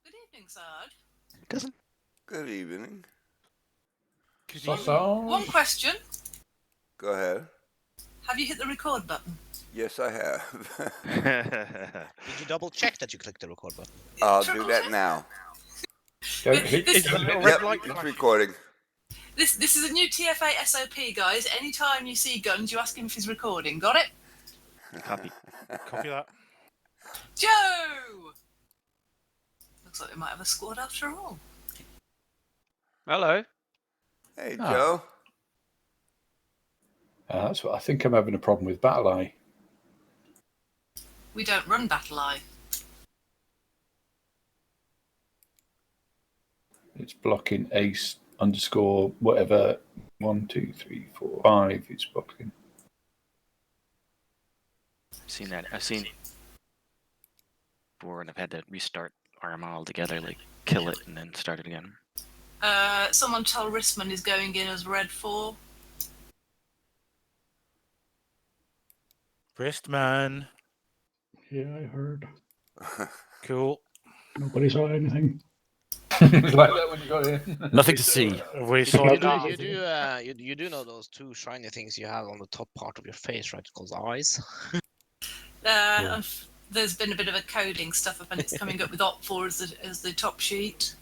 Good evening, Sarge. Doesn't. Good evening. Good One question. Go ahead. Have you hit the record button? Yes, I have. Did you double check that you clicked the record button? I'll Triple do that check. now. Is there a little red Yep, light it's flashing? recording. This is a new TFA SOP, guys. Anytime you see Guns, you ask him if he's recording. Got it? Copy. Copy that. Joe! Looks like we might have a squad after all. Hello. Hey, Ah. Joe. That's what I think I'm having a problem with BattlEye. We don't run BattlEye. It's blocking ace underscore whatever 1, 2, 3, 4, 5. It's blocking. I've seen that. I've seen before, and I've had to restart Arma altogether, like kill it and then start it again. Someone tell Rissman is going in as red 4. Wristman. Yeah, I heard. Cool. Nobody saw anything. It's like that when you got in. Nothing to see. We saw You that. do know those two shiny things you have on the top part of your face, right? Called eyes. There's been a bit of a coding stuff up, and it's coming up with Op4 as the top sheet.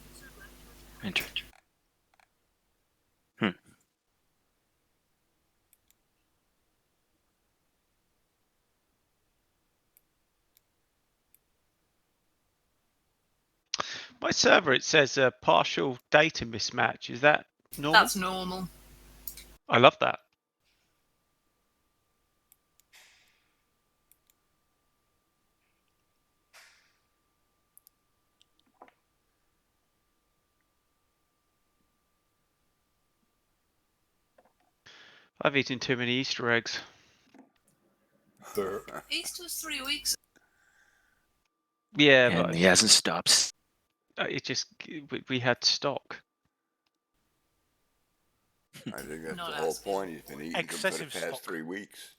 Interesting. My server, it says a partial data mismatch. Is that normal? That's normal. I love that. I've eaten too many Easter eggs. Easter's 3 weeks. Yeah, And but he hasn't stopped. it just we had stock. I think that's Not the whole asking. point. He's been eating them for the Excessive past stock. 3 weeks.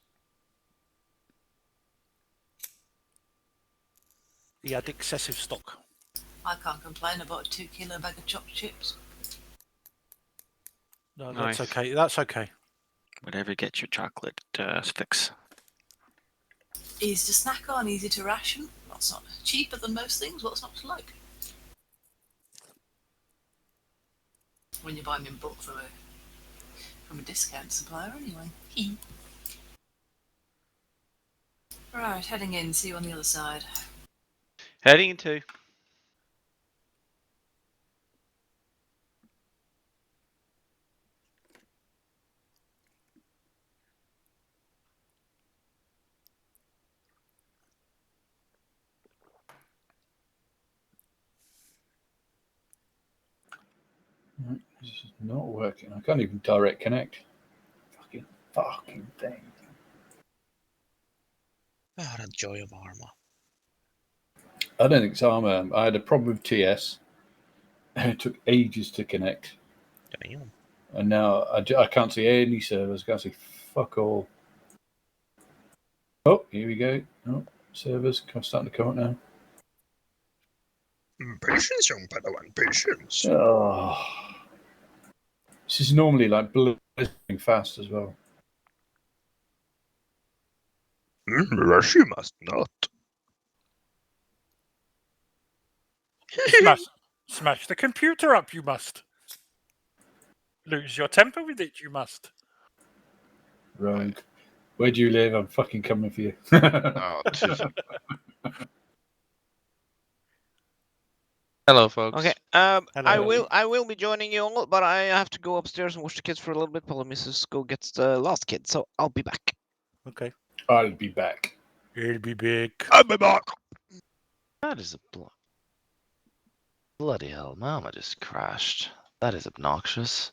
He had excessive stock. I can't complain about a 2 kilo bag of chopped chips. No, Nice. that's okay. That's okay. Whatever gets your chocolate fix. Easy to snack on, easy to ration. That's not cheaper than most things. What's not to like? When you buy them in bulk from a discount supplier, anyway. Right, heading in. See you on the other side. Heading into. This is not working. I can't even direct connect. Fucking thing. Oh, the joy of Arma. I don't think it's Arma. I had a problem with TS. It took ages to connect. Damn. And now I can't see any servers. I can't see fuck all. Oh, here we go. Oh, servers starting to come up now. Patience, young Padawan, patience. Oh. This is normally like blizzarding fast as well. Rush you must not. Smash the computer up, you must. Lose your temper with it, you must. Rogue. Where do you live? I'm fucking coming for you. Hello, folks. Okay. Hello. I will be joining you all, but I have to go upstairs and watch the kids for a little bit while Mrs. Go gets the last kid. So I'll be back. Okay. I'll be back. He'll be big. I'll be back. That is a bloody hell. Mama just crashed. That is obnoxious.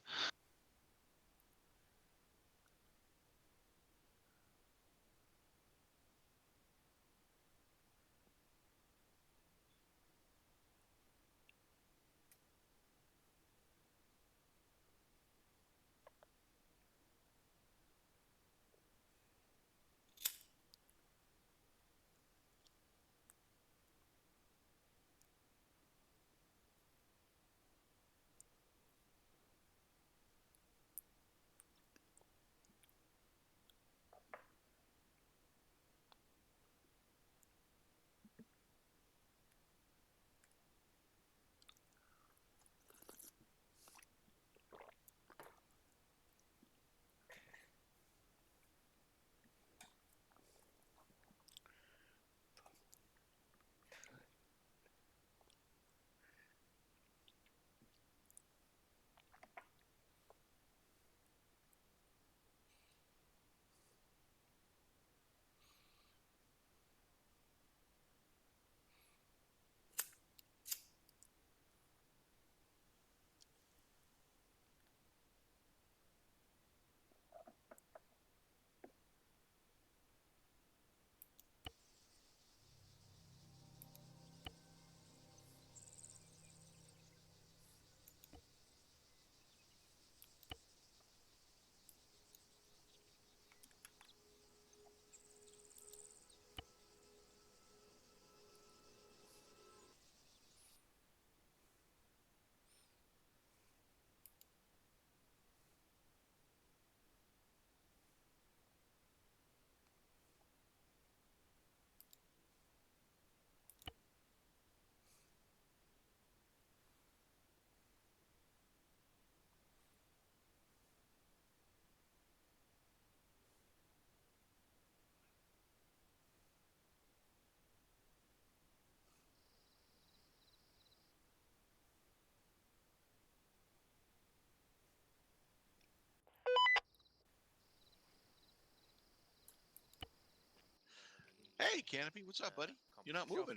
Hey, Canopy, what's up, buddy? You're not moving.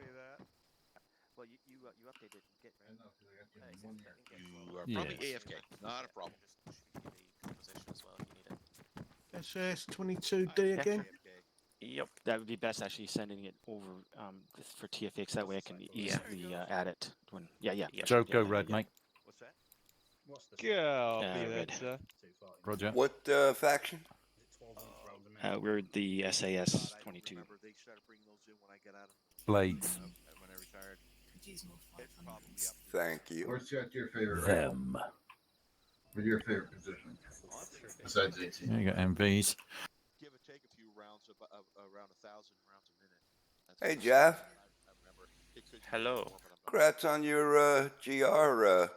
Well, you updated Git, right? You are probably AFK. Not a problem. Position as well if you need it. SS22D again. Yep, that would be best actually sending it over for TFX. That way I can easily add it when. Yeah. Joe, go red, mate. What's that? Go. red. Roger. What faction? We're the SAS 22. Remember, they started bringing those in when I get out of Blades. when I retired. Could use more It's 500s. probably up. Thank you. What's your favorite? Them. What's your favorite position? Besides 18. There you go, MVs. Give or take a few rounds, around 1,000 rounds a minute. That's Hey, what Jeff. I remember. It could be Hello. more, but I'm not- Congrats on your GR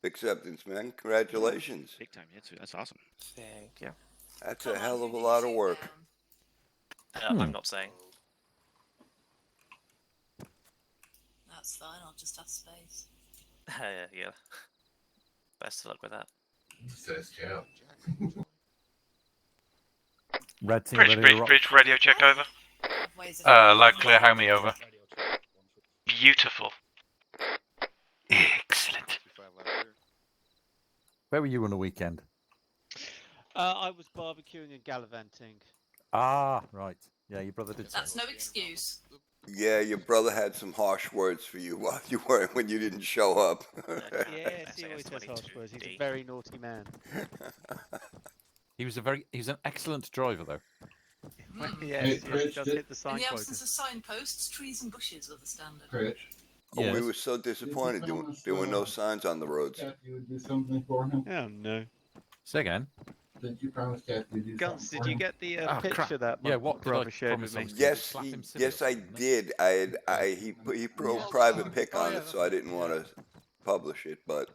acceptance, man. Congratulations. Big time. That's awesome. Thank you. That's Come a on, hell who of a did you lot of shoot work. down? I'm not saying. That's fine. I'll just have space. Yeah. Best of luck with that. Says Joe. Red team ready to rock. radio check over. Ways of Loud clear, homie over. Beautiful. Excellent. 25 left here. Where were you on the weekend? I was barbecuing and gallivanting. Ah, right. Yeah, your brother did say. That's no excuse. Yeah, your brother had some harsh words for you while you were when you didn't show up. Yes, he always says harsh words. He's a very naughty man. He was an excellent driver though. Yes, he does hit the In sign the quota. absence of signposts, trees and bushes are the standard. Rich. Oh, Yes. we were so disappointed. There were no signs on the roads. Kathy would do something for him. Oh no. Say again. Did you promise Kathy would do Guns, something did for you him? get the Oh, picture crap. that my Yeah, what did I brother shared with promise me? him? Yes, Slap him yes, I silly, did. He put a private pic on it, so I didn't want to publish it. But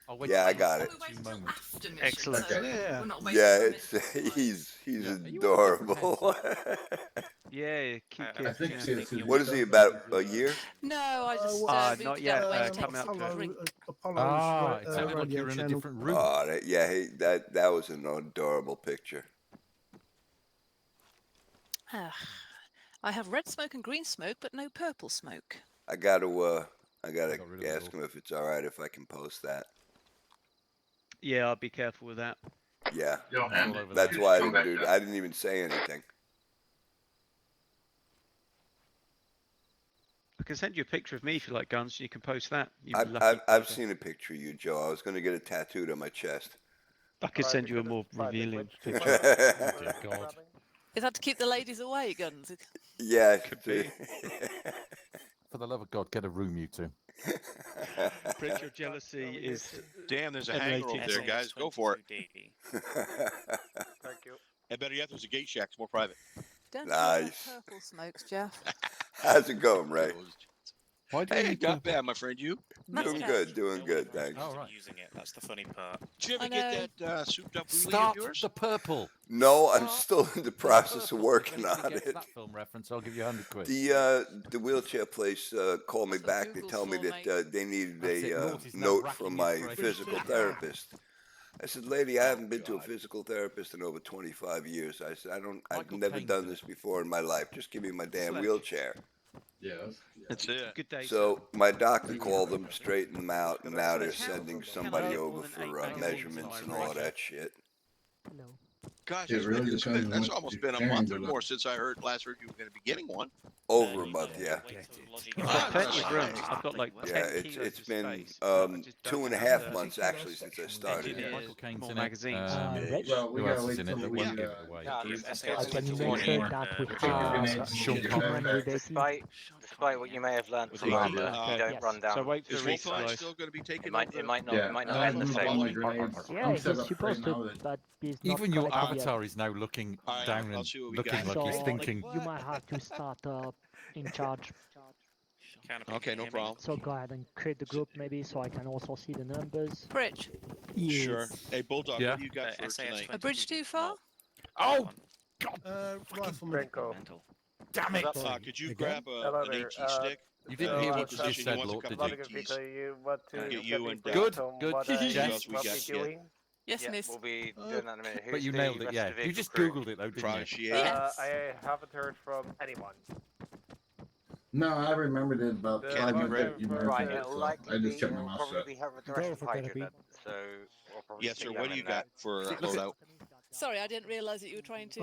I'll wait yeah, I till got it. We wait until moments. after mission, Excellent. so Yeah. we're not waiting Yeah, for it's mission. he's Yeah. Are you on a different adorable. Yeah, keep I kids. think yeah. so. What is he about? A year? No, I just not yet, coming up to it. drink. Ah, it sounded like you were in a different room. Oh, that was an adorable picture. I have red smoke and green smoke, but no purple smoke. I gotta got rid of it ask all. him if it's all right if I can post that. Yeah, I'll be careful with that. Yeah, Yo, man. All over that's there. why I Come didn't back do. I didn't even say anything. I can send you a picture of me if you like, Guns. You can post that. You lucky I've bugger. seen a picture of you, Joe. I was gonna get it tattooed on my chest. I could send you a more revealing picture. Dear God. Is that to keep the ladies away, Guns? Yeah, Could be. For the love of God, get a room, you two. Prince, your jealousy is Damn, there's a hangar over there, guys. Go for it. Thank you. And better yet, there's a gate shack. It's more private. Don't Nice. you have purple smokes, Jeff? How's it going, Ray? Why do you Hey, need not purple? bad, my friend. You? Doing good, doing good, thanks. Oh, right. Using it. That's the funny part. Did you ever I get that souped up wheelie Start of yours? the purple. No, I'm Start still in the the process of purple. working If anybody on gets it. That film reference, I'll give you 100 quid. The wheelchair place called me So back to Google's tell me full, that mate. they needed That's it, a Naughty's now note racking from his my brain. physical therapist. I said, lady, I haven't been to a physical therapist in over 25 years. I said, I've Michael never Caine done did this before in my life. Just give me my damn Sledge. wheelchair. Yes. That's it. good day. So my doctor called them, straightened them out, and now they're sending somebody over for measurements and all that shit. Gosh, It it's really been- depends on that's what almost your been a parents month are or like. more since I last heard you were going to be getting one. Over a month, yeah. I've got plenty of room. I've got like 10 Yeah, it's kilos of been space, but I just don't 2.5 have the months actually since I started. engineers, Michael Caine's more in it. magazines. Well, we Who gotta else wait is in it till that we won't give it away? Despite what you may have learned Was from he- Arthur, uh, you don't run So down. wait for Is the Wolfenstein resplice. still going to be taking It might, over? it might not end the I'm same. my grenades. I'm set up right now that Even your avatar is now looking Alright, down I'll and see what we looking got. like he's So, thinking. You might have to start in charge. Okay, no problem. So go ahead and create the group maybe so I can also see the numbers. Bridge. Sure. Hey, Bulldog, Yeah. what do you got for tonight? A bridge too far? Oh, Mental. damn it! Could you grab an AT stick? You didn't hear what you position just you said, want to Lord, come did to you? ATs. Get you and Good, good. Who Yes. else we got? Yeah. Yes, Yeah, miss. we'll be doing that in a minute. But you nailed it, yeah. You just Googled it though, didn't you? Appreciate it. Yes. I haven't heard from anyone. No, I remembered it about Yeah, 5 you minutes read- after you mentioned it, so I just kept my mouth shut. Yes, sir. What do you got for loadout? Sorry, I didn't realise that you were trying to.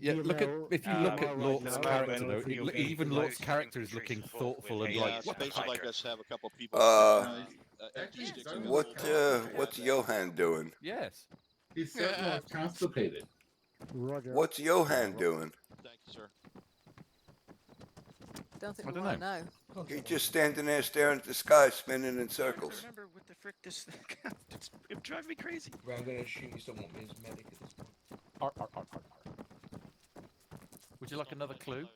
Yeah, look at if you look at Lort's character though, even Lort's character is looking thoughtful and Yeah, like, what the Space fuck? like us have a couple people. Empty sticks in the What's Johan doing? Yes. He's certainly constipated. Roger. What's Johan doing? Thank you, sir. Don't think I we don't want to know. He's just standing there staring at the sky, spinning in circles. Remember what the frick this? It drives me crazy. Well, I'm gonna shoot you someone who's medic at this point. Arr, arr, arr, arr, arr. Would you like another clue?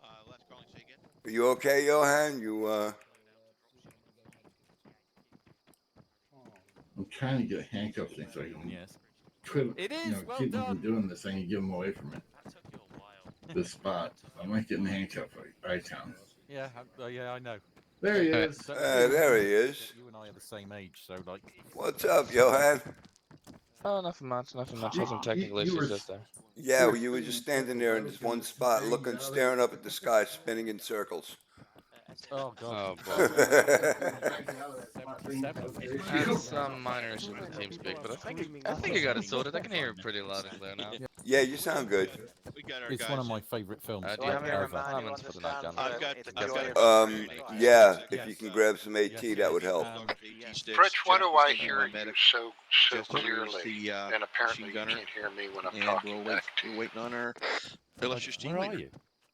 Last calling, say again. Are you okay, Johan? I'm trying to get handcuffs thing so I can Yes. it is, keep them from doing this thing and give them away from it. This spot. I might get in handcuff icon. Yeah, yeah, I know. There he is. There he is. You and I are the same age, so like. What's up, Johan? Oh, nothing much, nothing much. Some technical issues just there. Yeah, well, you were just standing there in this one spot, looking, staring up at the sky, spinning in circles. Oh god. Oh boy. Had some minor issues with TeamSpeak, but I think I got it sorted. I can hear it pretty loud and clear now. Yeah, you sound good. We got our It's guys. one of my favourite films. Do you have any requirements for the night, John? I've got. Yeah, if you can grab some AT, that would help. Fritz, why do I hear you medic, so just to use clearly? the, And apparently machine you gunner, can't hear me when I'm and talking we're back to you. waiting on our illustrious team Where are leader. you?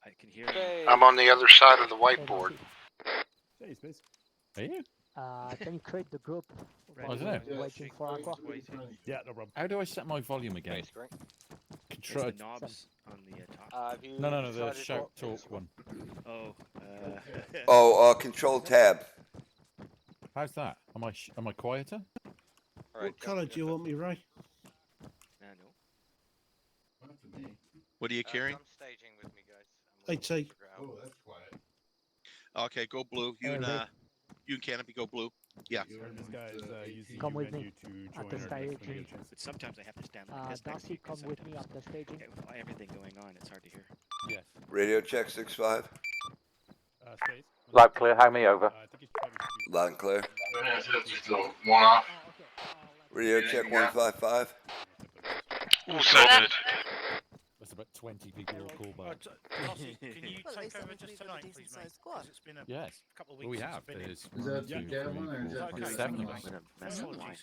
I can hear you. I'm on the other side of the whiteboard. Are you? Can you create the group? I don't know. Waiting for Aqua. Yeah, no problem. How do I set my volume again? Control. There's the knobs on the top. No, the shout talk one. Oh. Control tab. How's that? Am I quieter? What colour do you want me, Ray? What are you carrying? AT. Oh, that's quiet. Okay, go blue. You and you and Canopy go blue. Yeah. Come with me at the staging. But sometimes I have to stand like this next to Darcy, you, 'cause come with me sometimes- at the staging. Okay, with everything going on, it's hard to hear. Yes. Radio check 6-5. Space. Loud clear, hang me over. Loud and clear. That's just a one-off. Radio check 155. Send it. That's about 20 people will call back. Darcy, can you Well, at take least that over was just really tonight, decent please, sized mate? squad. 'Cause it's been a Yes. couple of Well, weeks we since have. I've been in. There's Is one, that two, the three, gentleman or is four, that five, the seven of other us. one? That's all right.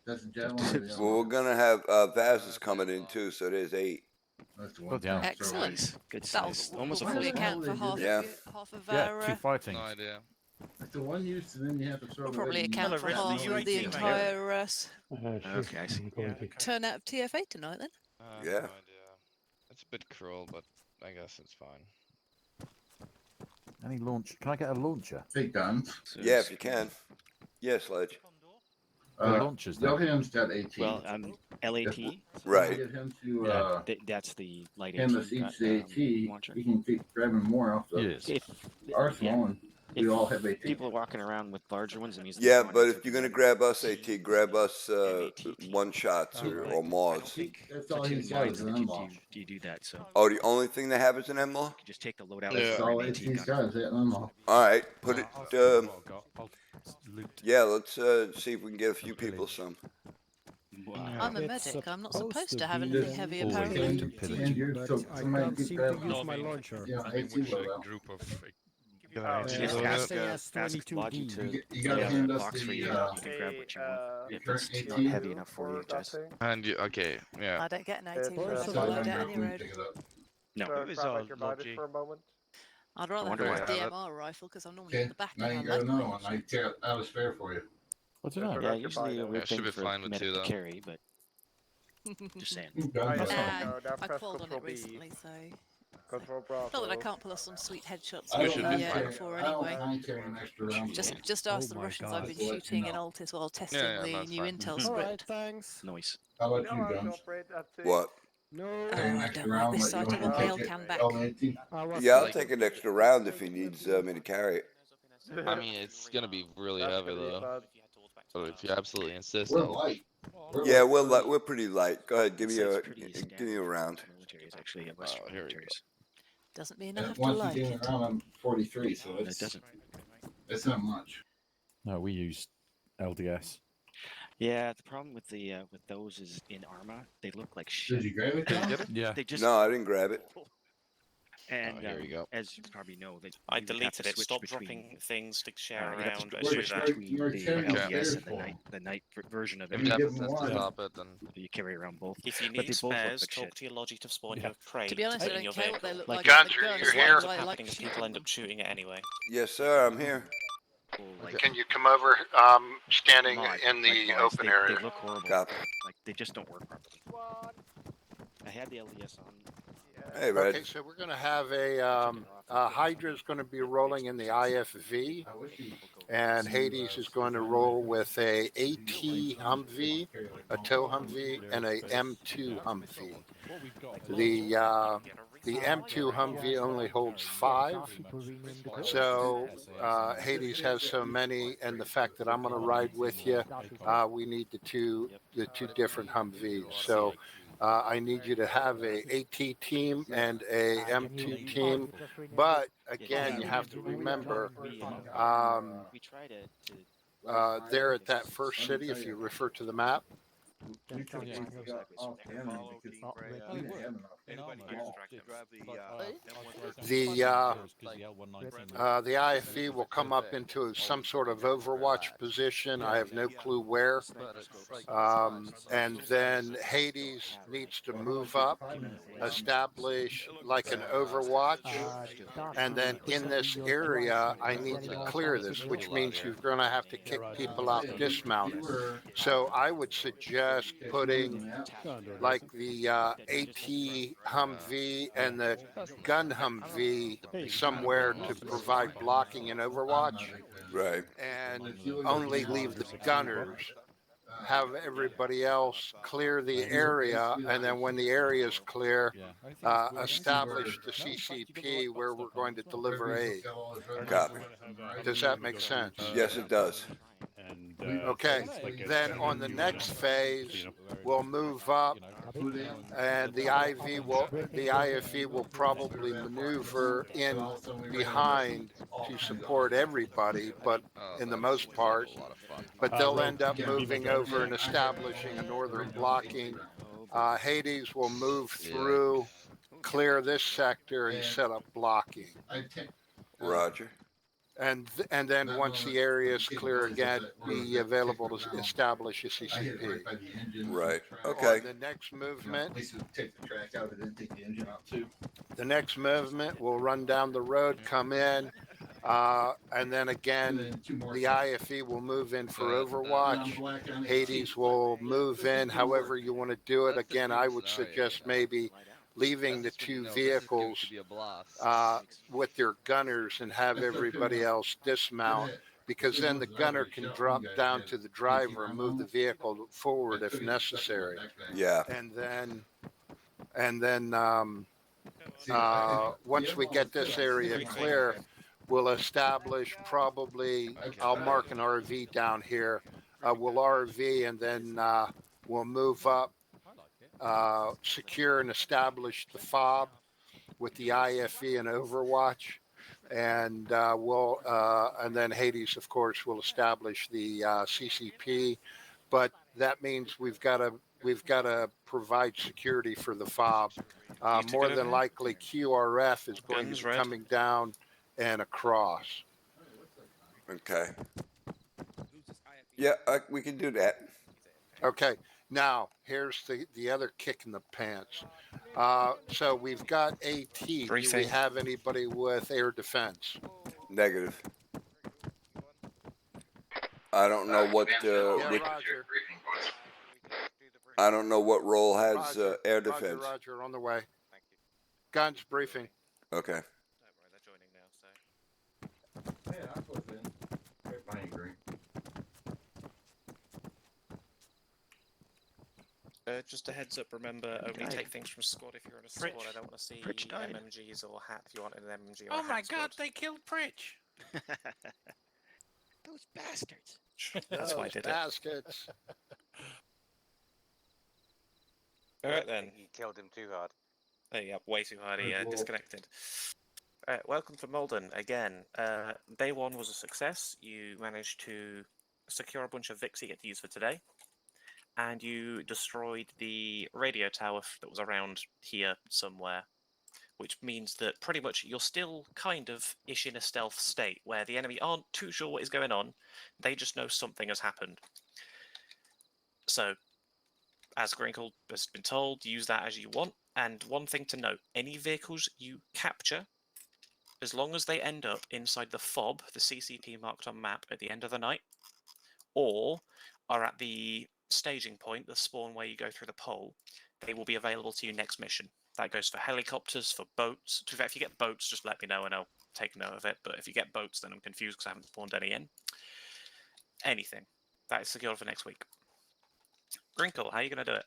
That's the gentleman. Well, we're gonna have Vaz is coming in too, so there's 8. That's the one. Yeah. Excellent. Good That'll size. Almost a probably full account for half, Yeah. half of Yeah, our. two fighting. No idea. That's the one use, and then you have to throw Will it probably away and account use for it. half you of the 18, mate? entire Okay, I see. turnout of TFA tonight. Then. Yeah. No idea. It's a bit cruel, but I guess it's fine. Any launch? Can I get a launcher? Take guns. Yeah, if you can. Yeah, Sledge. The launchers, though. Johan's got AT. Well, LAT. Right. Get him to Yeah. That's the light hand AT, us each the AT. launcher. We can keep grabbing more off the Yes. If, arsenal, and we if all have AT. people are walking around with larger ones and using Yeah, the but ones, if you're gonna grab us AT, grab us AT. one shots or I Mars. don't think That's for all two he's got lines is that an unlock. do you do that, so you Oh, the only thing they have is an MLAW? can just take the load out That's for all an AT AT's gun. got is that unlock. Alright, put it, I'll loot. yeah, let's see if we can get a few people some. I'm a It's medic. I'm not supposed supposed to to have be anything heavy always apparently. loot and pillage. And you're But so I somebody can't keep seem to grabbing use my launcher. Yeah, AT loadout. Group of. Just Yeah. ask, SAS ask 22D. Logi to You gotta have hand a us box for the, you. You can grab what you want. If current it's not AT. heavy enough for you, just And you, okay, yeah. I don't get an 18 Or but I some can other load at Grab any it and road. pick it up. no. Who is our Logi? I'd rather wonder have a why. DMR rifle because I'm normally Okay, at the back now and you I'm got another left. one. I take it out of spare for you. What's it on? Yeah, usually a weird it should thing be for fine with medic two, to though. carry, but just saying. You've done that. I called on it recently, so. Not that I can't pull off some sweet headshots I with don't the mind carrying- before I don't anyway. mind carrying an extra round. Just ask Oh the my Russians God. I've been Just to let shooting you in know. Altis while testing Yeah, the that's new fine. Intel All right, script. thanks. Noise. How about you, Guns? What? No. Carry an I extra don't like round, this let side you of the want to mail take it. can back. LAT. Yeah, I'll take an extra round if he needs me to carry it. I mean, it's gonna be really heavy though. So if you absolutely insist. We're light. Yeah, we're pretty light. Go ahead, give me It's a pretty give me a round. Military is actually Western here we go. militaries. Doesn't mean I And have to once like again, it. around I'm 43, so It it's doesn't. it's not much. No, we use LDS. Yeah, the problem with those is in Arma, they look like shit. Did you grab it, Did you Tom? get it? Yeah. They just No, I didn't grab it. and here you go. as you probably know, that I you would have deleted to it. switch Stop between, dropping things to share you have around. to I switch should between You're the carrying LDS spares and full. the night version of If it. you Jeff give says them to one, stop it, then You carry around both. If you But need they both look spares, like talk shit. to your Logi to spawn Yeah. your crate To be honest, I in don't your care what they vehicle. look like. Guns, the you're guns, here? why do I Happening like is shooting people end them? up shooting it anyway. Yes, sir. I'm here. Like, Can you come over, standing mod, in the like, open they area? look horrible. Copy. Like they just don't work properly. I had the LDS on. Hey, Red. Okay, so we're going to have Hydra is going to be rolling in the IFV, and Hades is going to roll with a AT Humvee, a tow Humvee, and a M2 Humvee. The M2 Humvee only holds 5, so Hades has so many, and the fact that I'm going to ride with you, we need the two different Humvees. So I need you to have a AT team and a M2 team, but again, you have to remember We try to there at that first city, if you refer to the map. we took these off the end because we didn't have enough. The IFV will come up into some sort of overwatch position. I have no clue where. And then Hades needs to move up, establish like an overwatch. And then in this area, I need to clear this, which means you're going to have to kick people out dismounted. So I would suggest putting like the AT Humvee and the gun Humvee somewhere to provide blocking and overwatch, Right. and only leave the gunners. Have everybody else clear the area, and then when the area is clear, establish the CCP where we're going to deliver aid. Copy. Does that make sense? Yes, it does. Okay, then on the next phase, we'll move up, and the IFE will probably maneuver in behind to support everybody, but in the most part, but they'll end up moving over and establishing a northern blocking. Hades will move through, clear this sector, and set up blocking. Roger. And then once the area is clear again, be available to establish a CCP. Right. Okay. On the next movement, Take the track out and then take the engine out too. the next movement will run down the road, come in, and then again, the IFE will move in for Overwatch. Hades will move in however you want to do it. Again, I would suggest maybe leaving the two vehicles with their gunners and have everybody else dismount, because then the gunner can drop down to the driver and move the vehicle forward if necessary. Yeah. And then once we get this area clear, we'll establish probably, I'll mark an RV down here. We'll RV and then we'll move up, secure and establish the FOB with the IFE and Overwatch. And and then Hades, of course, will establish the CCP. But that means we've got to provide security for the FOB. More than likely, QRF is going to be coming down and across. Okay. Yeah, we can do that. Okay. Now, here's the other kick in the pants. So we've got AT. Do we have anybody with air defense? Negative. I don't know what I don't know what role has air defense. Roger, on the way. Guns briefing. Okay. Just a heads up, remember, only take things from squad if you're in a squad. I don't want to see MMGs or hat if you want an MMG or Oh a hat my squad. god, they killed Pritch! Those bastards. That's why I did it. Baskets. Alright then. You killed him too hard. Oh, yeah, way too highly disconnected. Welcome to Malden again. Day one was a success. You managed to secure a bunch of Vix you get to use for today, and you destroyed the radio tower that was around here somewhere, which means that pretty much you're still kind of ish in a stealth state where the enemy aren't too sure what is going on. They just know something has happened. So, as Grinkle has been told, use that as you want. And one thing to note, any vehicles you capture, as long as they end up inside the FOB, the CCP marked on map at the end of the night, or are at the staging point, the spawn where you go through the pole, they will be available to you next mission. That goes for helicopters, for boats. If you get boats, just let me know and I'll take note of it. But if you get boats, then I'm confused because I haven't spawned any in. Anything. That is secured for next week. Grinkle, how are you going to do it?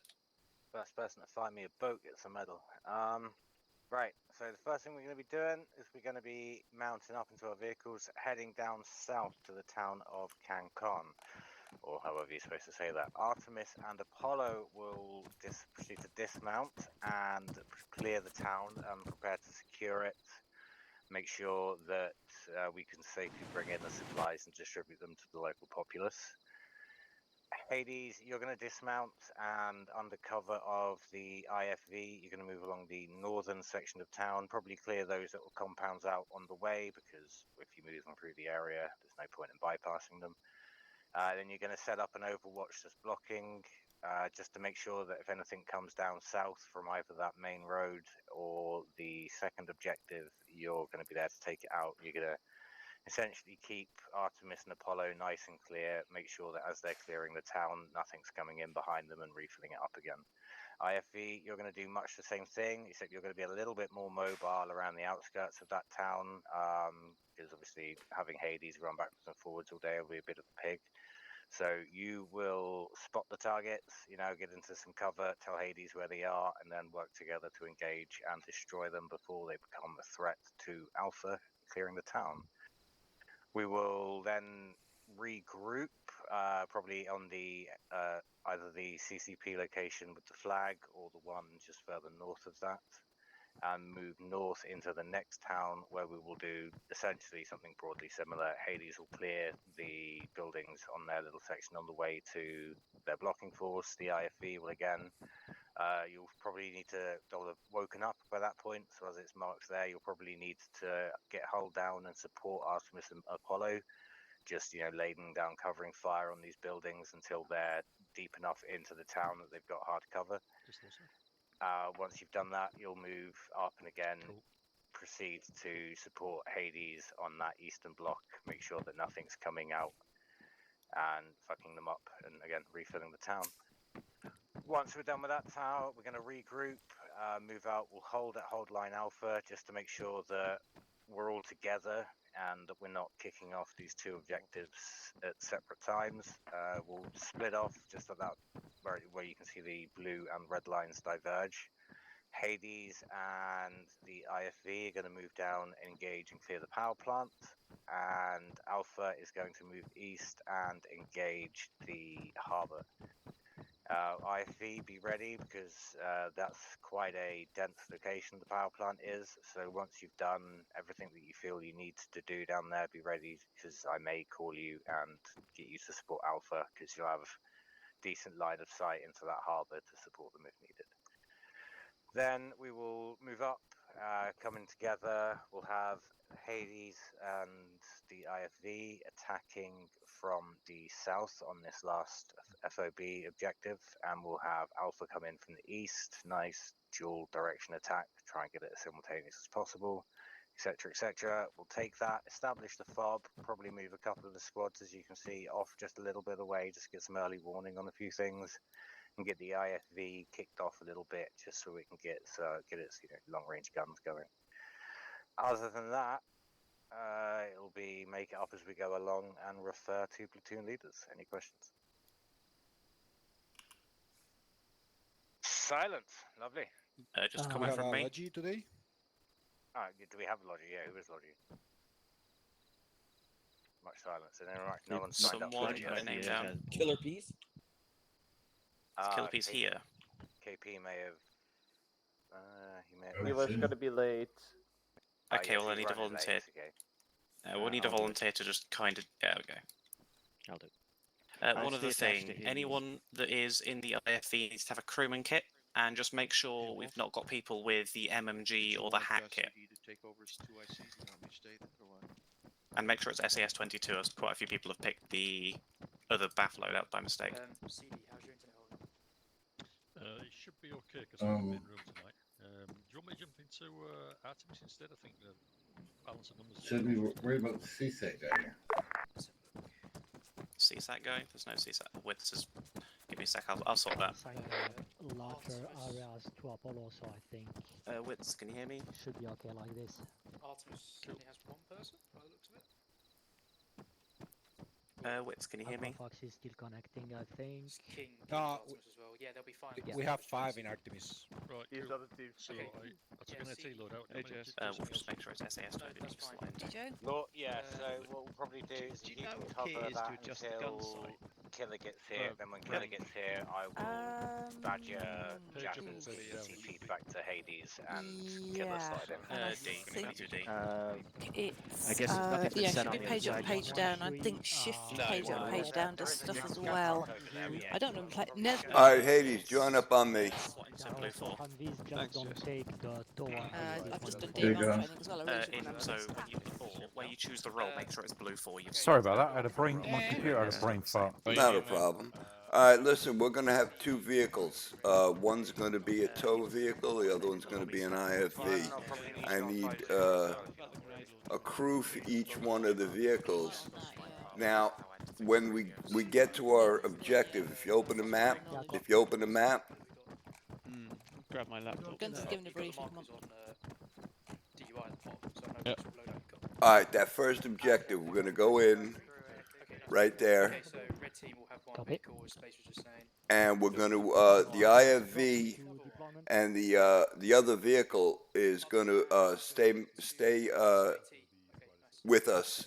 First person to find me a boat gets a medal. Right, so the first thing we're going to be doing is we're going to be mounting up into our vehicles, heading down south to the town of Cancon, or however you're supposed to say that. Artemis and Apollo will proceed to dismount and clear the town and prepare to secure it. Make sure that we can safely bring in the supplies and distribute them to the local populace. Hades, you're going to dismount and under cover of the IFV, you're going to move along the northern section of town, probably clear those little compounds out on the way, because if you move them through the area, there's no point in bypassing them. Then you're going to set up an overwatch that's blocking, just to make sure that if anything comes down south from either that main road or the second objective, you're going to be there to take it out. You're going to essentially keep Artemis and Apollo nice and clear, make sure that as they're clearing the town, nothing's coming in behind them and refilling it up again. IFV, you're going to do much the same thing, except you're going to be a little bit more mobile around the outskirts of that town, because obviously having Hades run backwards and forwards all day will be a bit of a pig. So you will spot the targets, get into some cover, tell Hades where they are, and then work together to engage and destroy them before they become a threat to Alpha, clearing the town. We will then regroup, probably on the either the CCP location with the flag or the one just further north of that, and move north into the next town where we will do essentially something broadly similar. Hades will clear the buildings on their little section on the way to their blocking force. The IFV will again. You'll probably need to have woken up by that point, so as it's marked there, you'll probably need to get hull down and support Artemis and Apollo, just laying down covering fire on these buildings until they're deep enough into the town that they've got hard cover. Once you've done that, you'll move up and again proceed to support Hades on that eastern block, make sure that nothing's coming out and fucking them up, and again refilling the town. Once we're done with that tower, we're going to regroup, move out. We'll hold at Hold Line Alpha just to make sure that we're all together and that we're not kicking off these two objectives at separate times. We'll split off just at that where you can see the blue and red lines diverge. Hades and the IFV are going to move down, engage and clear the power plant, and Alpha is going to move east and engage the harbour. IFV, be ready, because that's quite a dense location the power plant is, so once you've done everything that you feel you need to do down there, be ready, because I may call you and get you to support Alpha, because you'll have decent line of sight into that harbour to support them if needed. Then we will move up, coming together. We'll have Hades and the IFV attacking from the south on this last FOB objective, and we'll have Alpha come in from the east. Nice dual direction attack, try and get it as simultaneous as possible, etc, etc. We'll take that, establish the FOB, probably move a couple of the squads, as you can see, off just a little bit away, just get some early warning on a few things, and get the IFV kicked off a little bit, just so we can get its long-range guns going. Other than that, it'll be make it up as we go along and refer to platoon leaders. Any questions? Silence. Lovely. Just a comment from me. Logi today? Do we have Logi? Yeah, who is Logi? Much silence. And then, right, no one's signed up. Someone put a name down. Killer Piece? Killer Piece here. KP may have. He may have. Everything. gonna be late. Okay, well I need a volunteer. We'll need a volunteer to just kind of. Yeah, okay. I'll do. One other thing, anyone that is in the IFV needs to have a crewman kit, and just make sure we've not got people with the MMG or the hack kit. And make sure it's SAS 22, as quite a few people have picked the other BAF loadout by mistake. CD, how's your internet holding? It should be okay because I'm in the room tonight. Do you want me to jump into Artemis instead? I think the balance of numbers. Should we worry about the CSAT guy here? CSAT going? There's no CSAT. Widths is. Give me a sec. I'll sort that. Larger areas to Apollo, so I think. Widths, can you hear me? Should be okay like this. Artemis only has one person by the looks of it. Widths, can you hear me? Fox is still connecting, I think. King No, as well. Yeah, they'll be fine. we have 5 in Artemis. Right, These cool. other two. So Okay. I took an AT load out. We'll just make sure it's SAS 22. Joe? Well, yeah, so what we'll probably do is Do you you know can what cover key is to that adjust the gun until sight? Killer gets here. Then when Killer gets here, I will badger Jack and feedback to Hades and Killer slide in. D, can you do D? It's, I guess nothing's been yeah, said should on be the page other up, side. page down. I think shift No, page up, no. page down does stuff as well. I don't know. All right, Hades, join up on me. So blue 4. Humvees just don't take the tower. I've just done There you D1 go. training as well. I really should So remember. when you where you choose the role, make sure it's blue 4. Sorry about that. I had a brain. My computer had a brain fart. Not a problem. All right, listen, we're going to have 2 vehicles. One's going to be a tow vehicle, the other one's going to be an IFV. I need a crew for each one of the vehicles. Now, when we get to our objective, if you open the map, Grab my laptop. Guns is giving a brief. Come on. DUI at the bottom, so no Yep. extra loadout. all right, that first objective, we're going to go in right there, Okay, so red team will have one Copy. vehicle, as Space was just saying. and we're going to, the IFV and the other vehicle is going to stay with us.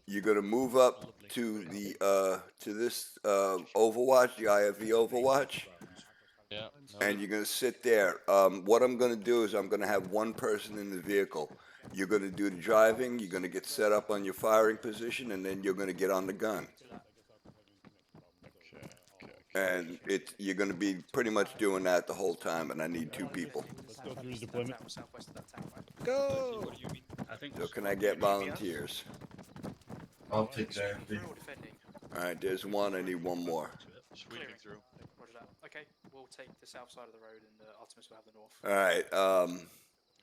You're going to move up to the to this Overwatch, the IFV Overwatch, Yeah. and you're going to sit there. What I'm going to do is I'm going to have one person in the vehicle. You're going to do the driving. You're going to get set up on your firing position, and then you're going to get on the gun. And you're going to be pretty much doing that the whole time, and I need 2 people. Let's go through his deployment. Southwest of that town, right? Go! So can I get volunteers? I'll take that. We're all defending. All right, there's one. I need one more. Clearing through. Roger that. Okay, we'll take the south side of the road, and Artemis will have the north. All right.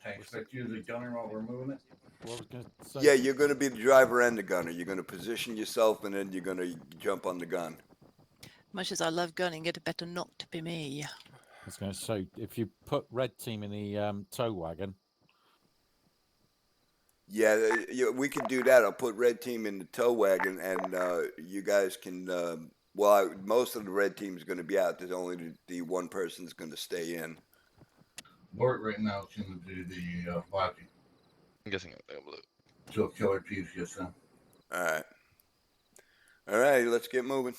I expect you to the gunner while we're moving it. What was gonna say? Yeah, you're going to be the driver and the gunner. You're going to position yourself, and then you're going to jump on the gun. Much as I love gunning, it better not to be me. I was going to say, if you put red team in the tow wagon, Yeah, we can do that. I'll put red team in the tow wagon, and you guys can. Most of the red team's going to be out. There's only the one person's going to stay in. Bort right now is going to do the lobby I'm guessing they'll blue. until Killer Peeves gets in. All right. All right, let's get moving.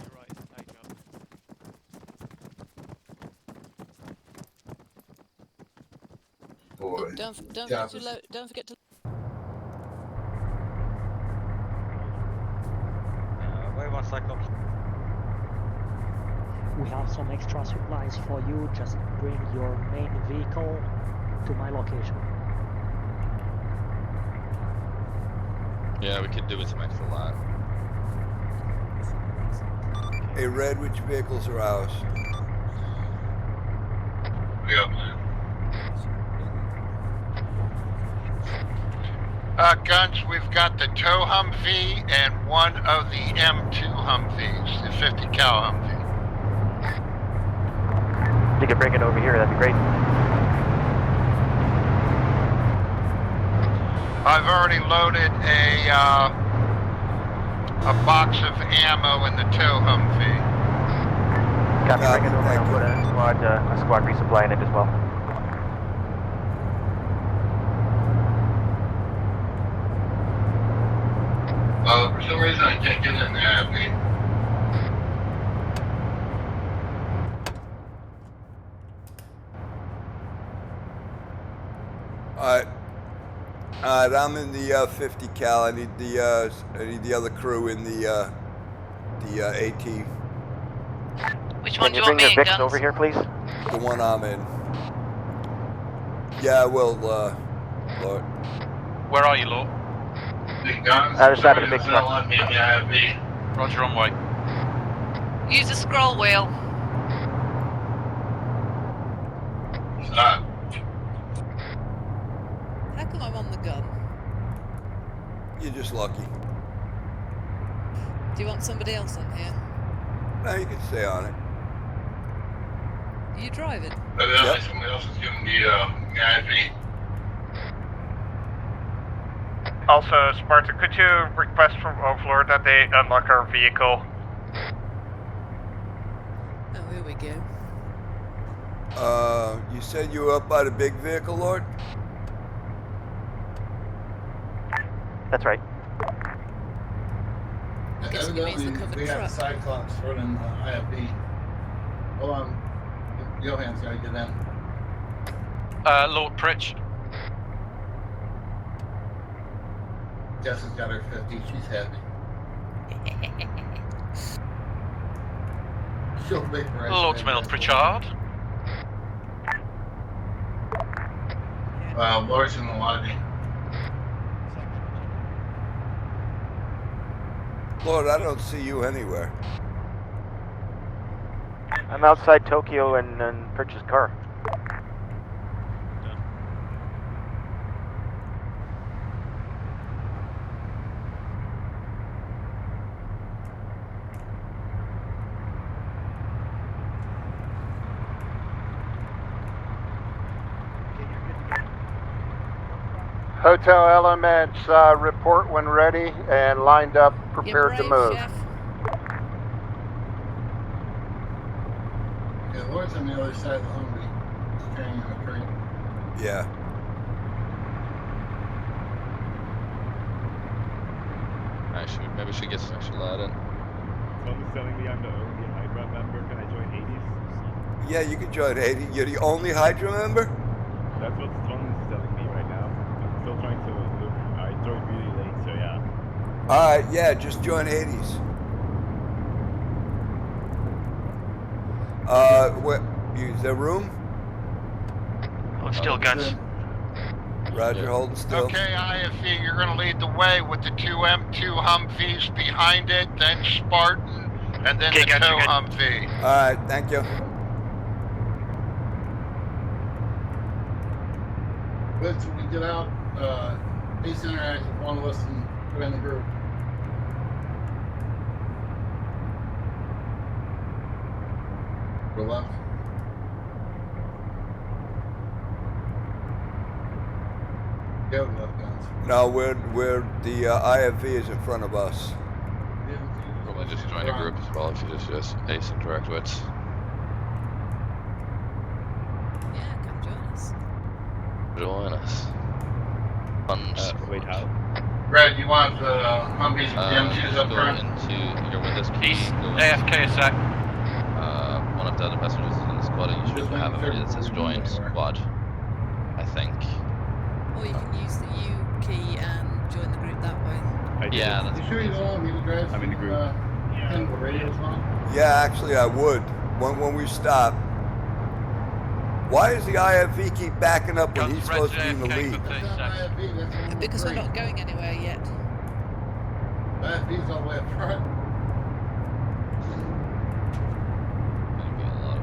You're right. There you go. Boy, Don't forget Job to is- don't forget to. Wait 1 second. We have some extra supplies for you. Just bring your main vehicle to my location. Yeah, we could do with some extra lot. Hey, Red, which vehicles are ours? Guns, we've got the tow Humvee and one of the M2 Humvees, the 50 cal Humvee. If you could bring it over here, that'd be great. I've already loaded a box of ammo in the tow Humvee. Copy, bring it over and I'll put a squad resupply in it as well. For some reason I can't get in there. I mean, All right, I'm in the 50 cal. I need the other crew in the AT. Which one do you want me in, Guns? over here, please? The one I'm in. Yeah, I will, Lord. Where are you, Lord? Other side of the big truck. Roger, on way. Use the scroll wheel. How come I'm on the gun? You're just lucky. Do you want somebody else on here? No, you can stay on it. Are you driving? Yep. Somebody else is giving the IFV. Also, Spartan, could you request from Overlord that they unlock our vehicle? Oh, here we go. You said you were up by the big vehicle, Lord? That's right. Guessing it means the covered We have truck. Cyclops running IFV. Hold on. Johan's gotta get in. Lord Pritch. Jess has got her 50. She's happy. She'll make right. Lord Smell Pritchard. Lord's in the lobby. Lord, I don't see you anywhere. I'm outside Tokyo and purchased car. Hotel Elements, report when ready and lined up, prepared to move. Yeah, Lord's on the other side of the Humvee. He's carrying a crate. Yeah. Actually, maybe we should get some extra lad in. Someone's telling me I'm the only Hydra member. Can I join Hades? Yeah, you can join 80. You're the only Hydra member? That's what Strong's telling me right now. I'm still trying to look. I joined really late, so yeah. Alright, yeah, just join Hades. What? Is there room? Hold still, Guns. Roger, holding still. Okay, IFE, you're going to lead the way with the two M2 Humvees behind it, then Spartan, and then the tow Humvee. Alright, thank you. But when we get out, please interact with one of us and put in the group. Go left. Go left, Guns. No, we're the IFV is in front of us. Probably just join a group as well if you just ace interact with. Yeah, come join us. Join us. Wait, how? Brad, you want the Humvees and M2s up go front? into your windows, please. AFK a sec. One of the other passengers in the squad, and you should have a video that says join squad, I think. Or you can use the U key and join the group that way. Yeah, that's You sure you don't want me to drive? I'm in the group. And the radio's on? Yeah, actually I would. When we stop. Why does the IFV keep backing up when he's supposed to be in the lead? Because we're not going anywhere yet. IFV's all the way up front.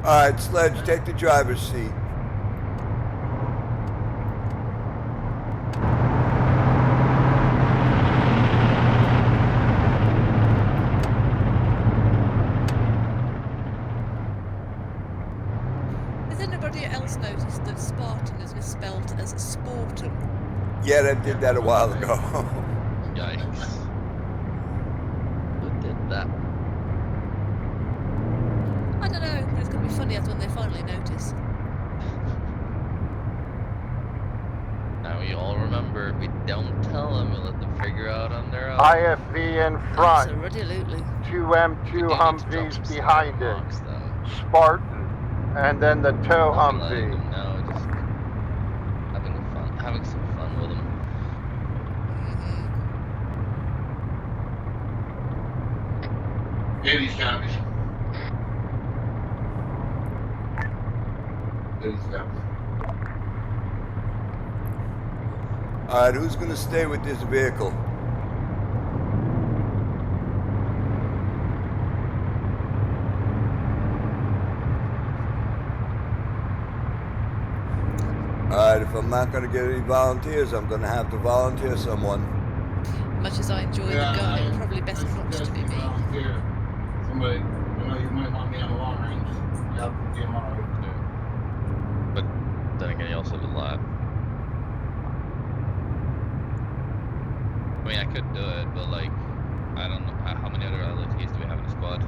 Alright, Sledge, take the driver's seat. Has anybody else noticed that Spartan is misspelled as Sportum? Yeah, I did that a while ago. Yikes. Who did that? I don't know, but it's going to be funny when they finally notice. Now we all remember, if we don't tell them, we let them figure out on their own. IFV in front. Absolutely. Two M2 Humvees behind it. Spartan, and then the tow Humvee. No, just having some fun with them. Hades copies. Hades copies. Alright, who's gonna stay with this vehicle? Alright, if I'm not gonna get any volunteers, I'm gonna have to volunteer someone. Much as I enjoy the gun, it probably best not to be me. Volunteer. Somebody, you know, you might want me on the long range. Yeah, DMR. But then again, you also have a lot. I mean, I could do it, but like, I don't know how many other LATs do we have in the squad.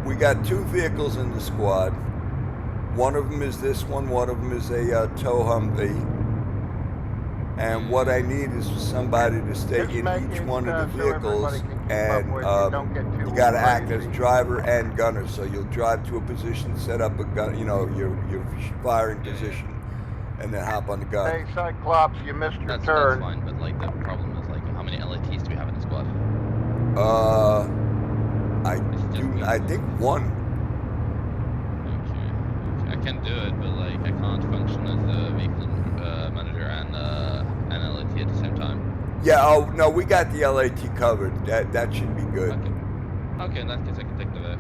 We got 2 vehicles in the squad. One of them is this one of them is a tow Humvee. And what I need is for somebody to stay in each one of the vehicles, and you got to act as driver and gunner. So you'll drive to a position, set up a gun, you know, your firing position, and then hop on the gun. Hey, Cyclops, you missed your That's turn. fine, but like the problem is like, how many LATs do we have in the squad? I think 1. I can do it, but like I can't function as a vehicle manager and an LAT at the same time. Yeah. Oh no, we got the LAT covered. That should be good. Okay, in that case I can take the Vic.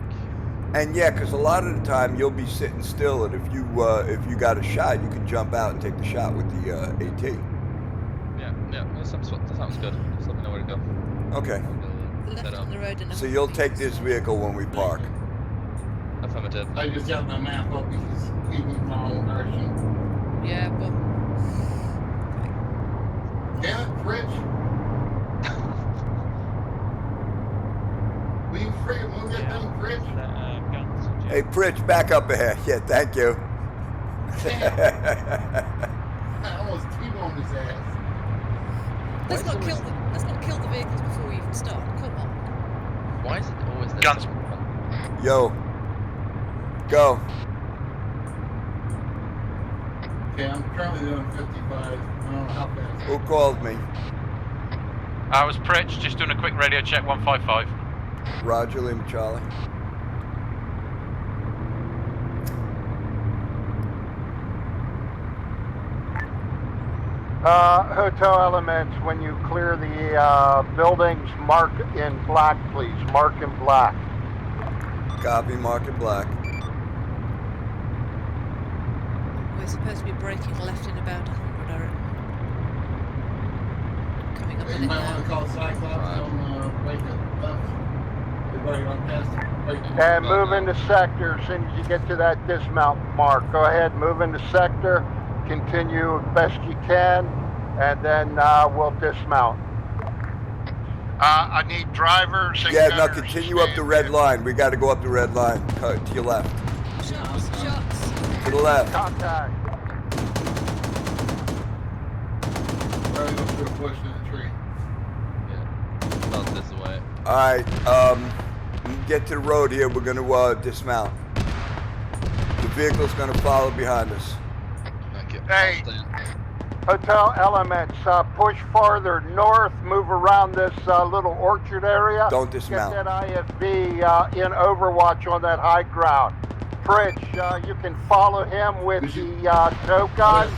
And yeah, because a lot of the time you'll be sitting still, and if you got a shot, you can jump out and take the shot with the AT. Yeah, that sounds good. Just let me know where to go. Okay. Left on the road and So you'll take this vehicle when we park. Affirmative. I just got my map up because we need my own version. Yeah, well. Damn it, Fritz. Will you freaking move that thing, Fritz? Hey, Pritch, back up ahead. Yeah, thank you. I almost T-boned his ass. Let's not kill the vehicles before we even start. Come on. Why is it always this? Guns. Yo. Go. Okay, I'm currently doing 55. I don't know how fast. Who called me? I was Pritch, just doing a quick radio check 155. Roger, Lima Charlie. Hotel Elements, when you clear the buildings, mark in black, please. Mark in black. Copy, mark in black. We're supposed to be braking left in about 100, I reckon. Coming up You in it might want now. to call Cyclops, tell them break it left. Everybody run past it. Break it. And move into sector as soon as you get to that dismount mark. Go ahead, move into sector. Continue as best you can, and then we'll dismount. I need drivers. And Yeah, now gunners. continue up the red line. We got to go up the red line. To your left. Shots. To the left. Contact. Probably go through a bush in a tree. Not this way. All right. When we get to the road here, we're going to dismount. The vehicle's going to follow behind us. Hey, Hotel Elements, push farther north, move around this little orchard area. Don't dismount. Get that IFV in Overwatch on that high ground. Pritch, you can follow him with the tow gun.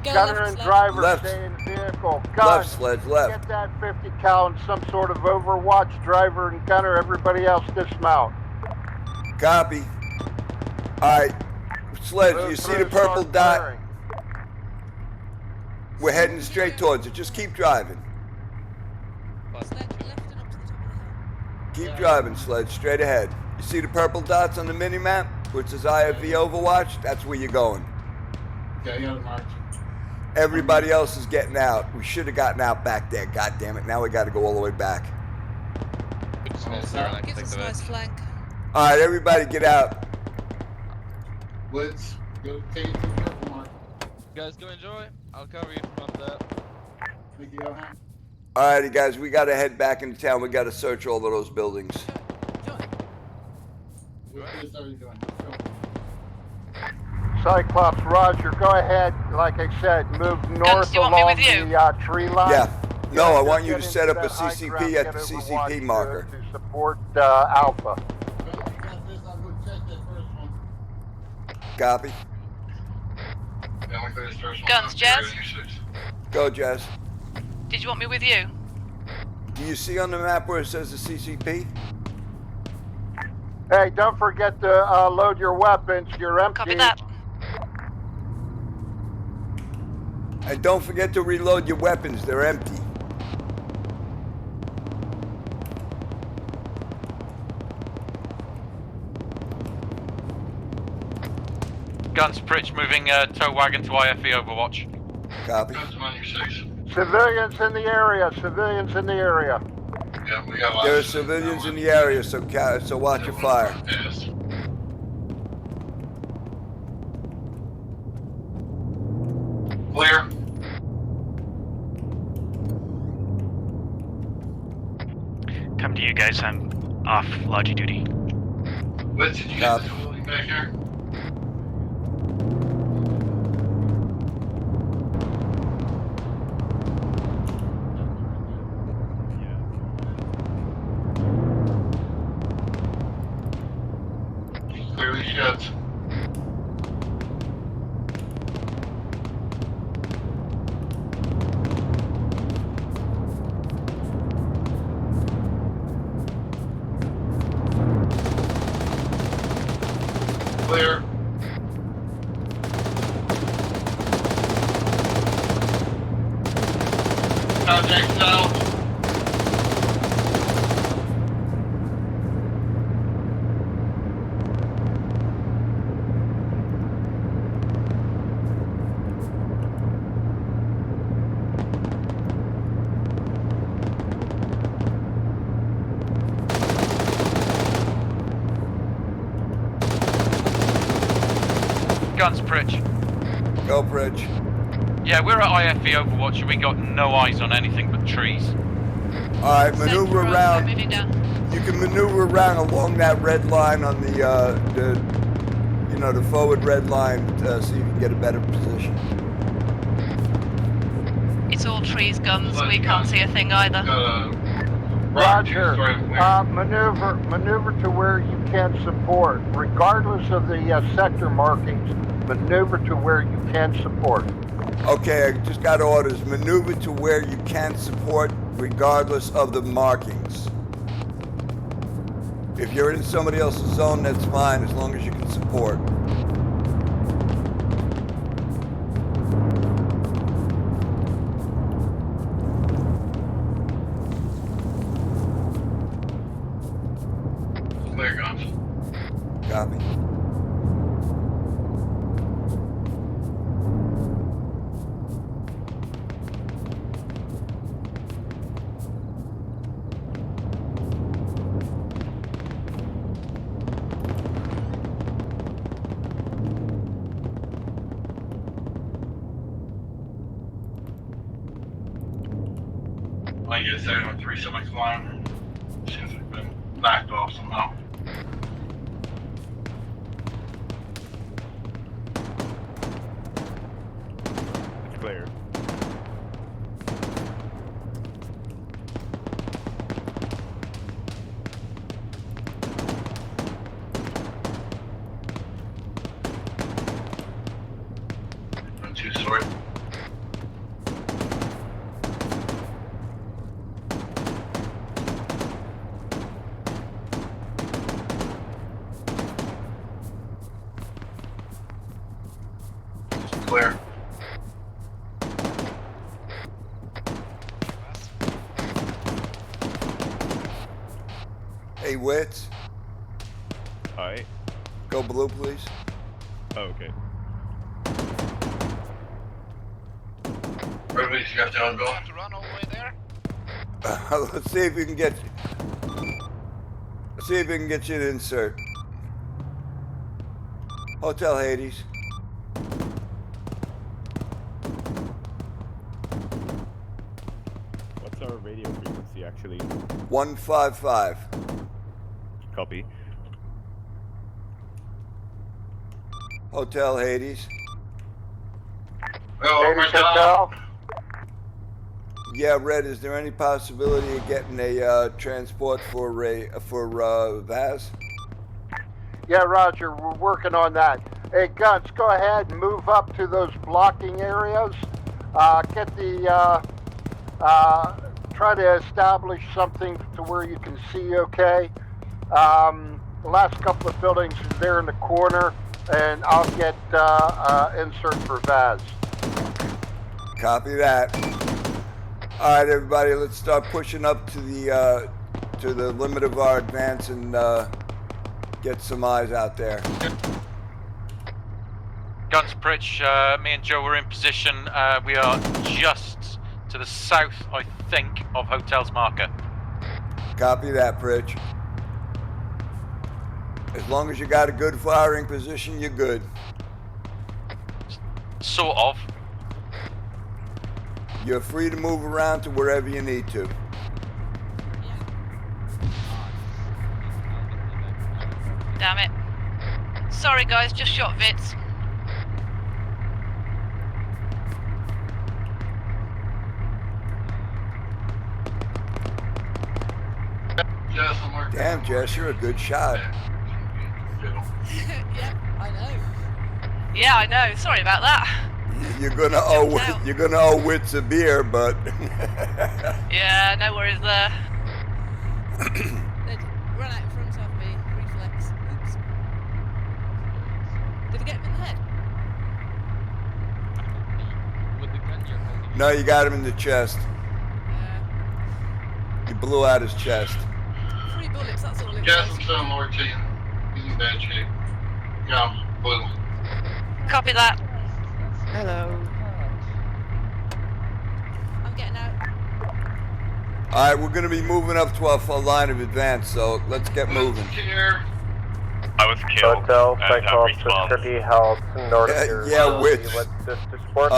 Gunner and driver Left. stay in the vehicle. Gun, Left, Sledge, left. get that 50 cal and some sort of Overwatch. Driver and gunner, everybody else dismount. Copy. All right. Sledge, Move you see through, the purple start dot? clearing. We're heading straight towards it. Just keep driving. Keep driving, Sledge, straight ahead. You see the purple dots on the mini-map, which is IFV Overwatch? That's where you're going. Okay, I got a march. Everybody else is getting out. We should have gotten out back there. God damn it. Now we got to go all the way back. Gives us a nice flank. All right, everybody get out. Woods, go take it to the purple mark. You guys go enjoy. I'll cover you from up there. Thank you, Johan. All righty, guys, we got to head back into town. We got to search all of those buildings. What are you doing? Cyclops, Roger, go ahead. Like I said, move north do you want me along with you? the tree line. Yeah, No, I just want you get to into set up a that high CCP ground, at get the Overwatch CCP marker. to support Alpha. Copy. Guns, Jazz? Go, Jazz. Did you want me with you? Do you see on the map where it says the CCP? Hey, don't forget to load your weapons. You're empty. Copy that. And don't forget to reload your weapons. They're empty. Guns, Pritch moving tow wagon to IFE Overwatch. Copy. Civilians in the area. Civilians in the area. There are civilians in the area, so watch your fire. Clear. Come to you guys, I'm off Logi duty. What did you Copy. back here? Clearly sheds. Clear. Contact south. Guns, Pritch. Go, Bridge. Yeah, we're at IFE Overwatch and we got no eyes on anything but trees. All right, maneuver around. Moving down. You can maneuver around along that red line on the forward red line, so you can get a better position. It's all trees, guns. We can't see a thing either. Roger. Maneuver to where you can support, regardless of the sector markings. Maneuver to where you can support. Okay, I just got orders. Maneuver to where you can support, regardless of the markings. If you're in somebody else's zone, that's fine, as long as you can support. Clear, guns. Copy. I get 703 semi climb. Seems like been backed off somehow. It's clear. I'm too sorry. Clear. Hey, Wits, Alright. go blue, please. Oh, okay. Everybody's got their own going. To run all the way there? Let's see if we can get. Let's see if we can get you to insert. Hotel Hades. What's our radio frequency actually? 155. Copy. Hotel Hades. Oh, Hades Hotel. Yeah, Red. Is there any possibility of getting a transport for Vaz? Yeah, Roger. We're working on that. Hey, Guns, go ahead and move up to those blocking areas. Get the try to establish something to where you can see okay. The last couple of buildings are there in the corner, and I'll get insert for Vaz. Copy that. All right, everybody, let's start pushing up to the limit of our advance and get some eyes out there. Guns, Pritch, me and Joe are in position. We are just to the south, I think, of Hotel's marker. Copy that, Pritch. As long as you got a good firing position, you're good. Sort of. You're free to move around to wherever you need to. Damn it. Sorry guys, just shot Vitz. Damn, Jess, you're a good shot. Yeah, I know. Yeah, I know. Sorry about that. You're gonna owe Wits a beer, but Yeah, no worries there. They'd run out in front of me. Reflex. Oops. Did I get him in the head? no, you got him in the chest. You blew out his chest. 3 bullets, that's all it Yes, was. I'm sending Lord to you. He's in bad shape. Yeah, blue. Copy that. Hello. I'm getting out. All right, we're gonna be moving up to our line of advance, so let's get moving. I was killed. Hotel, Cycle 630 held north of your Witch. sport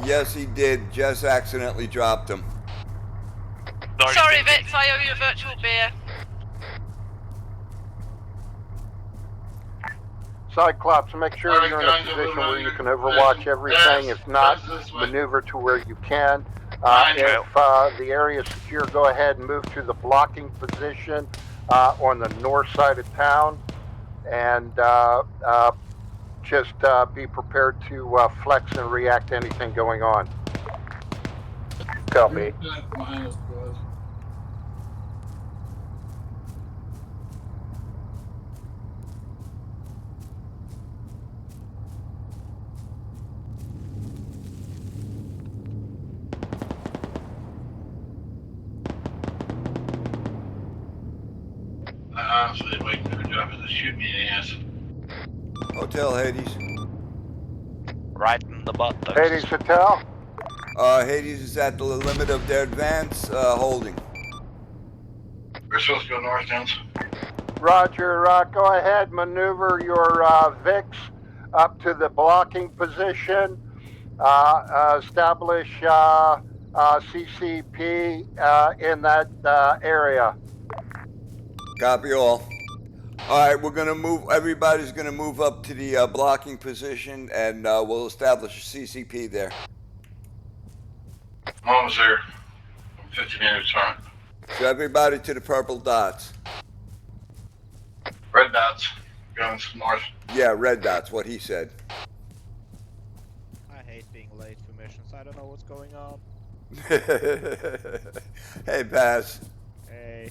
Yes, he did. Jess accidentally dropped him. Sorry, Vitz, I owe you a virtual beer. Cyclops, make sure you're in a position where you can overwatch everything. If not, maneuver to where you can. If the area is secure, go ahead and move to the blocking position on the north side of town. And just be prepared to flex and react to anything going on. Copy. Honestly, waiting for the job is to shoot me in the ass. Hotel Hades. Right in the butt. Hades Hotel. Hades is at the limit of their advance, holding. We're supposed to go north, Jones. Roger, go ahead, maneuver your VIX up to the blocking position. Establish CCP in that area. Copy all. All right, we're gonna move. Everybody's gonna move up to the blocking position, and we'll establish a CCP there. I'm almost there. I'm 50 meters front. So everybody to the purple dots. Red dots. Guns north. Yeah, red dots. What he said. I hate being late for missions. I don't know what's going on. Hey, Paz. Hey.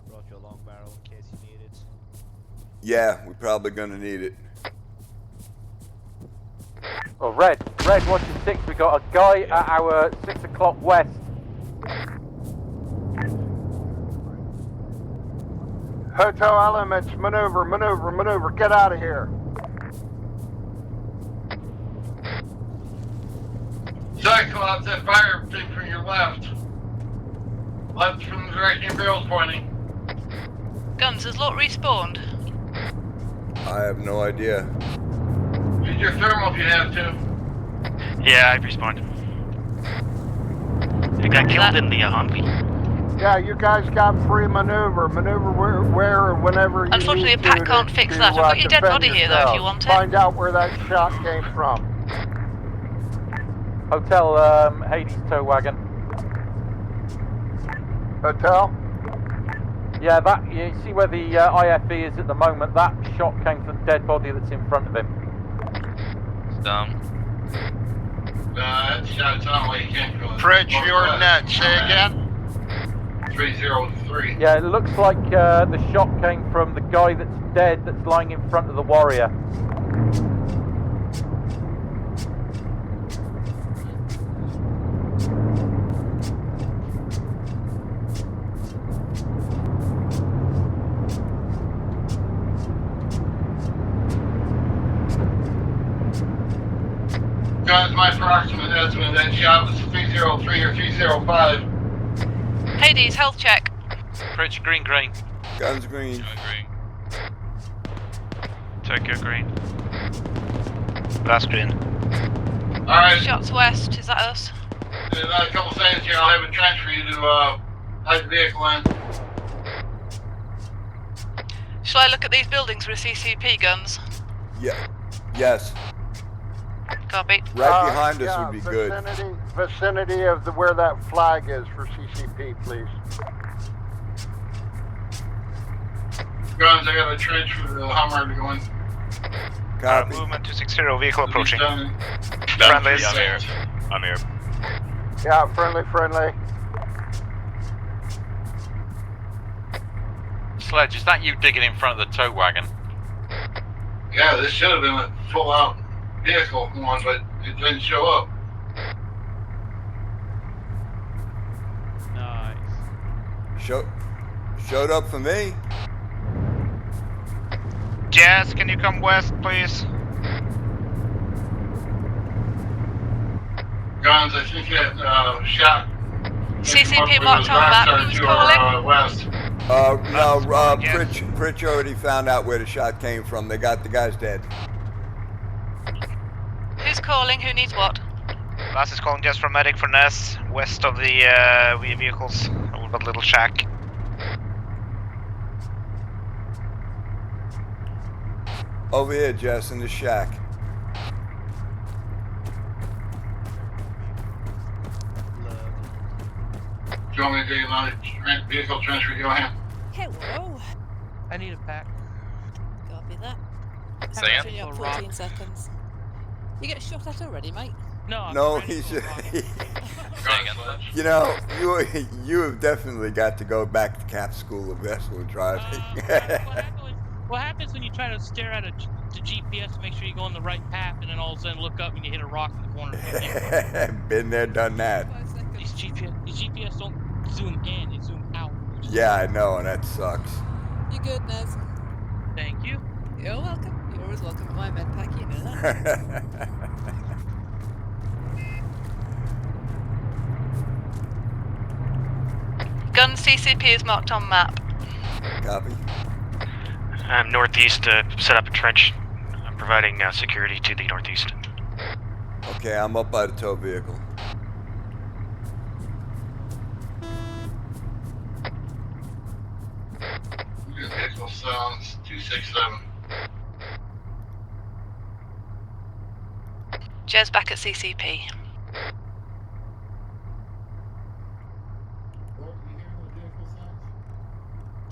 Brought you a long barrel in case you need it. Yeah, we're probably gonna need it. Oh, Red, watching 6, we got a guy at our 6 o'clock west. Hotel elements, maneuver, get out of here. Cyclops, that fire thing from your left. Left from the direction your barrel's pointing. Guns, has Lot respawned? I have no idea. Use your thermal if you have to. Yeah, I've respawned. You got killed in the Humvee. Yeah, you guys got free maneuver. Maneuver where and whenever you Unfortunately, need a pack to can't fix that. I've got your dead defend body here, though, if you yourself. want it. Find out where that shot came from. Hotel, Hades tow wagon. Hotel? Yeah, that, you see where the IFE is at the moment, that shot came from the dead body that's in front of him. Down. That shot's on way you came from. Pritch, you're net. Say again? 303. Yeah, it looks like the shot came from the guy that's dead that's lying in front of the warrior. Guns, my approximate estimate of that shot was 303 or 305. Hades, health check. Pritch, green. Guns green. Tokyo green. Last green. Alright. Shots west, is that us? In a couple seconds here, I'll have a trench for you to hide the vehicle in. Shall I look at these buildings with CCP guns? Yeah. Yes. Copy. Right behind us would be vicinity, good. Vicinity of where that flag is for CCP, please. Guns, I got a trench for the Hummer to go in. Copy. Movement 260, vehicle approaching. Friendlies. I'm here. Yeah, friendly. Sledge, is that you digging in front of the tow wagon? Yeah, this should have been a full-out vehicle one, but it didn't show up. Nice. Showed up for me. Jazz, can you come west, please? Guns, I think that shot. CCP marked on map. Who's calling? West. No, Pritch already found out where the shot came from. They got the guys dead. Who's calling? Who needs what? Last is calling just for medic for Ness, west of the vehicles. We've got a little shack. Over here, Jess, in the shack. Do you want me to do another vehicle transfer, Johan? Hello. I need a pack. Copy that. Say How much again? in your 14 seconds. You get shot at already, mate? No, No, he's. You know, you have definitely got to go back to Cap School of Vessel driving. What happens when you try to stare at the GPS to make sure you go on the right path, and then all of a sudden look up and you hit a rock in the corner? Been there, done that. These GPS don't zoom in; they zoom out. Yeah, I know, and that sucks. You good, Nez? Thank you. You're welcome. You're always welcome at my med pack, you know that. Gun CCP is marked on map. Copy. I'm northeast to set up a trench. I'm providing security to the northeast. Okay, I'm up by the tow vehicle. Vehicle sounds 267. Jez back at CCP.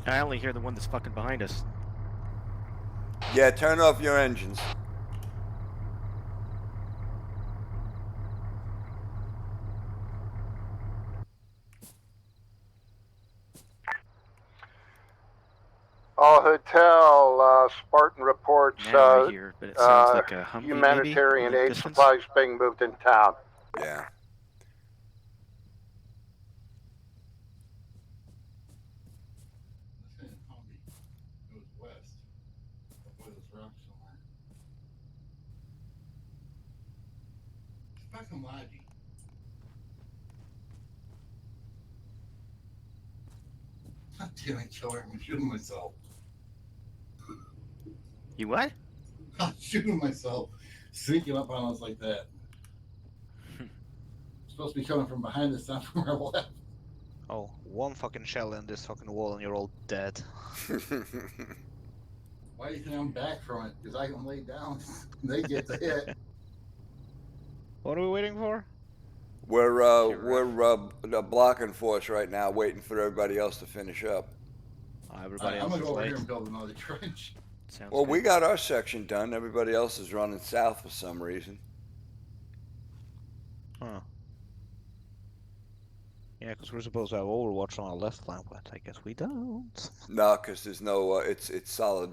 I only hear the one that's fucking behind us. Yeah, turn off your engines. All hotel, Spartan reports Now I hear, but it sounds like a Humvee, humanitarian maybe, in the aid distance. supplies being moved in town. Yeah. Fucking laggy. God damn it, killer. I'm shooting myself. You what? I'm shooting myself. Sneaking up on us like that. Supposed to be coming from behind us, not from our left. Oh, one fucking shell in this fucking wall and you're all dead. Why do you think I'm back from it? Because I can lay down. They get the hit. What are we waiting for? We're blocking force right now, waiting for everybody else to finish up. Everybody else I'm gonna go over here and build another trench. Well, we got our section done. Everybody else is running south for some reason. Huh. Yeah, because we're supposed to have Overwatch on our left flank, but I guess we don't. No, because there's no. It's solid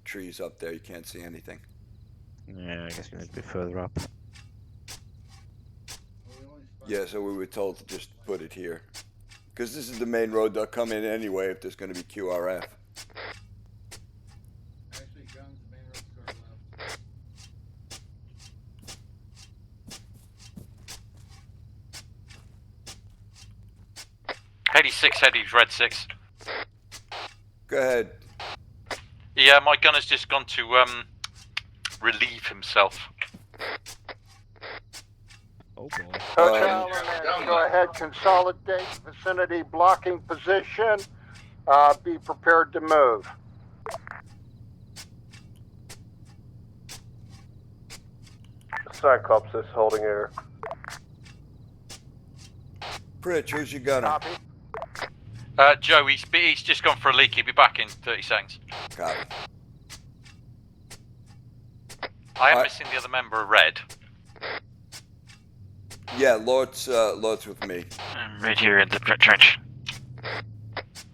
trees up there. You can't see anything. Yeah, I guess you need to be further up. Yeah, so we were told to just put it here. Because this is the main road they'll come in anyway if there's going to be QRF. Actually, guns, the main road start left. Heady 6, Heady's red 6. Go ahead. Yeah, my gunner's just gone to relieve himself. Oh boy. Hotel Element, go ahead, consolidate vicinity blocking position. Be prepared to move. Cyclops is holding air. Pritch, who's your gunner? Joe, he's just gone for a leak. He'll be back in 30 seconds. Copy. I am missing the other member of red. Yeah, Lord's with me. I'm right here in the trench.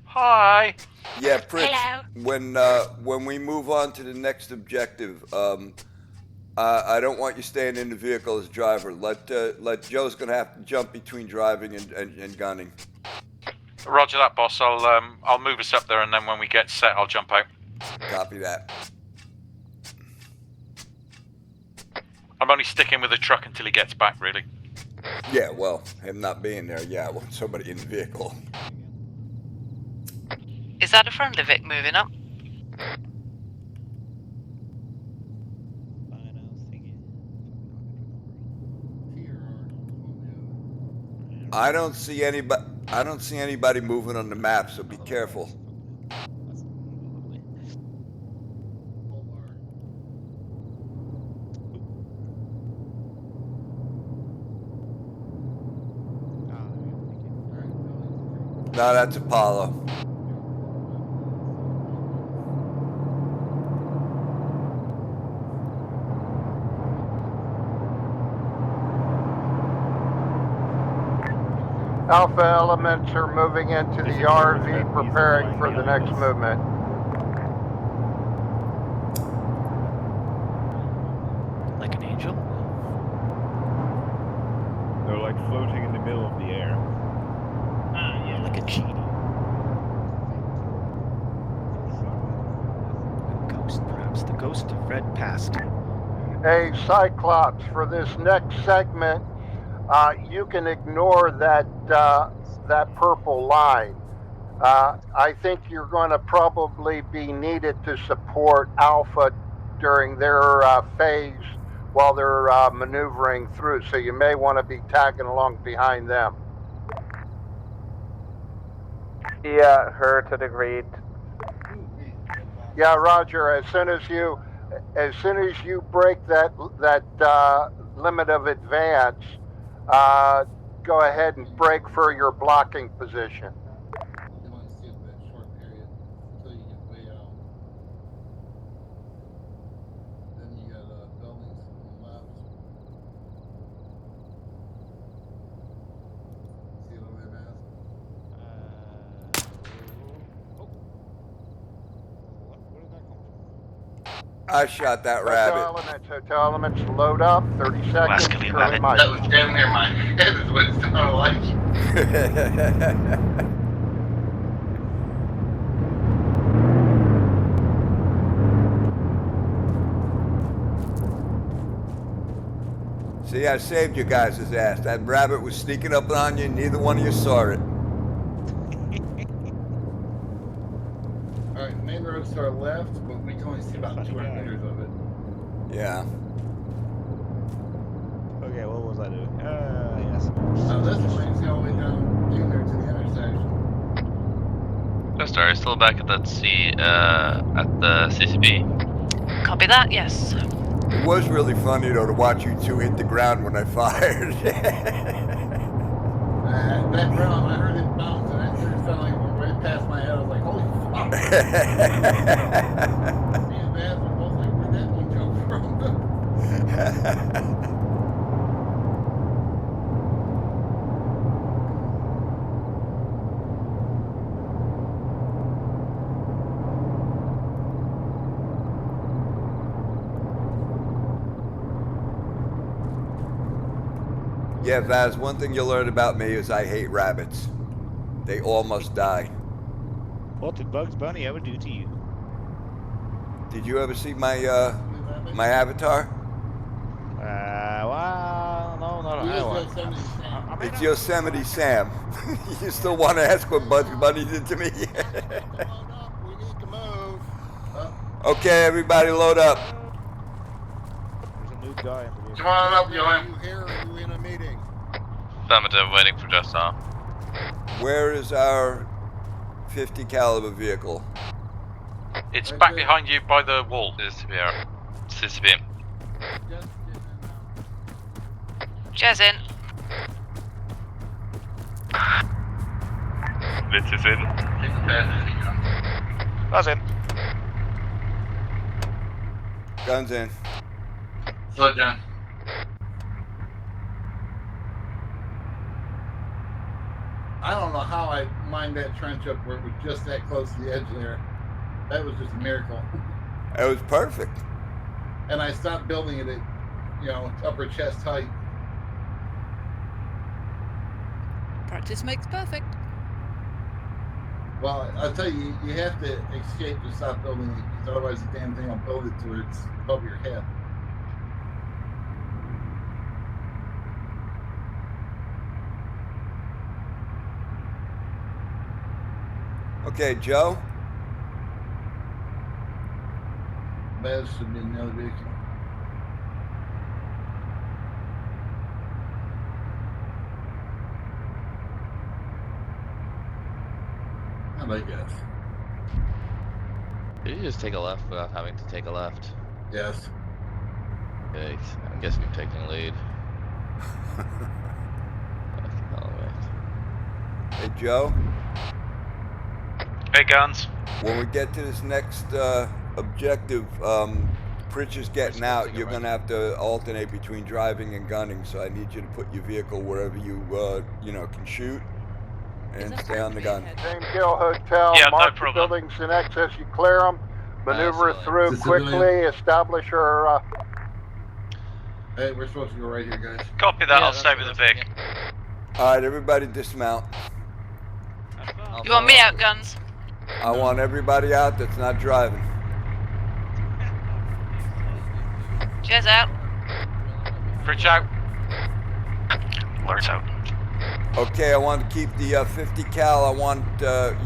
Hi. Yeah, Pritch. Hello. When we move on to the next objective, I don't want you staying in the vehicle as driver. Let Joe's gonna have to jump between driving and gunning. Roger that, boss. I'll move us up there, and then when we get set, I'll jump out. Copy that. I'm only sticking with the truck until he gets back, really. Yeah, well, him not being there, yeah, I want somebody in the vehicle. Is that a friendly Vic moving up? I don't see anybody moving on the map, so be careful. No, that's Apollo. Alpha elements are moving into the RV, preparing for the next movement. Like an angel? They're like floating in the middle of the air. Yeah, like a genie. A ghost, perhaps. The ghost of Red Past. Hey, Cyclops, for this next segment, you can ignore that purple line. I think you're going to probably be needed to support Alpha during their phase while they're maneuvering through, so you may want to be tagging along behind them. Yeah, heard and agreed. Yeah, Roger. As soon as you break that limit of advance, go ahead and break for your blocking position. You want to skip that short period until you get way out. Then you got buildings on the left. See it over there, Matt? I shot that Hotel elements, load up. 30 seconds. Charlie Mike. That was damn near my head is what it sounded like. See, I saved you guys' ass. That rabbit was sneaking up on you, neither one of you saw it. Alright, main road's to our left, but we can only see about 200 meters of it. Yeah. Okay, what was I doing? Yes. This lane's the only way down in there to the intersection. Just are still back at that at the CCP. Copy that, yes. It was really funny though to watch you two hit the ground when I fired. background, I heard it bounce, and it sounded like it went right past my head. I was like, holy fuck. Me and Baz were both like, where'd that one come from? Yeah, Vaz, one thing you'll learn about me is I hate rabbits. They all must die. What did Bugs Bunny ever do to you? Did you ever see my my avatar? Well, no, not I It's Yosemite Sam. You still want to ask what Bugs Bunny did to me? Okay, everybody load up. There's a new guy in the vehicle. Come on up, Yoem. Are you here or are you in a meeting? Affirmative, waiting for just now. Where is our 50 caliber vehicle? It's back behind you by the wall. CCBR. CCB. Jazz in. Blitz is in. Buzz in. Guns in. Slow down. I don't know how I mined that trench up where it was just that close to the edge there. That was just a miracle. It was perfect. And I stopped building it at, upper chest height. Practice makes perfect. Well, I'll tell you, you have to escape to stop building it, because otherwise the damn thing will build it to where it's above your head. Okay, Joe. Baz should be in the other vehicle. I guess. Did you just take a left without having to take a left? Yes. Okay, I'm guessing you're taking lead. Hey, Joe. Hey, Guns. When we get to this next objective, Pritchard's getting out. You're going to have to alternate between driving and gunning, so I need you to put your vehicle wherever you, can shoot. And stay on the gun. James Gill Hotel, mark the buildings in excess, you clear them, maneuver through quickly, establish your... Hey, we're supposed to go right here, guys. Copy that, I'll stay with the Vic. Alright, everybody dismount. You want me out, Guns? I want everybody out that's not driving. Jazz out. Fritch out. Alerts out. Okay, I want to keep the 50 cal. I want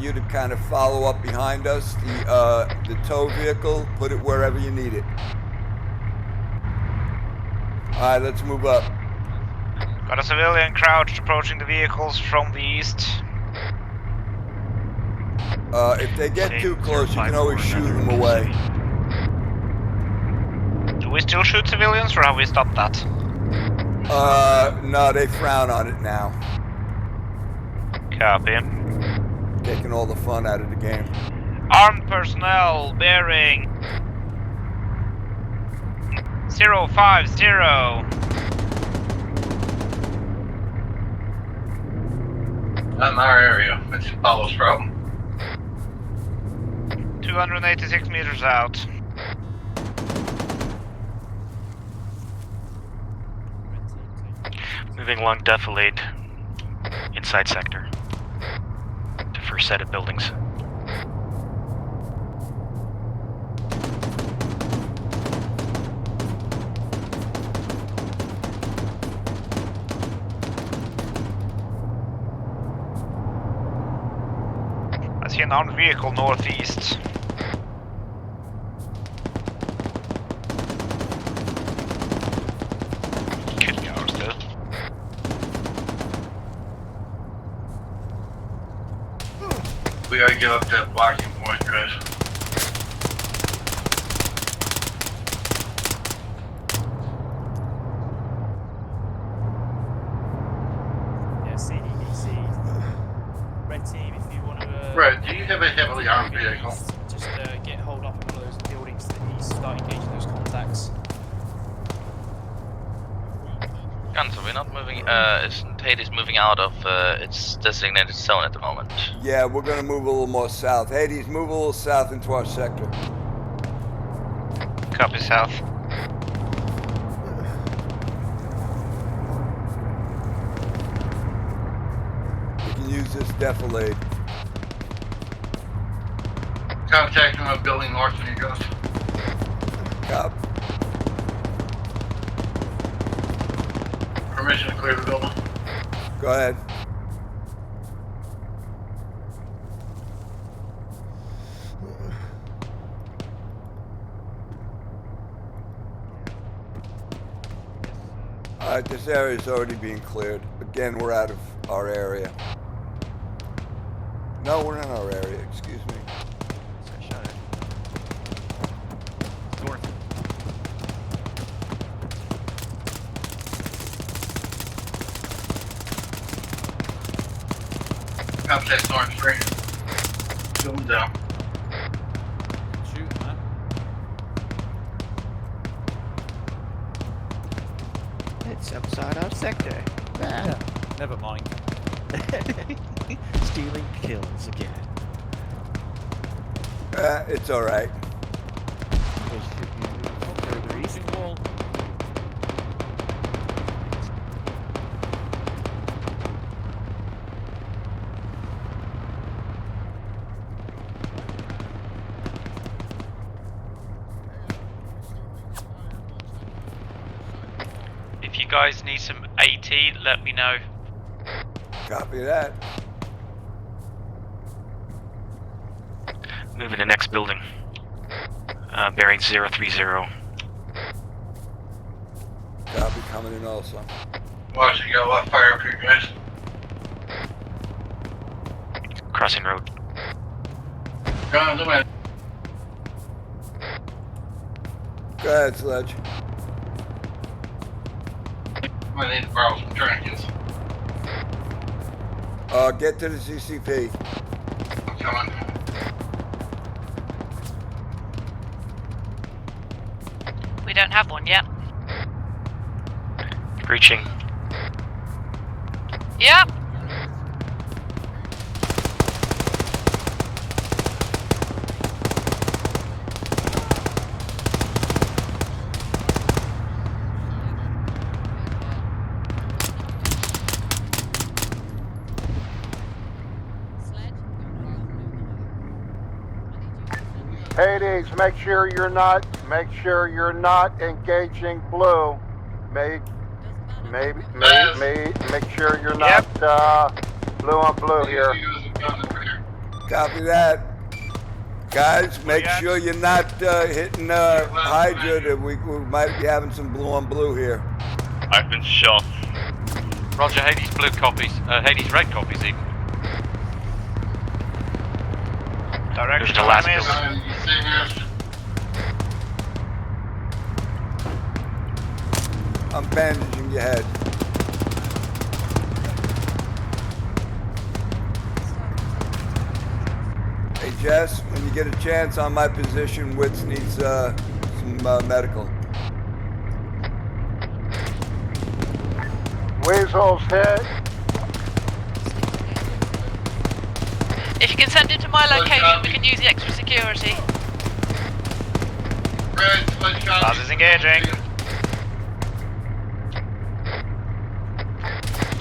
you to kind of follow up behind us. The tow vehicle, put it wherever you need it. Alright, let's move up. Got a civilian crouched approaching the vehicles from the east. If they get too close, you can always shoot them away. Do we still shoot civilians or have we stopped that? No, they frown on it now. Copy. Taking all the fun out of the game. Armed personnel bearing 050. Not in our area. It's Apollo's problem. 286 meters out. Moving along defilade. Inside sector. To first set of buildings. I see an armed vehicle northeast. Could be ours though. We gotta get up that blocking point, guys. Yeah, CDBC Right, do you have a heavily armed vehicle? Just get hold up in one of those buildings that he's start engaging those contacts. Guns, are we not moving? Isn't Hades moving out of its designated zone at the moment? Yeah, we're gonna move a little more south. Hades, move a little south into our sector. Copy south. We can use this defilade. Contacting a building north of you guys. Cop. Permission to clear the building. Go ahead. Alright, this area is already being cleared. Again, we're out of our area. No, we're in our area, excuse me. Contact north screen. Going down. Shoot, man. It's outside our sector. Yeah, never mind. Stealing kills again. It's alright. Further east. Wall. If you guys need some AT, let me know. Copy that. Moving to the next building. Bearing 030. Copy, coming in also. Watch, you got a lot of fire up here, guys. Crossing road. Guns, I'm in. Go ahead, Sledge. I need to borrow some trinkets. Get to the CCP. I'm coming. We don't have one yet. Breaching. Yep. Hades, make sure you're not engaging blue. Make sure you're not blue on blue here. Copy that. Guys, make sure you're not hitting Hydra. That we might be having some blue on blue here. I've been shot. Roger, Hades blue copies. Hades red copies even. Direction the last enemies. I'm bandaging your head. Hey Jess, when you get a chance on my position, Witz needs some medical. Weasel's hit. If you can send it to my location, we can use the extra security. Buzz is engaging.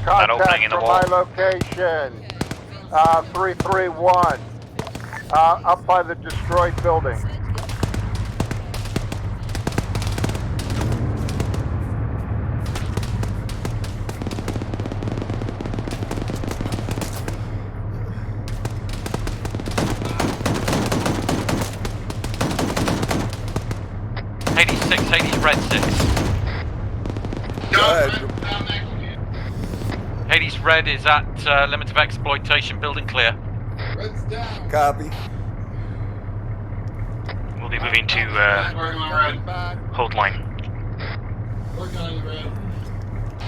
That opening in Contact the from wall. my location. 331. Up by the destroyed building. Hades 6, Hades red 6. Go ahead. Hades red is at limit of exploitation, building clear. Copy. We'll be moving to hold line.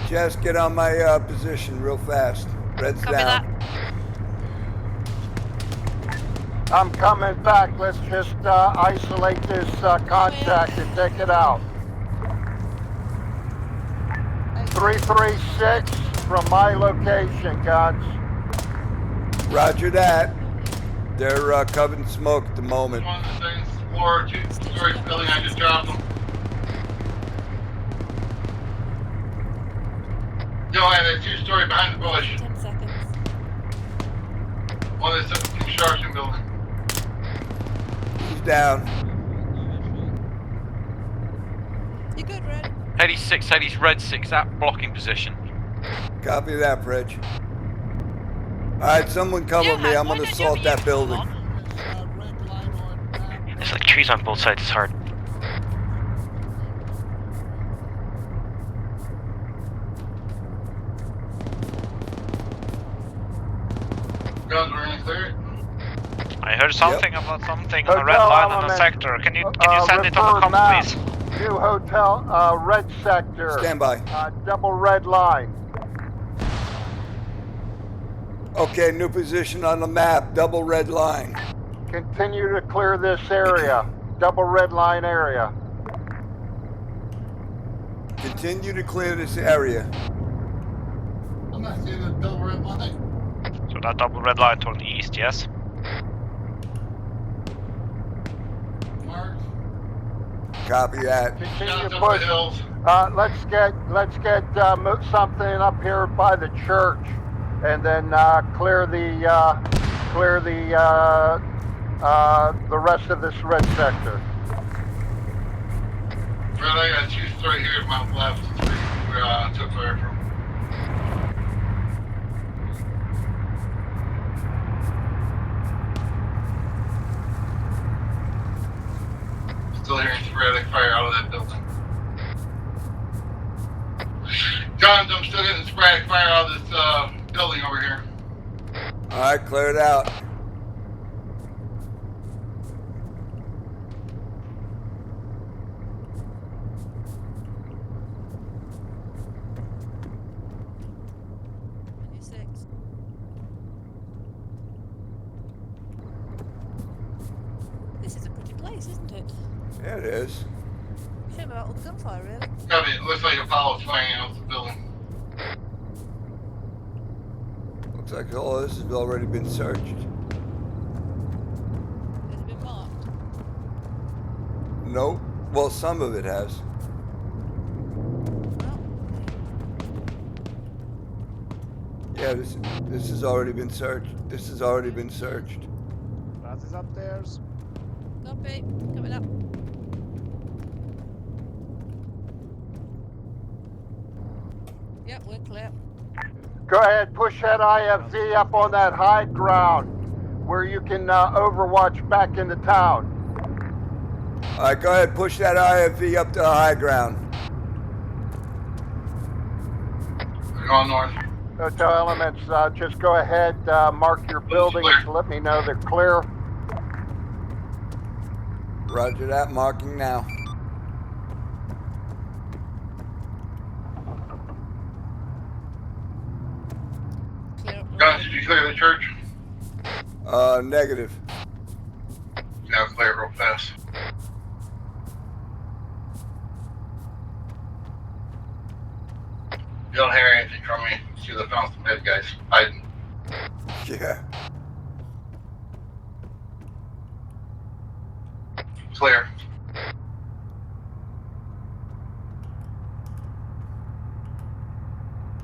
Jess, get on my position real fast. Red's Copy down. that. I'm coming back. Let's just isolate this contact and take it out. 336 from my location, guns. Roger that. They're covered in smoke at the moment. One of the things, floor, two-story building, I just dropped them. No, I had a two-story behind the bush. 10 seconds. One of the construction building. He's down. You good, Red? Hades 6, Hades Red 6 at blocking position. Copy that, Bridge. Alright, someone cover me. I'm gonna assault that building. There's like trees on both sides, it's hard. Guns were in clear. I heard something about something on the red line on the sector. Can you send it on the comms, please? New hotel, red sector. Stand by. Double red line. Okay, new position on the map. Double red line. Continue to clear this area. Double red line area. Continue to clear this area. I'm not seeing the double red line. So that double red line toward the east, yes? Copy that. Continue to push. Let's get something up here by the church, and then clear the rest of this red sector. Red, I got a two-story here, mount left. Where I took fire from. Still hearing sporadic fire out of that building. Guns, I'm still getting sporadic fire out of this building over here. Alright, clear it out. This is a pretty place, isn't it? Yeah, it is. Shame about all the gunfire, really. I mean, it looks like Apollo's flying out of the building. Looks like all this has already been searched. Has it been marked? Nope. Well, some of it has. Yeah, this has already been searched. This has already been searched. Raz is upstairs. Copy. Coming up. Yep, we're clear. Go ahead, push that IFV up on that high ground where you can overwatch back into town. Alright, go ahead, push that IFV up to the high ground. We're going north. Hotel elements, just go ahead, mark your buildings, let me know they're clear. Roger that, marking now. Guns, did you clear the church? Negative. Yeah, clear real fast. You don't hear anything from me. See the fountain head guys hiding. Yeah. Clear.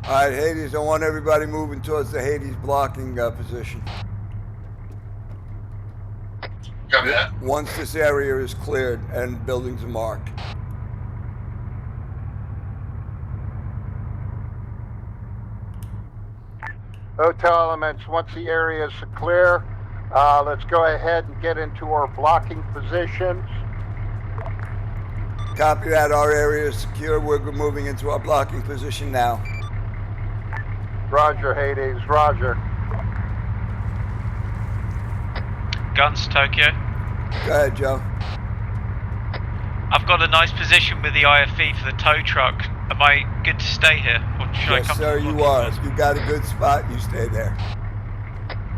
Alright, Hades, I want everybody moving towards the Hades blocking position. Copy that. Once this area is cleared and buildings are marked. Hotel elements, once the area is clear, let's go ahead and get into our blocking positions. Copy that, our area is secure. We're moving into our blocking position now. Roger, Hades, roger. Guns, Tokyo. Go ahead, Joe. I've got a nice position with the IFV for the tow truck. Am I good to stay here? Or should I Yes, come sir, you are. If you got a good spot, you stay there.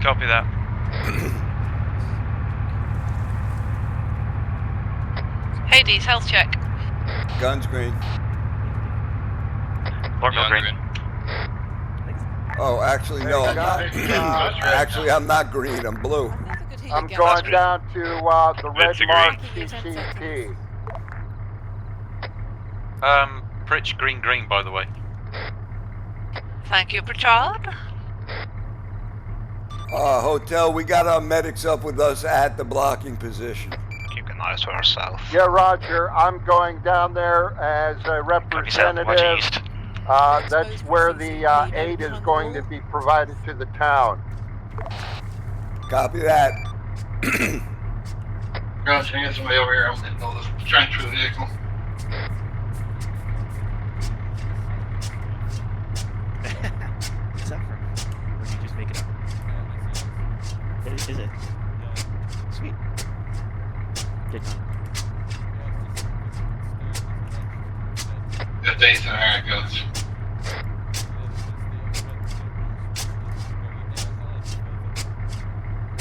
Copy that. Hades, health check. Guns green. Green. Oh, actually, no, I'm not. Actually, I'm not green. I'm blue. I'm going down to the red mark CCP. Pritch, green, by the way. Thank you, Pritchard. Hotel, we got our medics up with us at the blocking position. Keeping eyes to ourselves. Yeah, Roger. I'm going down there as a representative. That's where the aid is going to be provided to the town. Copy that. Guys, hang on, somebody over here. I'm getting all this transfer the vehicle. What's that from? Or did you just make it up? Is it? Sweet. Good job. Good day, there it goes.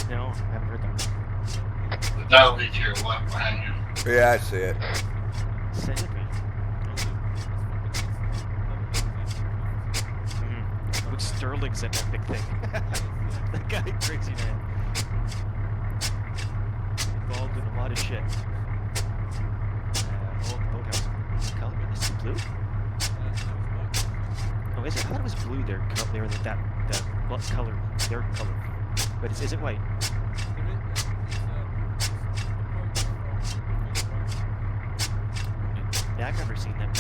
No, I haven't heard that. That'll lead to your left behind you. Yeah, I see it. Send it, man. Looks Sterling's in that big thing. That guy, crazy man. Involved in a lot of shit. Boathouse. Color? Is it blue? Oh, is it? I thought it was blue there. They were that what color? Their color. But is it white? Yeah, I've never seen that.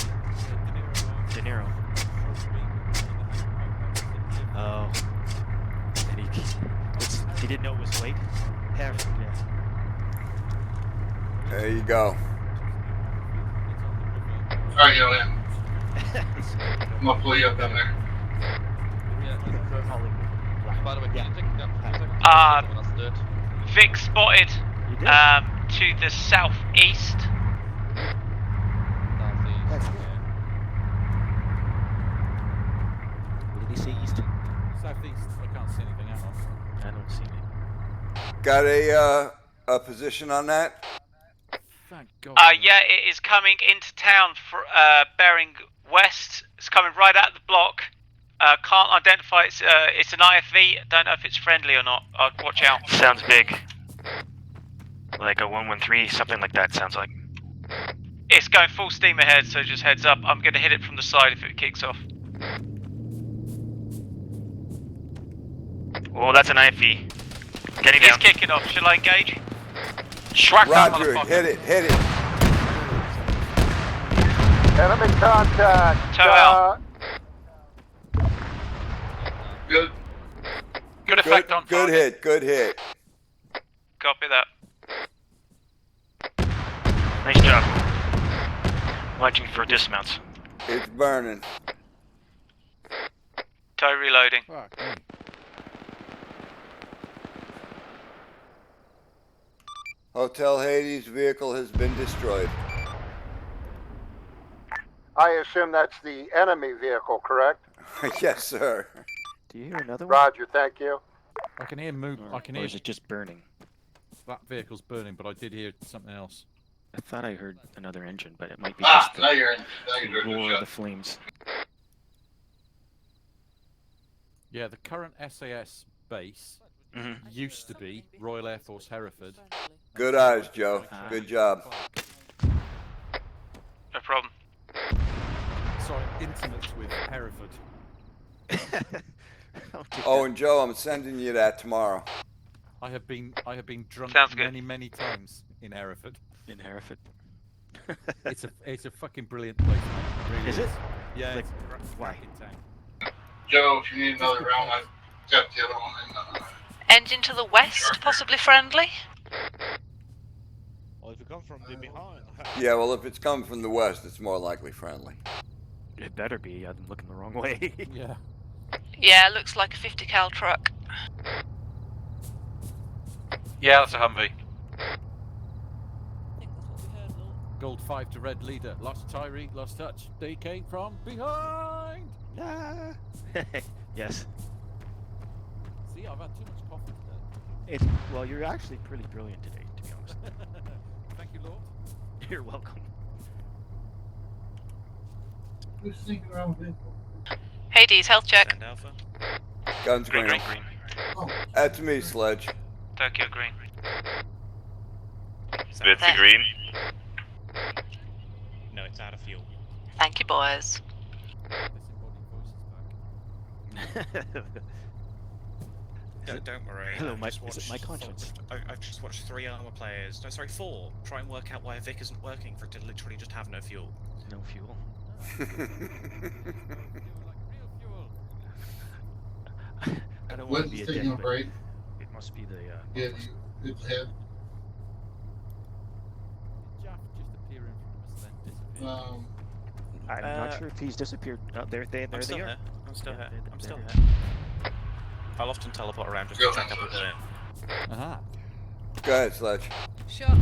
De Niro. Oh. And he didn't know it was white? Yeah. There you go. Alright, yo, man. I'm gonna pull you up down there. By the way, can you take it down? Vic spotted to the southeast. What did he say east? Southeast. I can't see anything out of. I don't see anything. Got a position on that? Thank God. Yeah, it is coming into town for bearing west. It's coming right out of the block. Can't identify. It's an IFV. Don't know if it's friendly or not. Watch out. Sounds big. Like a 113, something like that sounds like. It's going full steam ahead, so just heads up. I'm going to hit it from the side if it kicks off. Oh, that's an IFV. Getting down. It's kicking off. Shall I engage? Roger, hit it. Enemy contact. Tow out. Good. Good effect on target. Good hit. Copy that. Nice job. Watching for dismounts. It's burning. Tow reloading. Hotel Hades vehicle has been destroyed. I assume that's the enemy vehicle, correct? Yes, sir. Do you hear another one? Roger, thank you. I can hear move. I can Or hear. is it just burning? That vehicle's burning, but I did hear something else. I thought I heard another engine, but it might be just the Now you're doing roar your of the shot. flames. Yeah, the current SAS base used to be Royal Air Force Hereford. Good eyes, Joe. Good job. No problem. So I'm intimate with Hereford. Oh, and Joe, I'm sending you that tomorrow. I have been drunk Sounds good. many times in Hereford. In Hereford. It's a fucking brilliant place. Man. It really Is it? Yeah. Like, it's why? town. Joe, if you need another round, I've got the other one. Engine to the west, possibly friendly. Well, if you come from the behind. Yeah, well, if it's coming from the west, it's more likely friendly. It better be. I'm looking the wrong way. Yeah. Yeah, looks like a 50 cal truck. Yeah, that's a Humvee. Gold 5 to red leader. Lost Tyree, lost touch. They came from behind. Ah. Yes. See, I've had too much coffee today. Well, you're actually pretty brilliant today, to be honest. Thank you, Lord. You're welcome. Who's sneaking around with it? Hades, health check. Send Alpha. Guns green. Green. That's me, Sledge. Tokyo green. Bits There. of green. No, it's out of fuel. Thank you, boys. Don't worry. Hello, I've my- just is it watched my conscience? I've just watched 3 armor players. No, sorry, 4. Try and work out why a Vic isn't working for it to literally just have no fuel. No fuel. I don't want to be a taking dick, a but break. it must be the. Yeah, it's head. I'm not sure if he's disappeared. Oh, there they I'm still are. here. I'm still Yeah, here. they're- I'm still they're here. I'll often teleport around just to check up with it. Aha. Go ahead, Sledge. Shots.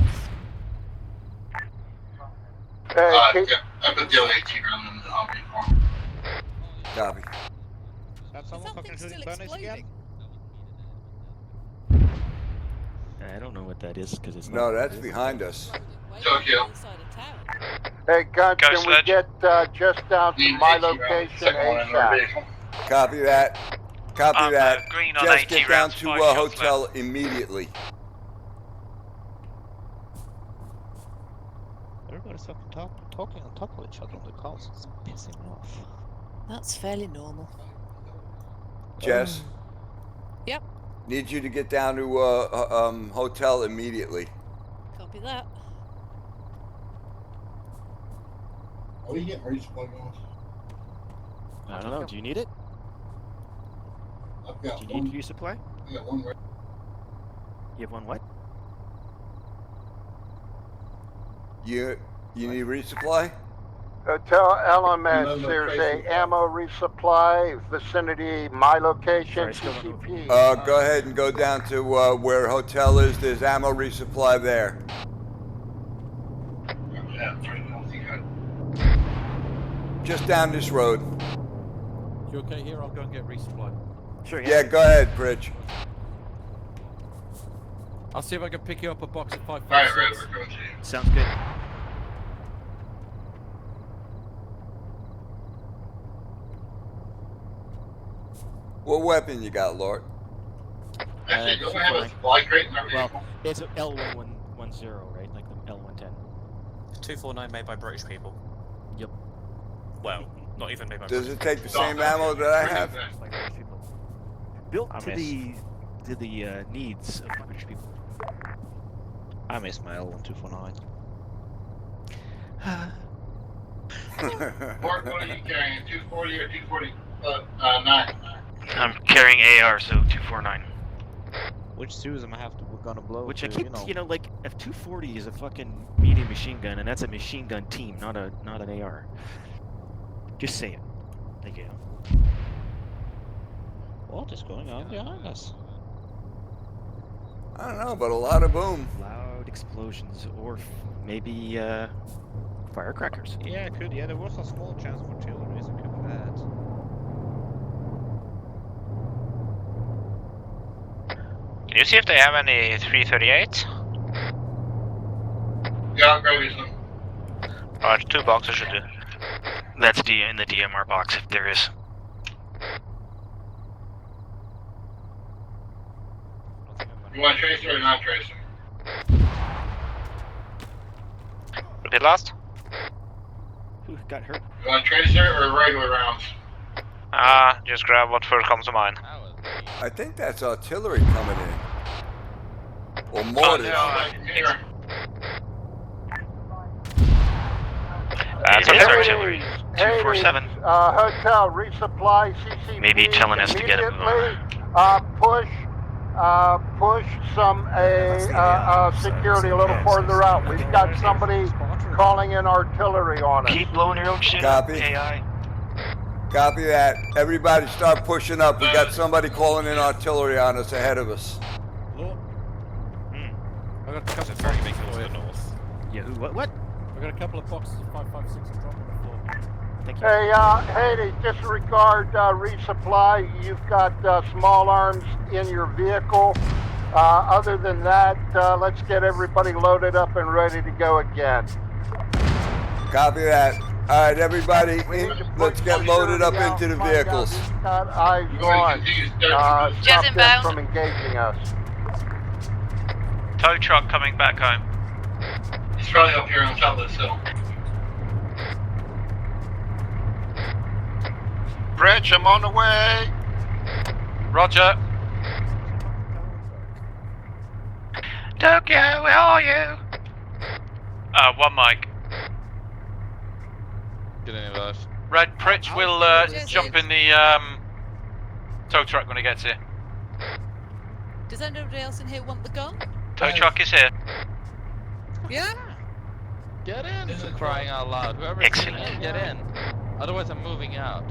Kate, I put the OAT round in the hobby form. Copy. Have someone fucking shooting bunnies again? I don't know what that is because it's No, not. that's behind us. Tokyo. Hey, Gunch, Go, can we Sledge. get just down to my location Second one in our ASAP? vehicle. Copy that. Copy that. green on Just 80 get down rounds, to 5 shots hotel immediately. Everybody's fucking talking on top of each other on the calls. It's pissing me off. That's fairly normal. Jess, Yep, need you to get down to hotel immediately. copy that. Are we getting resupply going? I don't know. Do you need it? I've got Do you one. need resupply? I got one right. You have one what? You need resupply? Hotel Elements, No, no, there's facing a ammo resupply, vicinity, my location, Sorry, still don't know. CCP. Go ahead and go down to where hotel is. There's ammo resupply there. Yeah, that's right. I don't think I. Just down this road. You okay here? I'll go and get resupply. Sure. Yeah, go ahead, Bridge. I'll see if I can pick you up a box of Alright, right, 556. we're going to you. Sounds good. What weapon you got, Lord? Actually, don't we have a fine. supply crate in our vehicle? Well, it's a L1110, right? Like the L110. 249 made by British people. Yep. Well, not even made by Does British it take the same ammo that I have? Like British people. Built I to miss. the needs of the British people. I miss my L1249. Mark, what are you carrying? 240 or 249? I'm carrying AR, so 249. Which Susan I have to we're gonna blow Which to, I keep, you know. like, if 240 is a fucking medium machine gun, and that's a machine gun team, not an AR. Just saying. Thank you. What is going on behind us? I don't know, but a lot of boom. Loud explosions, or maybe firecrackers. Yeah, it could. Yeah, there was a small chance for artillery, so it could be bad. Can you see if they have any 338? Yeah, I'll grab you some. Alright, 2 boxes should do. That's in the DMR box if there is. You want tracer or not tracer? Repeat last? Who got hurt? You want tracer or regular rounds? Just grab what first comes to mind. I think that's artillery coming in. Or mortars. Here. That's It's artillery. artillery. 247. Hotel resupply, CCP. Maybe telling us to get it. immediately. Push some security a little further out. We've got somebody calling in artillery on us. Keep blowing your own shit Copy. up, AI. Copy that. Everybody start pushing up. We got somebody calling in artillery on us ahead of us. Lord. I got a couple of Very big boxes to for the you. north. Yeah, who? What? I got a couple of boxes of 556 to drop on the floor. Thank you. Hey, Hades, disregard resupply. You've got small arms in your vehicle. Other than that, let's get everybody loaded up and ready to go again. Copy that. All right, everybody, let's get loaded up into the vehicles. Got eyes on. Jet Stop them inbound. from engaging us. Tow truck coming back home. He's probably up here on top of this hill. Rich, I'm on the way. Roger. Tokyo, where are you? One mic. Get in there, guys. Red Pritch will jump in the tow truck when he gets here. Does anybody else in here want the gun? Tow truck is here. Yeah. Get in! For crying out loud. Whoever's in here, get in. Otherwise, I'm moving out.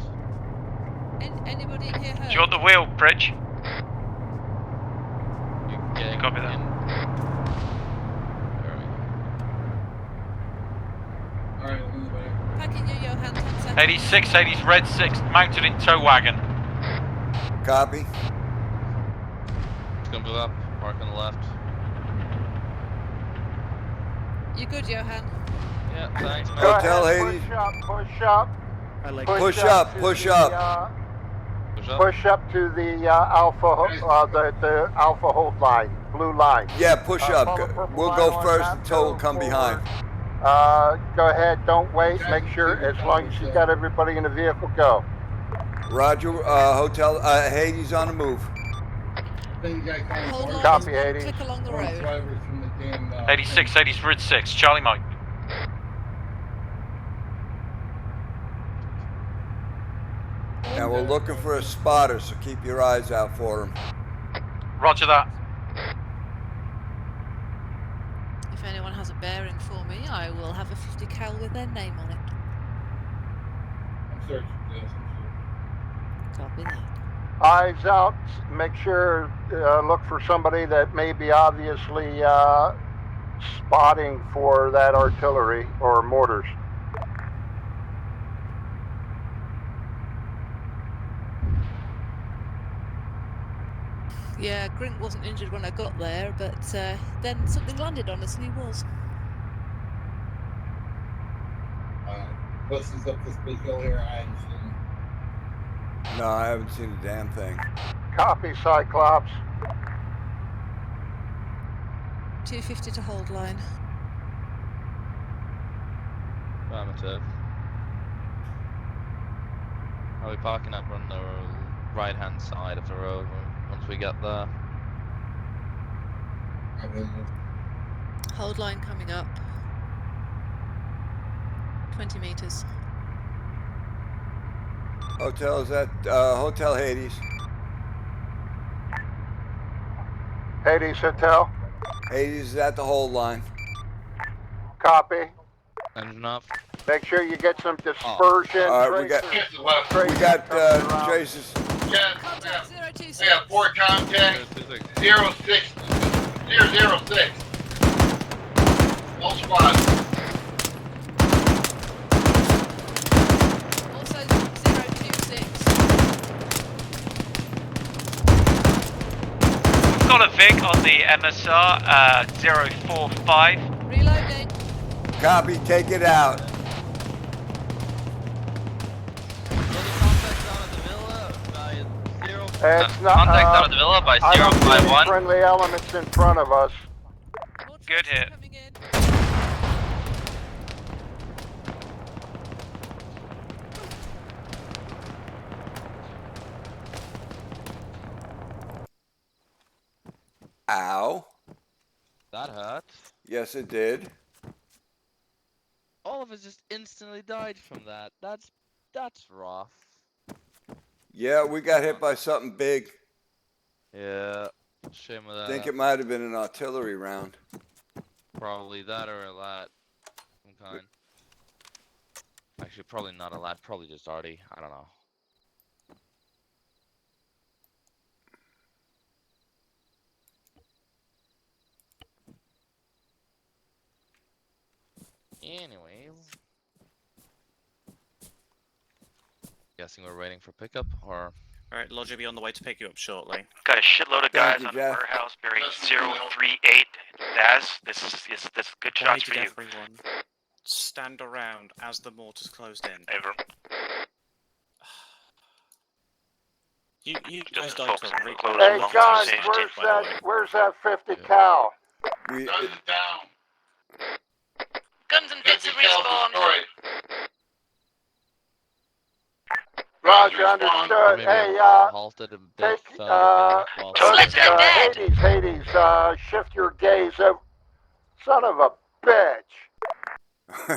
Anybody in here hurt? Do you want the wheel, Pritch? You copy that. Packing you, Johan. 10 seconds. 86, 80s, red 6, mounted in tow wagon. Copy. It's gonna move up. Park on the left. You good, Johan? Yeah, thanks, man. Hotel Hades. Push up. I like Push up, to push the, up. Push up to the the Alpha hold line, blue line. Yeah, push up. follow purple We'll line go on first that, and Tow will go come forward. behind. Go ahead, don't wait. Make sure, as long as you got everybody in the vehicle, go. Roger, Hotel Hades on the move. Hold on, Copy, there's one 80. click along the road. 86, 80s, red 6, Charlie Mike. Now we're looking for a spotter, so keep your eyes out for him. Roger that. If anyone has a bearing for me, I will have a 50 cal with their name on it. I'm searching this. Copy that. Eyes out. Make sure, look for somebody that may be obviously spotting for that artillery or mortars. Yeah, Grint wasn't injured when I got there, but then something landed on us and he was. Buses up this big hill here. I ain't seen. No, I haven't seen a damn thing. Copy, Cyclops. 250 to hold line. Affirmative. Are we parking up on the right hand side of the road once we get there? Hold line coming up. 20 meters. Hotel, is that Hotel Hades? Hades Hotel. Hades is at the hold line. Copy. Engine up. Make sure you get some dispersion. All right, we got traces. Contact 026. We have 4 contacts. 06006. All squads. Also 026. Got a Vic on the MSR, 045. Reloading. Copy, take it out. It's not, Contact out of the villa by I don't see any 051. friendly elements in front of us. Good hit. Ow. That hurt. Yes, it did. All of us just instantly died from that. That's rough. Yeah, we got hit by something big. Yeah. Shame of that. I think it might have been an artillery round. Probably that or a lat. Some kind. Actually, probably not a lat. Probably just arty. I don't know. Anyways. Guessing we're waiting for pickup, or... Alright, Lodge will be on the way to pick you up shortly. Got a shitload of guys you, on the Jeff. warehouse bearing 038. Daz, this is a good shots for you. Everyone. stand around as the mortar's closed in. Over. You guys died to a Hey guys, where's that 50 cal? We, Guns down. Guns and bits have respawned. Roger, understood. Hey, halted a bit take, Hades, shift your gaze over. Son of a bitch.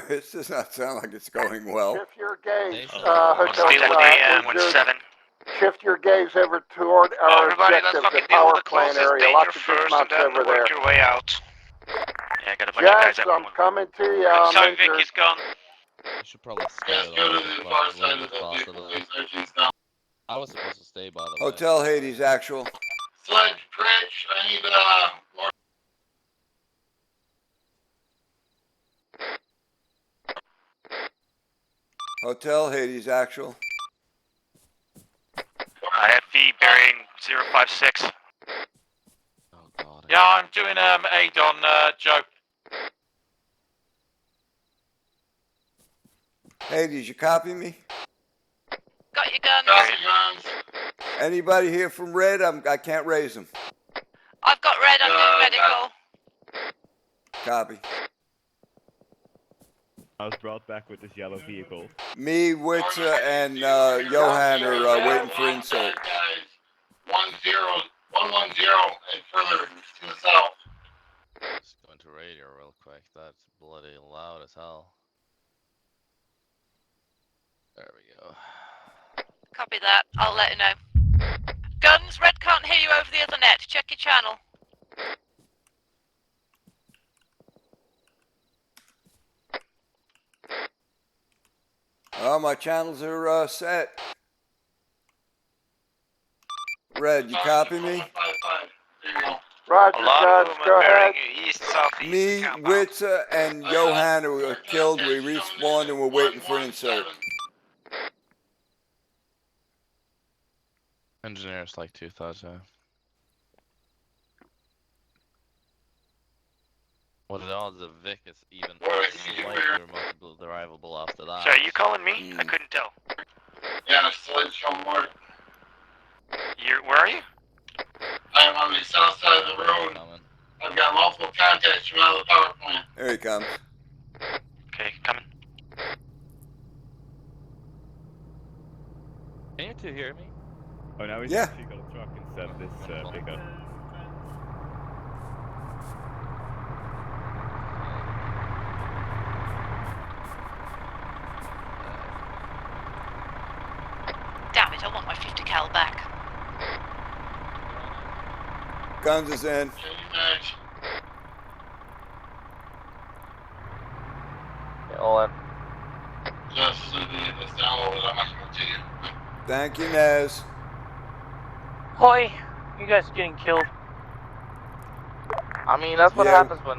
this does not sound like it's going well. Shift your gaze, Hotel, shift your gaze over toward our Everybody, let's objective, fucking the deal power with the plant closest area. danger Lots of first, and mounts then over there. work your way out. Yeah, I got a bunch of guys Yes, out. I'm coming to you. So I'm Vic injured. is gone. You should probably stay Yes, go to the far side of the vehicle, please. Engines down. I was supposed to stay, by the way. Hotel Hades, actual. Sledge, Pritch, I need, more. Hotel Hades, actual. IFV bearing 056. Yeah, I'm doing aid on Joe. Hades, you copy me? Got your guns. Anybody here from Red? I can't raise them. I've got red. I'm doing medical. Copy. I was brought back with this yellow vehicle. Me, Witzer, and Johan are waiting for insert. 110 and further to the south. Just going to radio real quick. That's bloody loud as hell. There we go. Copy that. I'll let you know. Guns, red can't hear you over the other net. Check your channel. Oh, my channels are set. Red, you copy me? Roger, guys, go ahead. Me, Witzer, and Johan were killed. We respawned and we're waiting for insert. Engineers like 2000. What are the odds of Vic is even slightly remotely derivable after that? So are you calling me? I couldn't tell. Yeah, Sledge somewhere. Where are you? I'm on the south side of the road. I've got multiple contacts from out of the power plant. There he comes. Okay, coming. Can you two hear me? Oh, now he's Yeah. actually got a truck instead of this pickup. Damn it, I want my 50 cal back. Guns is in. All in. Just this download, I'm not going to you. Thank you, Nez. Hoi, you guys are getting killed. I mean, that's what Yeah. happens when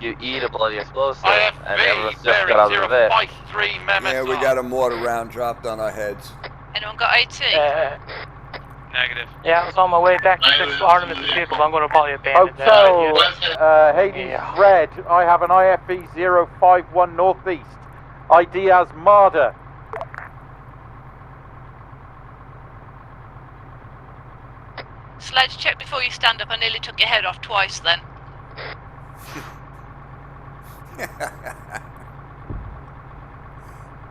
you eat a bloody explosive and everyone's just bearing got out of it. 053 Yeah, we got a mortar round dropped on our heads. Anyone got AT? Negative. Yeah, I was on my way back to fix Artemis' vehicle, but I'm going to probably abandon that. Hotel, Hades Red, I have an IFE 051 Northeast. ID as Marder. Sledge, check before you stand up. I nearly took your head off twice then.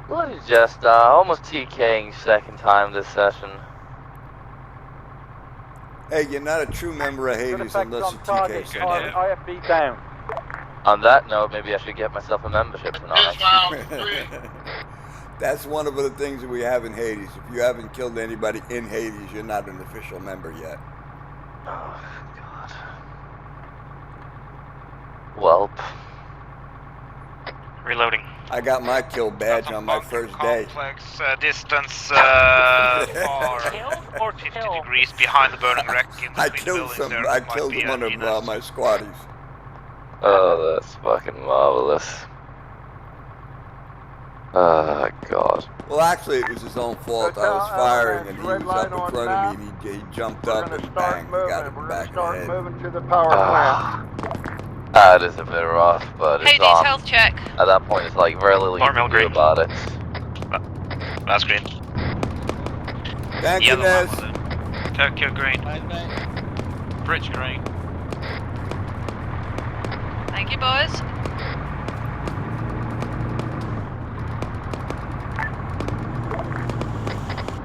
Bloody just almost TKing second time this session. Hey, you're not a true member of Hades unless you TK. IFE down. On that note, maybe I should get myself a membership tonight. That's one of the things that we have in Hades. If you haven't killed anybody in Hades, you're not an official member yet. Oh, God. Welp. Reloading. I got my kill badge on my first day. Complex distance far 50 degrees behind the burning wreck. I killed I killed one of my squaddies. Oh, that's fucking marvelous. Oh, God. Well, actually, it was his own fault. I was firing, and he was up in front of me, and he jumped up and bang, he got him back in the head. Moving to the power plant. It is a bit rough, but it's Hades, health check. At that point, it's like very little you can do about it. Last green. Thank you, Nez. Tokyo green. Bridge green. Thank you, boys.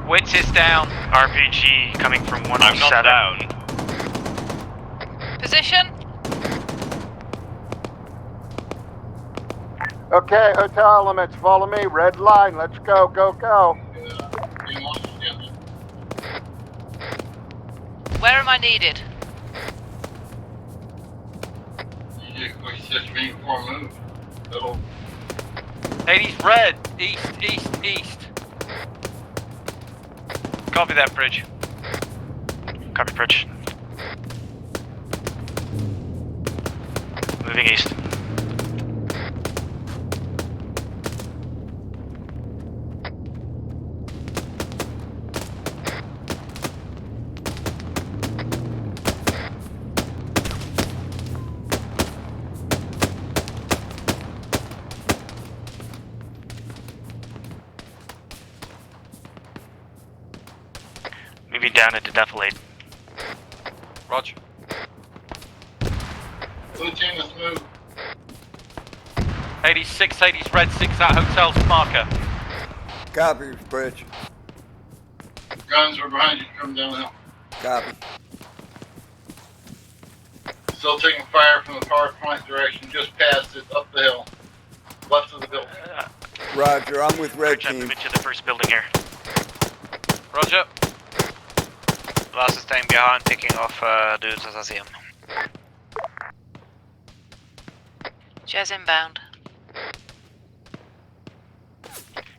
Wits is down. RPG coming from 107. I'm not down. Position. Okay, hotel elements, follow me. Red line, let's go, go, go. Where am I needed? Hades red. East, east, east. Copy that, Bridge. Copy, Bridge. Moving east. Moving down into defilade. Roger. Lieutenant, move. 86, Hades red 6 at hotel's marker. Copy, Bridge. Guns are behind you, come down the hill. Copy. Still taking fire from the power plant direction, just past it, up the hill. Left of the building. Roger, I'm with Red I'm Team. moving to the first building here. Roger. Last is staying behind, picking off dudes as I see them. Jazz inbound.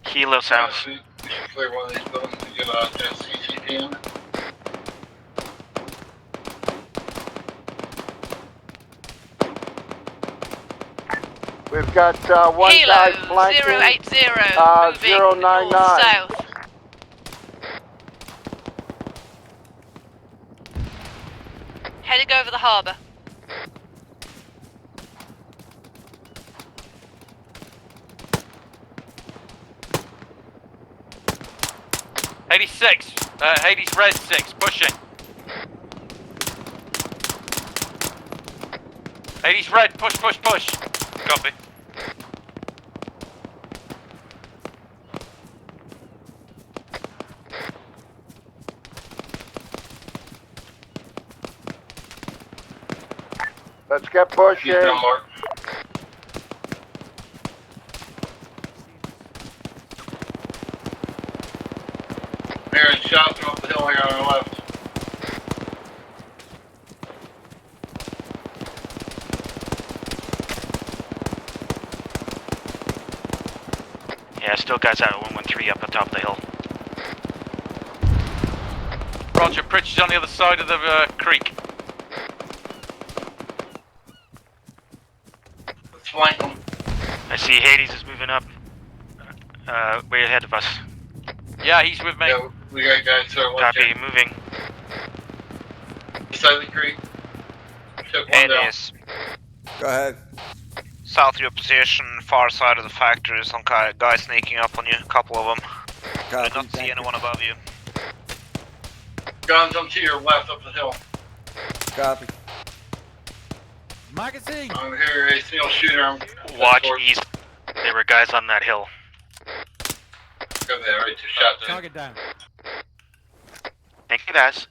Kilo sounds. We should clear one of these buildings to get out that CCP in. We've got one Kilo guy flanking. 080 moving 099. north south. Heading over the harbour. Hades 6. Hades red 6. Pushing. Hades red. Push, push, push. Copy. Let's get pushing. Keep down, Mark. Hearing shots from up the hill here on our left. Yeah, still guys out at 113 up on top of the hill. Roger. Pritch is on the other side of the creek. Let's flank them. I see Hades is moving up. Way ahead of us. Yeah, he's with me. Yeah, we got guys to our left. Copy, moving. Side of the creek. Took one down. Hades. Go ahead. South of your position, far side of the factory, some guy sneaking up on you, a couple of them. I do not see anyone above you. Guns up to your left up the hill. Copy. Magazine! I'm here, a single shooter. I'm Watch east. There were guys on that hill. Go there, right, 2 shots in. Target down. Thank you guys.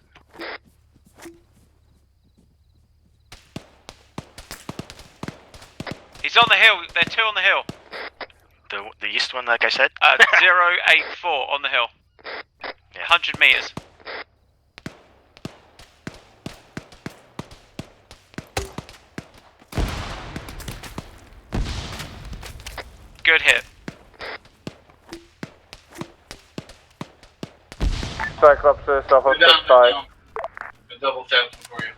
He's on the hill, there are 2 on the hill. The east one, like I said? 084 on the hill. Yeah. 100 meters. Good hit. Cyclops south of Go the down, go side. down. I'll double tap them for you.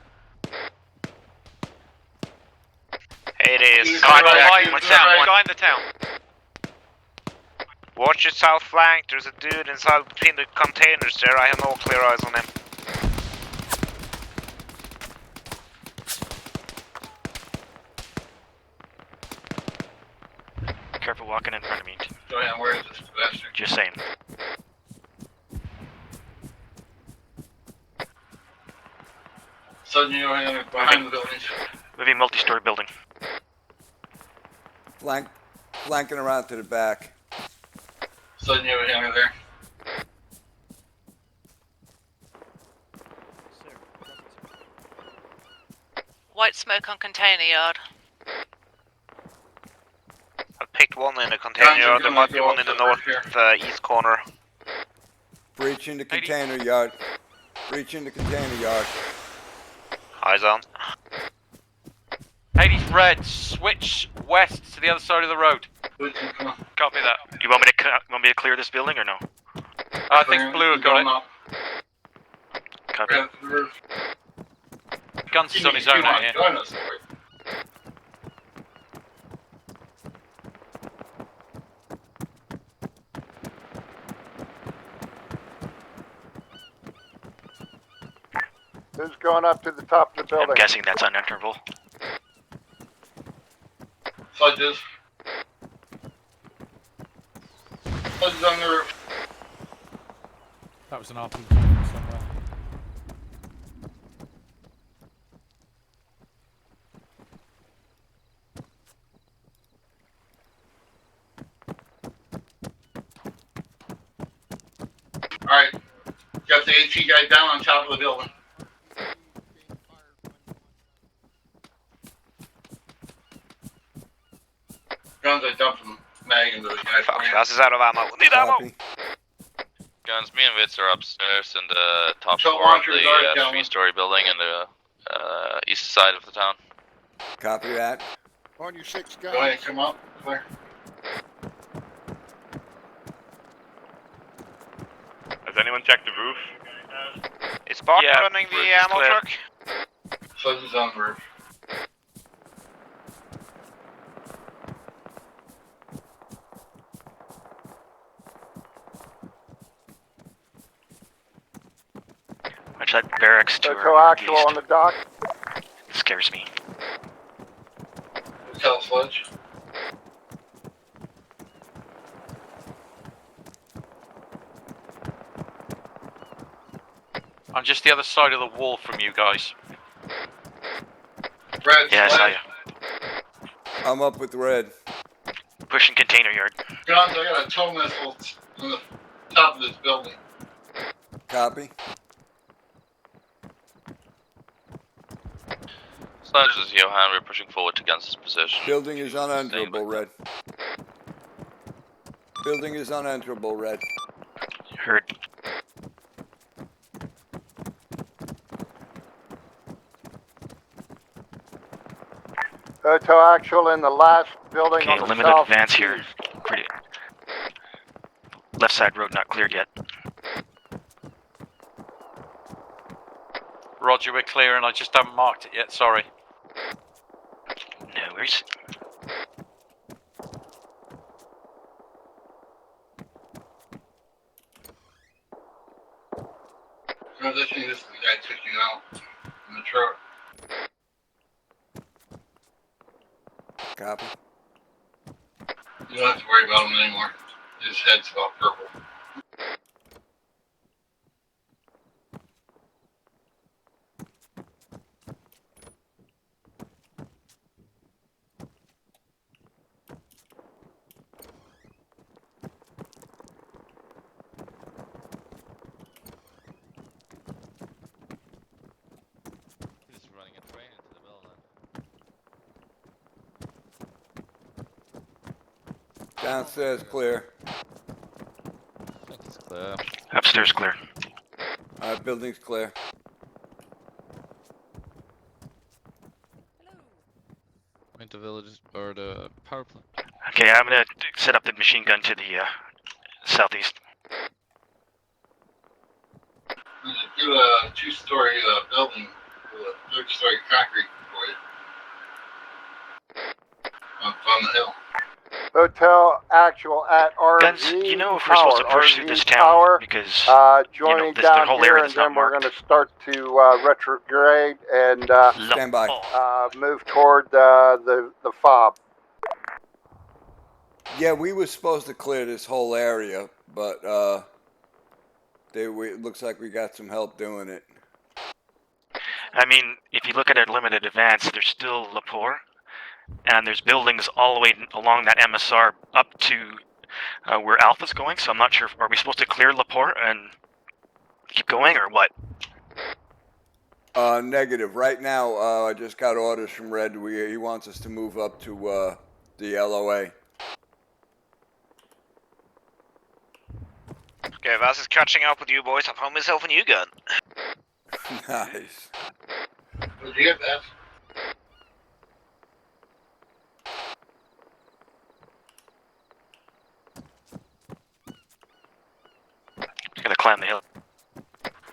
Hades. Contact, Guy in the to the town, right. guy in the town. Watch your south flank, there's a dude inside between the containers there, I have no clear eyes on him. careful walking in front of me. Joanne, where is this bastard? Just saying. Suddenly you're behind the buildings. Moving multi-story building. Flanking around to the back. Suddenly you're behind there. White smoke on container yard. I picked one in the container yard. There might be one in the north east corner. Breach in the container yard. Breach in the container yard. Eyes on. Hades red, switch west to the other side of the road. Copy that. You want me to clear this building or no? I think blue got it. Copy. Guns is on his own out here. Who's going up to the top of the building? I'm guessing that's unenterable. Sludges. Sludges on the roof. That was an RPG somewhere. Alright. Got the HE guy down on top of the building. Guns, I dumped him mag into the guy. Fuck, Gus is out of ammo. Need ammo! Guns, me and Vitz are upstairs in the top Shell floor of launcher is already the down. three-story building in the east side of the town. Copy that. On your 6 guys. Go ahead, come up. Clear. Has anyone checked the roof? Is Barton running the ammo clear. truck? Sludges on the roof. Watch that barracks to Hotel our actual east. on the dock. It scares me. Hotel sludge. I'm just the other side of the wall from you guys. Red Yeah, I saw sludge. you. I'm up with red. Pushing container yard. Guns, I got a tow missile on the top of this building. Copy. Sludge is Johan, we're pushing forward to Guns' position. Building is unenterable, red. Building is unenterable, red. Heard. Hotel actual in the last building Okay, on the limited south. advance here. Pretty. Left side road not cleared yet. Roger, we're clear and I just haven't marked it yet, sorry. No worries. Guns, I think this is the guy took you out in the truck. Copy. You don't have to worry about him anymore. His head's about purple. He's just running a train into the building. Downstairs clear. I think it's clear. Upstairs clear. Alright, building's clear. Point the village or the power plant. Okay, I'm gonna set up the machine gun to the southeast. Do a two-story building with a third-story concrete for you. Up on the hill. Hotel actual at RG Guns, you know if we're supposed to push through this town? Tower, Because, joining this, down the whole here, area and that's not then we're marked. going to start to retrograde and Stand by. move toward the fob. Yeah, we were supposed to clear this whole area, but it looks like we got some help doing it. I mean, if you look at our limited advance, there's still Lepore, and there's buildings all the way along that MSR up to where Alpha's going, so I'm not sure, are we supposed to clear Lepore and keep going, or what? Negative. Right now, I just got orders from Red. He wants us to move up to the LOA. Okay, Vaz is catching up with you boys. I found myself a new gun. Nice. What'd you get, Beth? Just gonna climb the hill.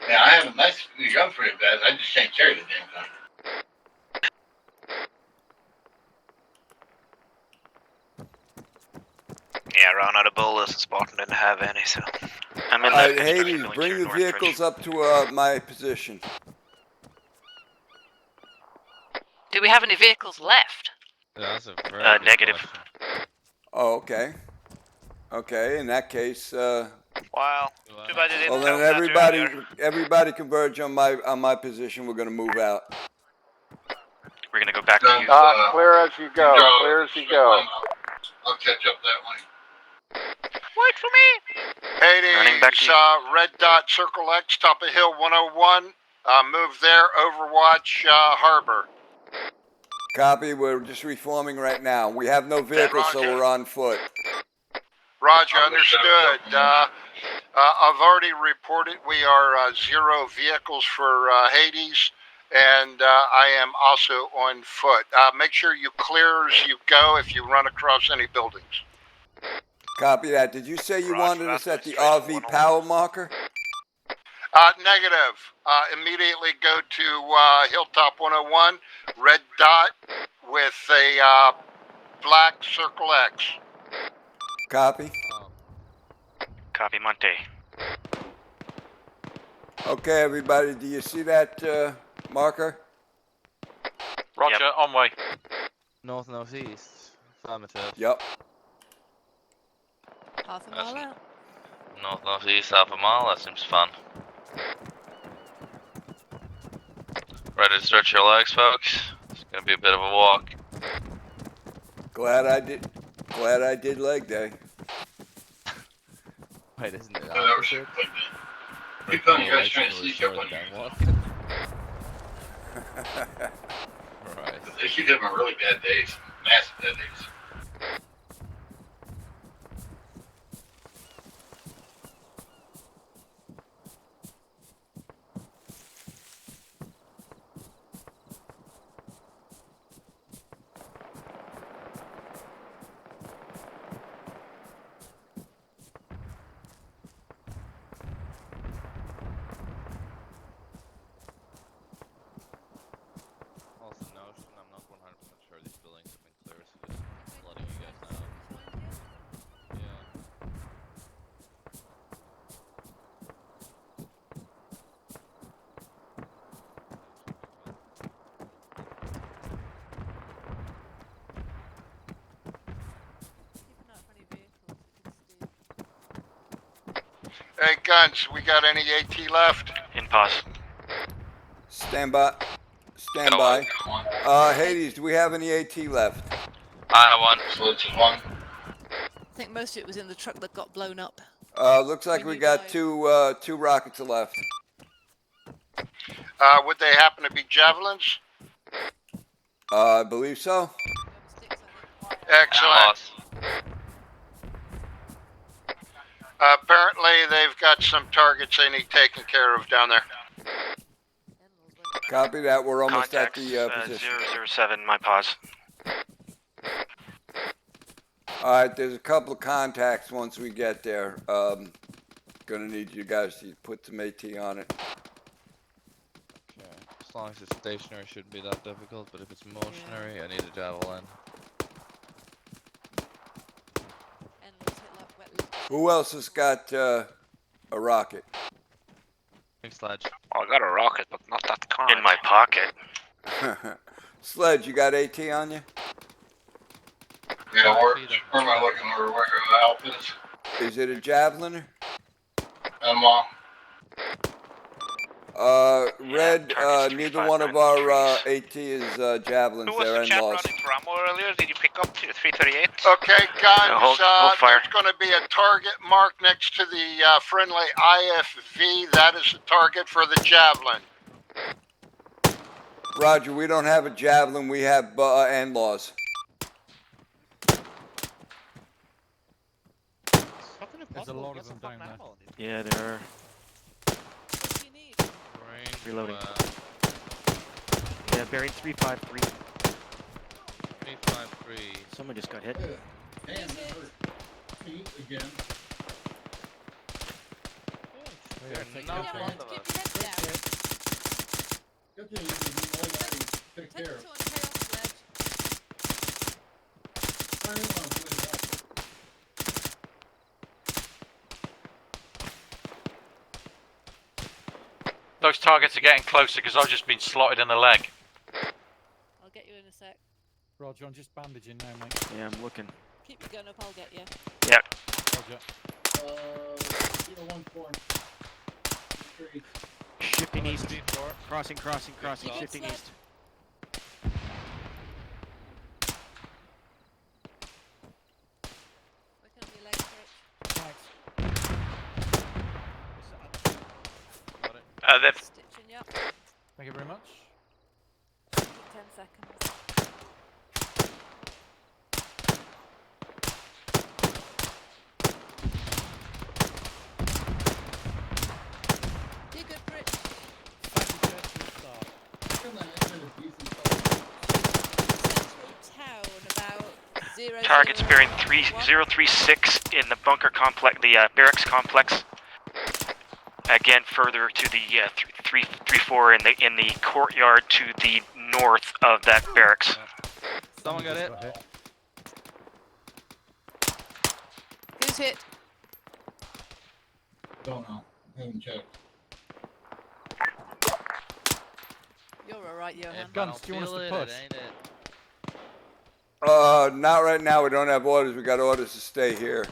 Yeah, I have a nice new gun for you, Beth. I just can't carry the damn gun. Yeah, I ran out of bullets and Spartan didn't have any, so... I'm in Alright, Hades, bring the vehicles up to my position. Do we have any vehicles left? Yeah, that's a very good negative. question. Oh, okay. Okay, in that case, Wow. Too bad you didn't well tell then us that everybody earlier. converge on my position. We're gonna move out. We're gonna go back to you. Clear as you go. Clear as you go. I'll catch up that way. Wait for me! Running back to Hades, you. red dot, circle X, top of hill 101. Move there, Overwatch, Harbor. Copy. We're just reforming right now. We have no vehicles, so Roger. we're on foot. Roger, understood. I've already reported we are 0 vehicles for Hades, and I am also on foot. Make sure you clear as you go if you run across any buildings. Copy that. Did you say you Roger, wanted us that's at the straight to RV power marker? Negative. Immediately go to Hilltop 101, red dot with a black circle X. Copy. Copy, Monte. Okay, everybody. Do you see that marker? Roger, on way. North-northeast. Affirmative. Yep. Half a mile out. North-northeast, half a mile. That seems fun. Ready to stretch your legs, folks? It's gonna be a bit of a walk. Glad I did leg day. Wait, isn't it Oh, that was opposite? like that. You found you guys trying to sneak up on you. Right. They keep having really bad days. Massive bad days. Also, notion, I'm not 100% sure these buildings have been clear, so just letting you guys know. Yeah. Hey, Guns, we got any AT left? In pause. Stand by. Stand by. Hades, do we have any AT left? I have one. So it's one. I think most of it was in the truck that got blown up. Looks like we got two rockets left. Would they happen to be javelins? I believe so. Excellent. Apparently, they've got some targets they need taken care of down there. Copy that. We're almost Contacts, at the position. 007, my pause. Alright, there's a couple of contacts once we get there. Gonna need you guys to put some AT on it. Okay. As long as it's stationary, shouldn't be that difficult, but if it's motionary, I need a javelin. Who else has got a rocket? Sledge. Oh, I got a rocket, but not that kind. In my pocket. Sledge, you got AT on you? Yeah, where am I looking? Where Alpha is? Is it a javelin? Emma. Red, neither one of our AT is javelins. Who was They're the chap in-laws. running for ammo earlier? Did you pick up 338? Okay, guns. hold fire. There's going to be a target marked next to the friendly IFV. That is the target for the javelin. Roger, we don't have a javelin. We have in-laws. There's a lot of them down there. Yeah, there are. Reloading. Yeah, bearing 353. 353. Someone just got hit. And feet again. Good thing you already took care of. Those targets are getting closer because I've just been slotted in the leg. I'll get you in a sec. Roger, I'm just bandaging now, mate. Yeah, I'm looking. Keep your gun up, I'll get you. Yeah. Roger. 014. Shifting east. Crossing, shifting east. They've... Stitching you up. Thank you very much. 10 seconds. You're good, Rich. Central town, about 0. Target's bearing 3036 in the bunker complex, the barracks complex. Again, further to the 334 in the courtyard to the north of that barracks. Someone got hit. Who's hit? Don't know. Haven't checked. You're alright, Johan. Guns, do you want us to push? Not right now. We don't have orders. We got orders to stay here.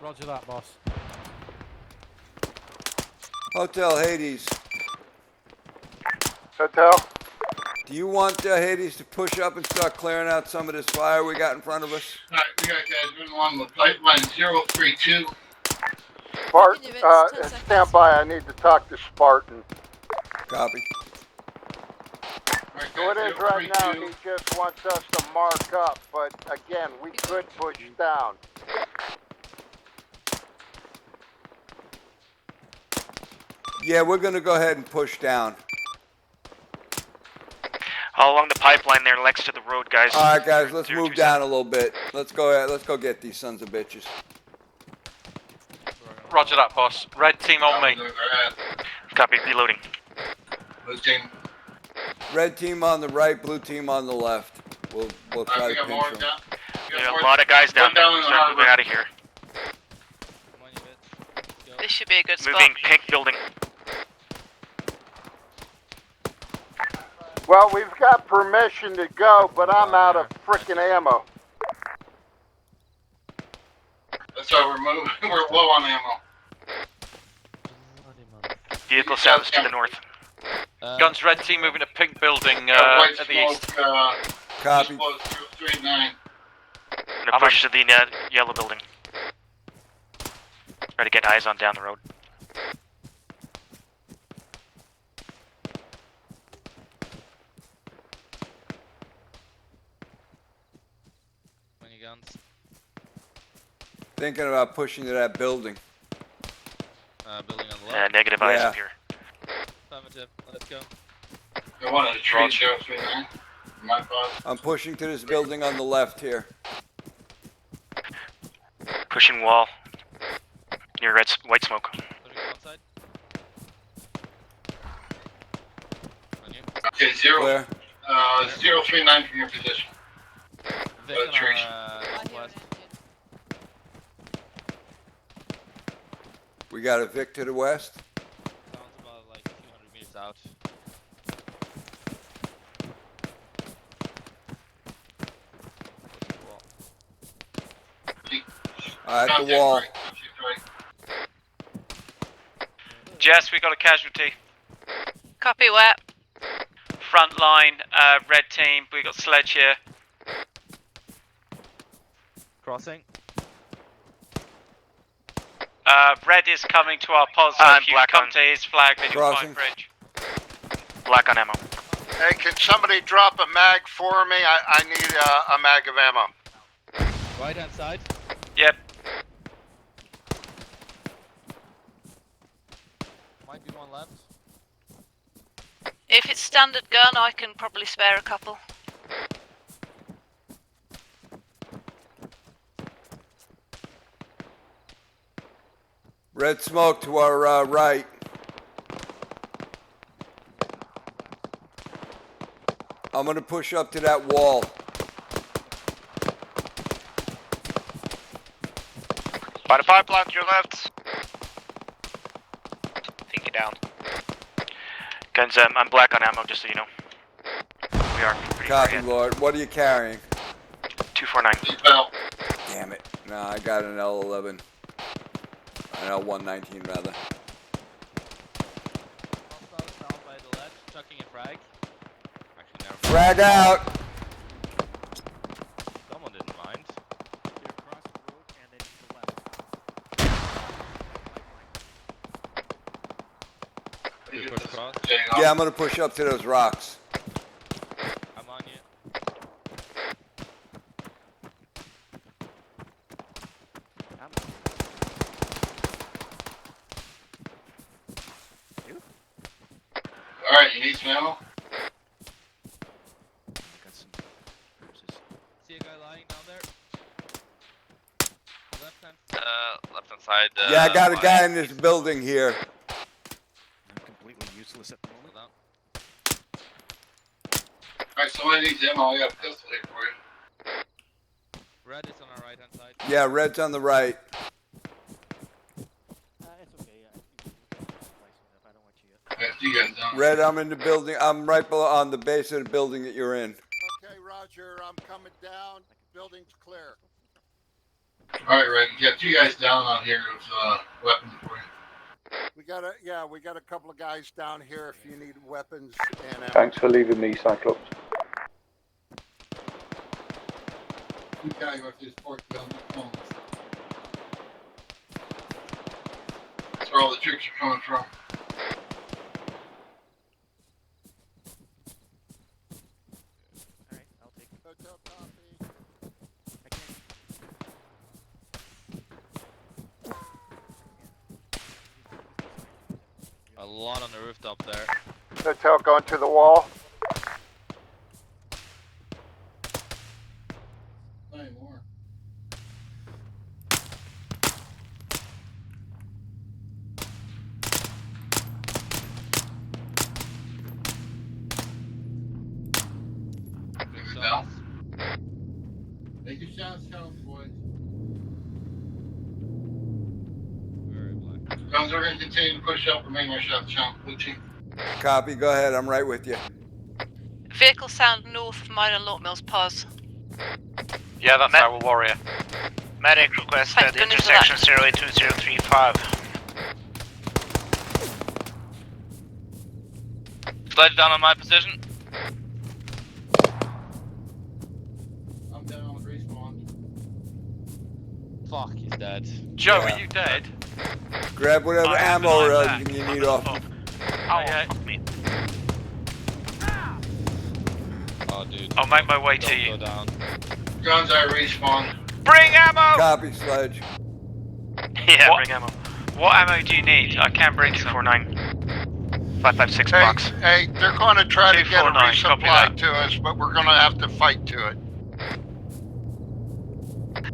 Roger that, boss. Hotel Hades. Hotel. Do you want Hades to push up and start clearing out some of this fire we got in front of us? Alright, we got guys moving along the pipeline 032. Spartan, stand by. I need to talk to Spartan. Copy. So it is right now. He just wants us to mark up, but again, we could push down. Yeah, we're gonna go ahead and push down. All along the pipeline there, next to the road, guys. All right, guys, let's move down a little bit. Let's go ahead. Let's go get these sons of bitches. Roger that, boss. Red team on me. Copy, reloading. Blue team. Red team on the right, blue team on the left. We'll try to pinch them. There are a lot of guys down there. We'll start moving out of here. This should be a good spot. Moving pink building. Well, we've got permission to go, but I'm out of frickin' ammo. That's why we're moving. We're low on ammo. Vehicle sounds to the north. Guns, red team moving to pink building White at the smoke, east. Copy. 39. Gonna push to the yellow building. Try to get eyes on down the road. Guns. Thinking about pushing to that building. Building on the left. Negative eyes up here. Affirmative. Let's go. You want to treat 039? My fault. I'm pushing to this building on the left here. Pushing wall. Near white smoke. Okay, Clear. 039 from your position. Trees. We got a Vic to the west. Sounds about like 200 meters out. At the wall. Jess, we got a casualty. Copy, where? Front line, red team. We got Sledge here. Crossing. Red is coming to our pos. I'm If you black come on. to his flag, then you'll Crossing. find bridge. Black on ammo. Hey, can somebody drop a mag for me? I need a mag of ammo. Right hand side. Yep. Might be one left. If it's standard gun, I can probably spare a couple. Red smoke to our right. I'm gonna push up to that wall. By the pipeline to your left. Think you down. Guns, I'm black on ammo, just so you know. We are pretty far Copy, ahead. Lord. What are you carrying? 249. Damn it. No, I got an L11. An L119 rather. Down by the ledge, chucking a frag. Actually, never mind. Frag out! Someone didn't mind. You push across. Yeah, I'm gonna push up to those rocks. I'm on you. Alright, you need some ammo? See a guy lying down there? Left hand. Left hand side. Yeah, I got a guy in this building here. I'm completely useless at the moment. Alright, somebody needs ammo. I got a pistol here for you. Red is on our right hand side. Yeah, red's on the right. It's okay. I don't want you yet. I see you guys down. Red, I'm in the building. I'm right below on the base of the building that you're in. Okay, Roger. I'm coming down. Building's clear. Alright, Red. You got two guys down out here with weapons for you. We got a couple of guys down here if you need weapons and ammo. Thanks for leaving me, Cyclops. You gotta go through this port building. That's where all the tricks are coming from. Alright, I'll take it. Hotel copy. A lot on the rooftop there. Hotel going to the wall. Not anymore. Down. Make your shots count, boys. Very black. Guns are going to continue to push up and make my shots count. Blue team. Copy, go ahead. I'm right with you. Vehicle sound north of mine and Lort Mills pause. Yeah, that's our warrior. Medic requested Thank goodness for that. intersection 02035. Sledge down on my position. I'm down, respawn. Fuck, he's dead. Joe, Yeah. are you dead? Grab whatever I have ammo an eye back. you need off. Oh, yeah. Oh, dude. I'll make my way to Don't you. go down. Guns, I respawn. Bring ammo! Copy, Sledge. Yeah, What? bring ammo. What ammo do you need? I can bring some. 249. 556 Hey, box. hey, they're going to try to get a 249, copy resupply that. to us, but we're going to have to fight to it.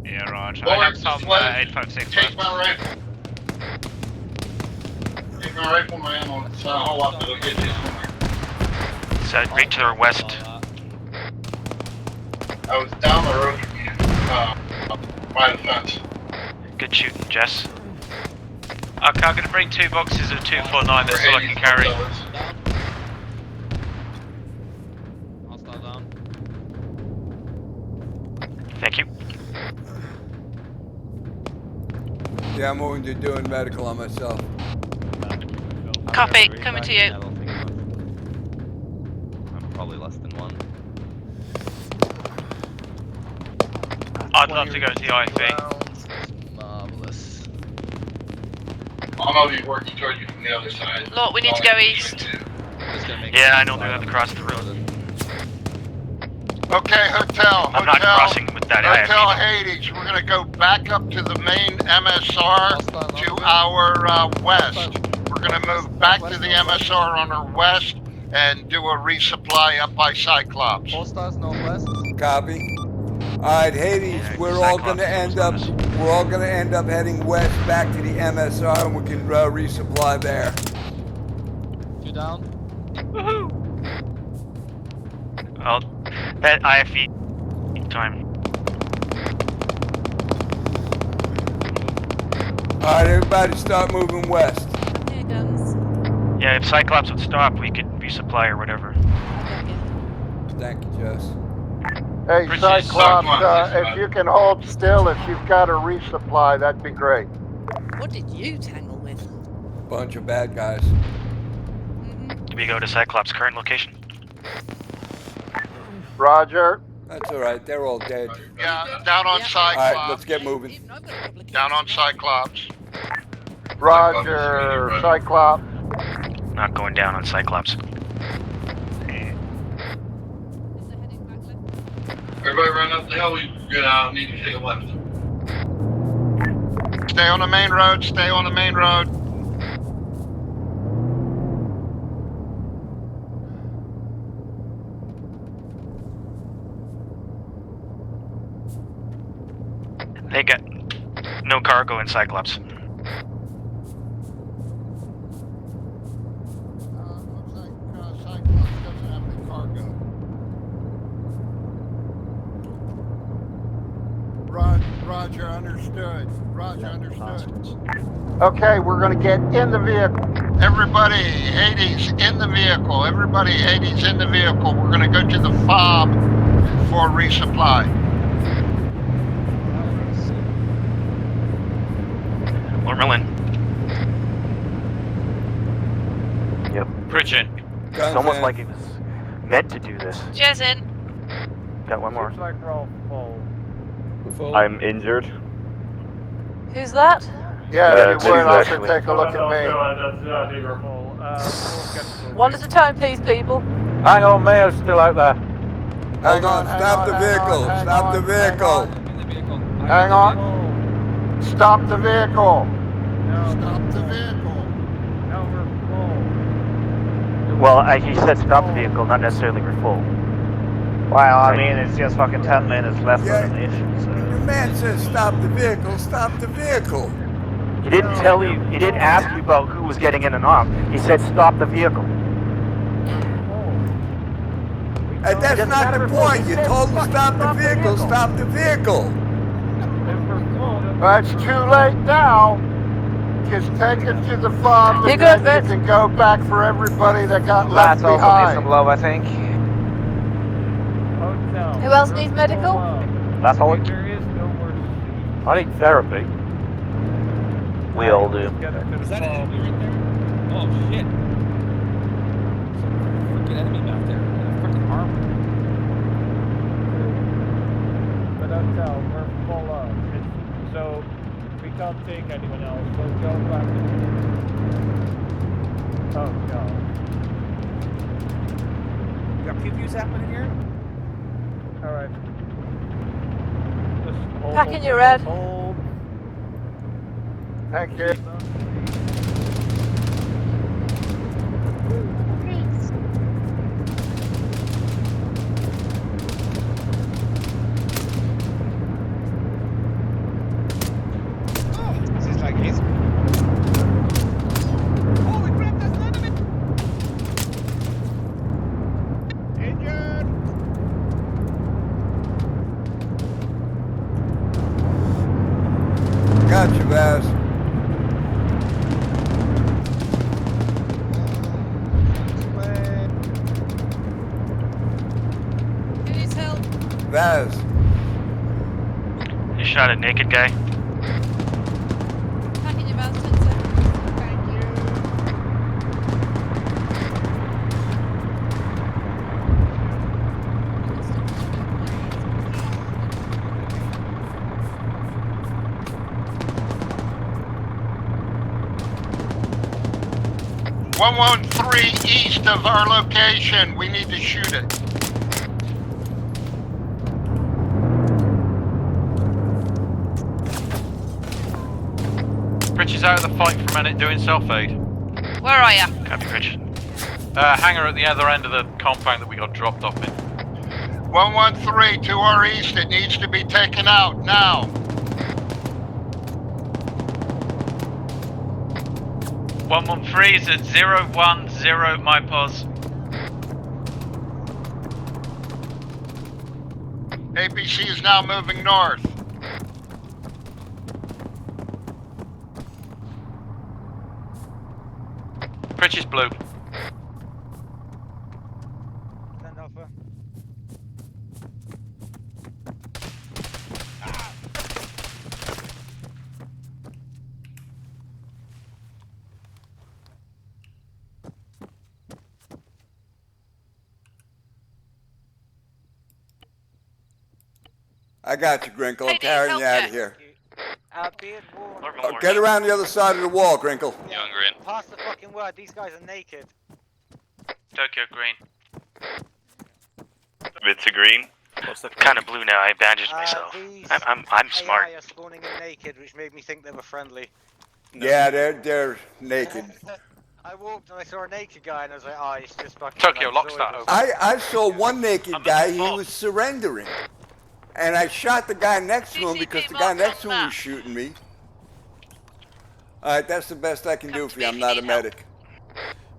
Yeah, Roger. Boys, I have some Sledge, 856 Take left. my rifle. Take my rifle, my ammo. It's not a whole lot, but it'll get you somewhere. So right to the west. I was down the road from you, by the fence. Good shooting, Jess. Okay, I'm going to bring 2 boxes of 249. That's all I can carry. Hostile down. Thank you. Yeah, I'm moving to doing medical on myself. Copy, coming to you. I'm probably less than one. I'd love to go to the IFV. Marvelous. I'll be working toward you from the other side. Look, we need to go east. Yeah, I know they're across the road. Okay, hotel. I'm not crossing with that Hotel IFV. Hades. We're gonna go back up to the main MSR to our west. We're gonna move back to the MSR on our west and do a resupply up by Cyclops. All-Stars northwest. Copy. Alright, Hades, we're all gonna end up heading west back to the MSR and we can resupply there. 2 down. Woohoo! I'll bet IFV time. Alright, everybody start moving west. Here, Guns. Yeah, if Cyclops would stop, we could resupply or whatever. Thank you, Jess. Hey, Appreciate Cyclops, it. if you can hold still, if you've got a resupply, that'd be great. What did you tangle with? Bunch of bad guys. Do we go to Cyclops' current location? Roger. That's alright, they're all dead. Yeah, down on Cyclops. Alright, let's get moving. Down on Cyclops. Roger, Cyclops. Not going down on Cyclops. Everybody run up the hill. We need to take a left. Stay on the main road, stay on the main road. They got no cargo in Cyclops. Roger, understood. Roger, understood. Okay, we're gonna get in the vehicle. Everybody, Hades, in the vehicle. Everybody, Hades, in the vehicle. We're gonna go to the fob for resupply. Merlin. Yep. Bridget. It's almost like he was meant to do this. Jez in. Got one more. Looks like we're all full. I'm injured. Who's that? Yeah, if you would, also actually. take a look at me. One at a time, please, people. Hang on, Mayor's still out there. Hold on, stop the vehicle, stop the vehicle. Hang on. Stop the vehicle. Stop the vehicle. Well, he said stop the vehicle, not necessarily we're full. Well, I mean, it's just fucking 10 minutes left Yeah. on the mission, so... The man says stop the vehicle, stop the vehicle. He didn't tell you, he didn't ask you about who was getting in and off. He said stop the vehicle. And that's not the point. You told him stop the vehicle, stop the vehicle. Well, it's too late now. Just take it to the fob You and good, then Vince? you can go back for everybody that got left That's also needs some behind. love, I think. Who else needs medical? That's all it... I need therapy. We all do. Is that an enemy right there? Oh shit. Freaking enemy back there. Freaking armor. But don't tell, we're full up. So, we can't take anyone else, so go back to... Oh, God. You got pew-pews happening here? Alright. Just hold, Pack in your red. Hold. Thank you. This is like his... Holy crap, that's an enemy! Injured! Got you, Vaz. Who needs help? Vaz. You shot a naked guy. 113 east of our location. We need to shoot it. Pritch is out of the fight for a minute doing self-aid. Where are ya? Copy, Pritch. Hangar at the other end of the compound that we got dropped off in. 113 to our east. It needs to be taken out now. 113 is at 010 MyPos. APC is now moving north. Pritch is blue. Stand Alpha. I got you, Grinkle. I'm carrying you out of here. Beard War. Oh, get around the other side of the wall, Grinkle. Young Green. Pass the fucking word. These guys are naked. Tokyo Green. It's a green. Kind of blue now. I bandaged myself. I'm smart. AI are spawning in naked, which made me think they were friendly. Yeah, they're naked. I walked and I saw a naked guy and I was like, oh, it's just fucking... Tokyo, like, lockstart Zoiders. over. I saw one naked guy. He was surrendering. And I shot the guy next to him because the guy next to him was shooting me. Alright, that's the best I can do for you. I'm not a medic.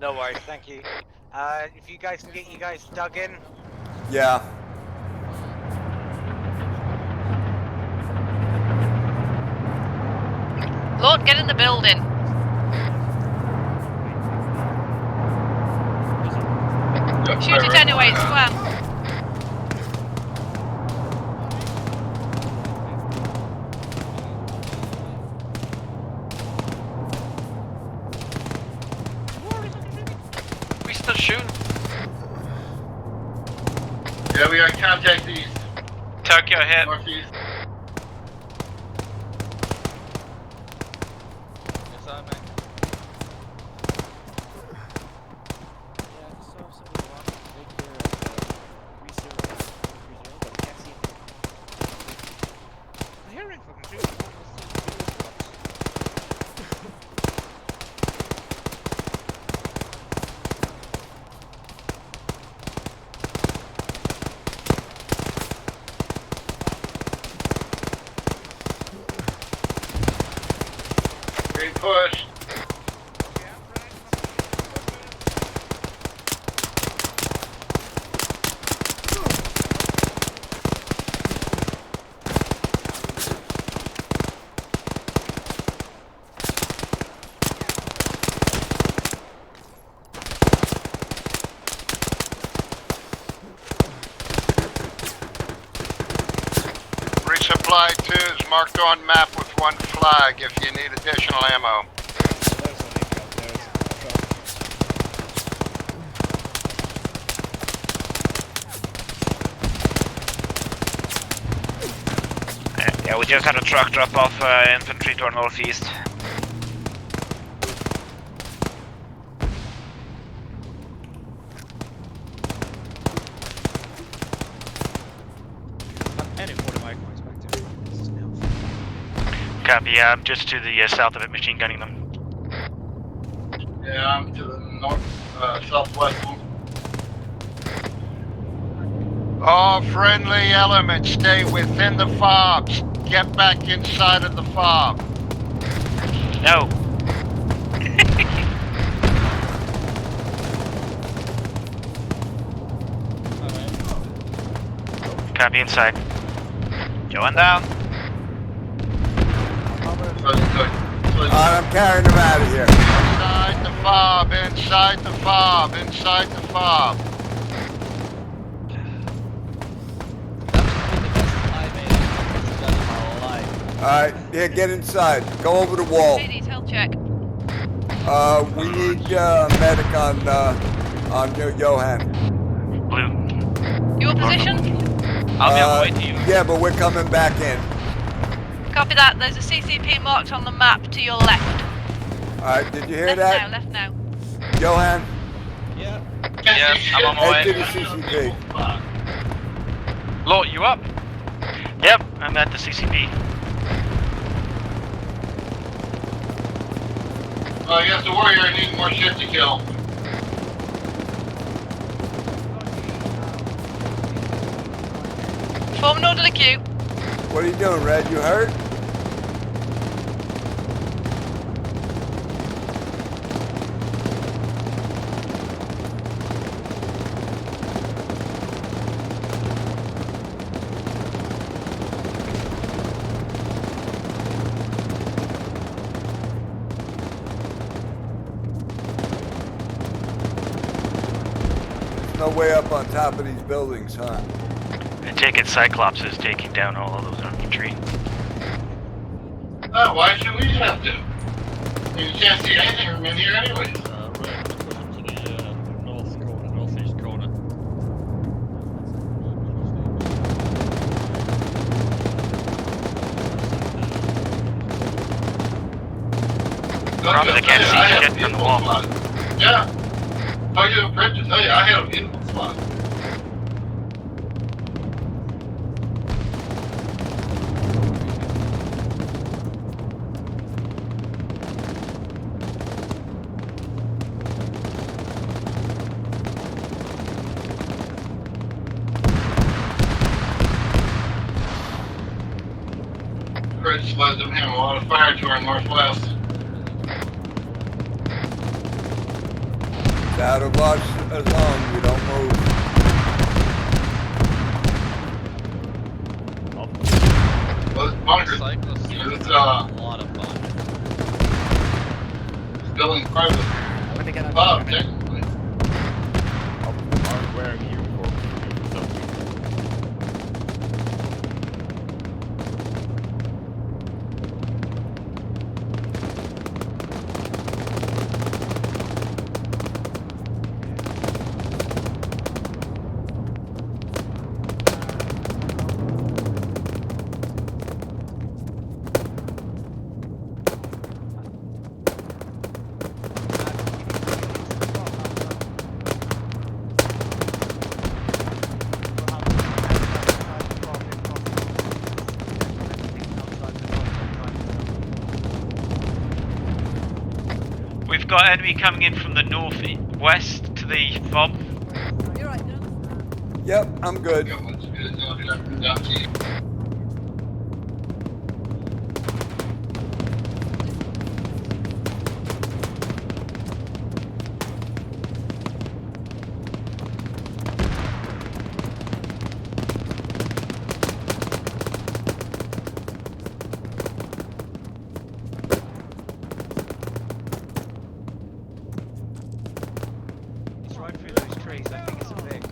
No worries, thank you. If you guys can get you guys dug in. Yeah. Lord, get in the building. Shoot it anyway, it's fun. We still shooting? Yeah, we got contact east. Tokyo hit. Northeast. Being pushed. Resupply 2 is marked on map with one flag if you need additional ammo. Yeah, we just had a truck drop off infantry to our northeast. Copy, yeah, I'm just to the south of it, machine gunning them. Yeah, I'm to the north, southwest one. All friendly elements stay within the fobs. Get back inside of the fob. No. Copy inside. Going down. Alright, I'm carrying them out of here. Inside the fob, inside the fob, inside the fob. Alright, here, get inside. Go over the wall. Ladies, health check. We need a medic on Johan. Blue. Your position? I'll be on the way to you. Yeah, but we're coming back in. Copy that. There's a CCP marked on the map to your left. Alright, did you hear Left that? now, left now. Johan, Yeah, I'm on my head to the way. CCP. Lord, you up? Yep, I'm at the CCP. Yes, the warrior needs more shit to kill. Form an orderly queue. What are you doing, Red? You hurt? There's no way up on top of these buildings, huh? I take it Cyclops is taking down all of those infantry. Oh, why should we have to? I mean, you can't see anything from in here anyways. Northeast corner. Problem is I can't see shit from the wall. Yeah. I'll give a print to tell you, I had a beautiful spot. Chris led them having a lot of fire to our northwest. It's out of our zone. We don't move. Well, it's bunkers. It's, A lot of fun. it's building private. Bob, technically. I'm wearing a uniform. We've got enemy coming in from the northwest to the fob. You're right, Guns. Yep, I'm good. It's right through those trees. I think it's a big.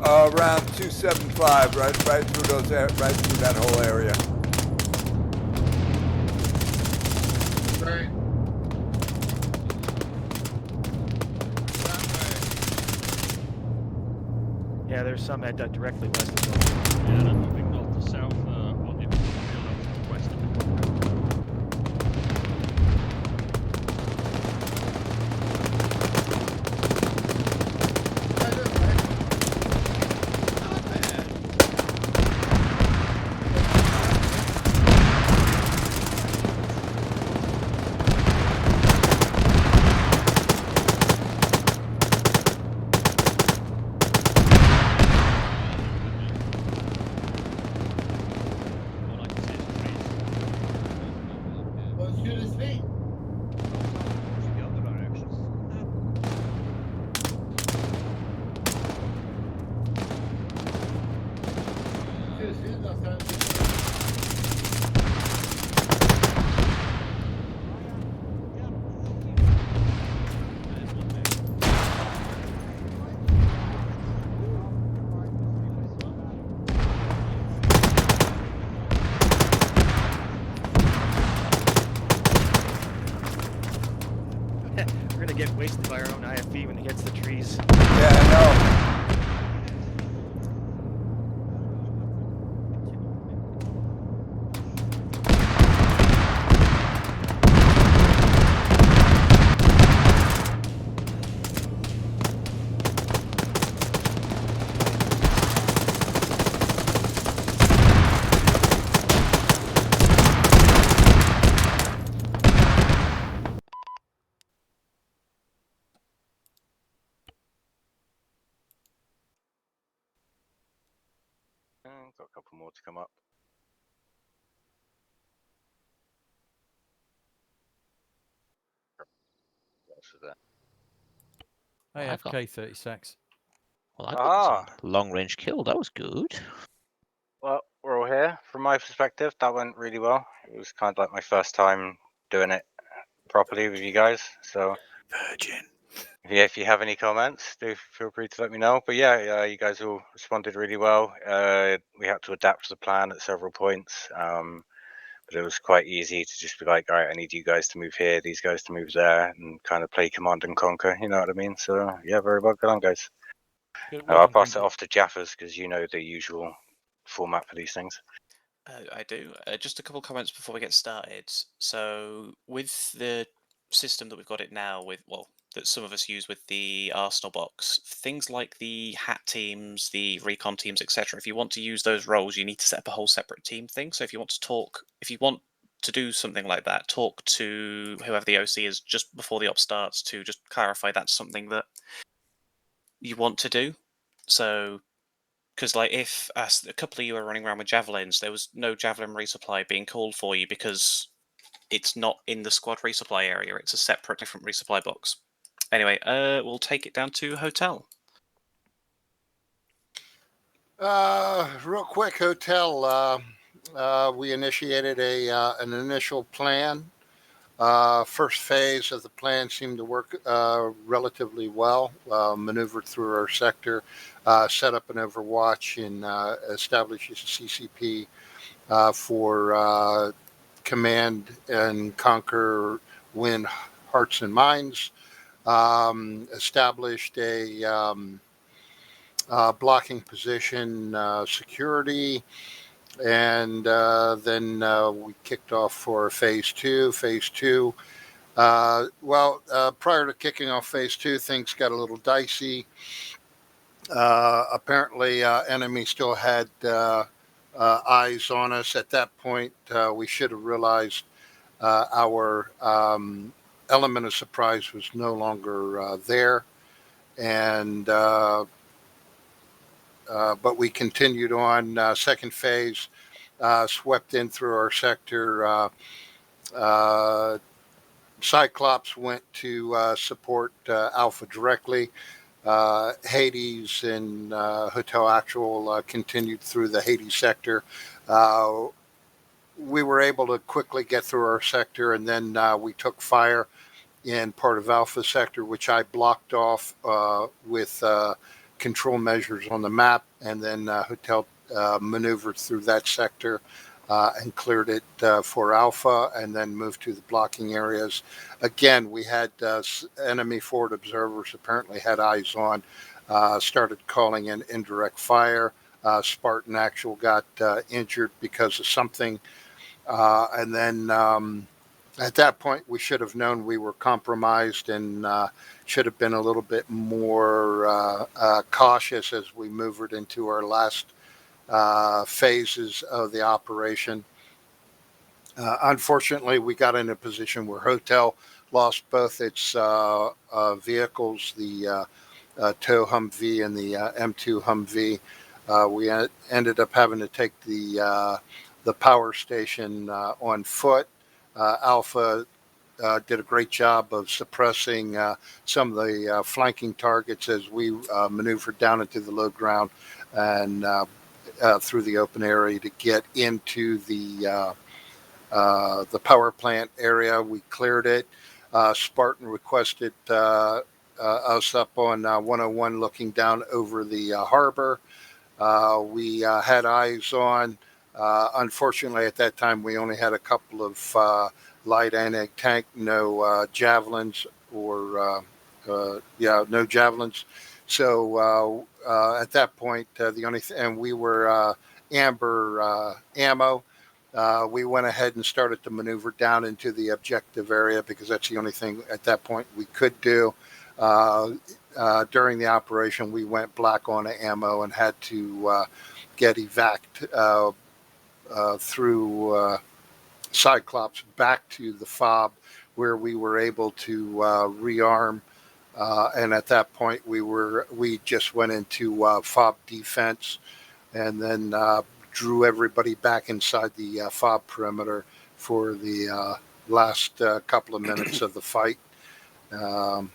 Around 275, right through those, right through that whole area. Right. Yeah, there's some at directly west of the Yeah, they're moving north to south, or the west of it. get wasted by our own IFV when it gets the trees. Yeah, I know. Got a couple more to come up. What's that? Hey, I've got- FK 30 secs. Well, I got some long range kill. That was good. Well, we're all here. From my perspective, that went really well. It was kind of like my first time doing it properly with you guys. So, Virgin. Yeah, if you have any comments, do feel free to let me know. But yeah, you guys all responded really well. We had to adapt to the plan at several points, but it was quite easy to just be like, all right, I need you guys to move here, these guys to move there, and kind of play command and conquer. You know what I mean? So yeah, very well. Good on, guys. I'll pass it off to Jaffers because you know the usual format for these things. I do. Just a couple of comments before we get started. So, with the system that we've got it now, that some of us use with the Arsenal box, things like the hat teams, the recon teams, etc. If you want to use those roles, you need to set up a whole separate team thing. So, if you want to do something like that, talk to whoever the OC is just before the op starts to just clarify that's something that you want to do. So. Because, if a couple of you are running around with javelins, there was no javelin resupply being called for you because it's not in the squad resupply area. It's a separate, different resupply box. Anyway, we'll take it down to hotel. Real quick, hotel. We initiated an initial plan. First phase of the plan seemed to work relatively well. Maneuvered through our sector, set up an overwatch, and established a CCP for command and conquer, win hearts and minds. Established a blocking position, security. And then we kicked off for phase two. Phase two, prior to kicking off phase two, things got a little dicey. Apparently, enemy still had eyes on us. At that point, we should have realized our element of surprise was no longer there. And but we continued on. Second phase, swept in through our sector. Cyclops went to support Alpha directly. Hades and Hotel Actual continued through the Hades sector. We were able to quickly get through our sector, and then we took fire in part of Alpha sector, which I blocked off with control measures on the map, and then Hotel maneuvered through that sector and cleared it for Alpha, and then moved to the blocking areas. Again, we had enemy forward observers apparently had eyes on, started calling in indirect fire. Spartan Actual got injured because of something, and then at that point, we should have known we were compromised and should have been a little bit more cautious as we moved into our last phases of the operation. Unfortunately, we got in a position where Hotel lost both its vehicles, the tow Humvee and the M2 Humvee. We ended up having to take the power station on foot. Alpha did a great job of suppressing some of the flanking targets as we maneuvered down into the low ground and through the open area to get into the power plant area. We cleared it. Spartan requested us up on 101 looking down over the harbor. We had eyes on. Unfortunately, at that time, we only had a couple of light anti-tank, no javelins no javelins. So at that point, the only and we were amber ammo. We went ahead and started to maneuver down into the objective area because that's the only thing at that point we could do. During the operation, we went black on ammo and had to get evac'd through Cyclops back to the FOB, where we were able to rearm. And at that point, we just went into FOB defense, and then drew everybody back inside the FOB perimeter for the last couple of minutes of the fight. And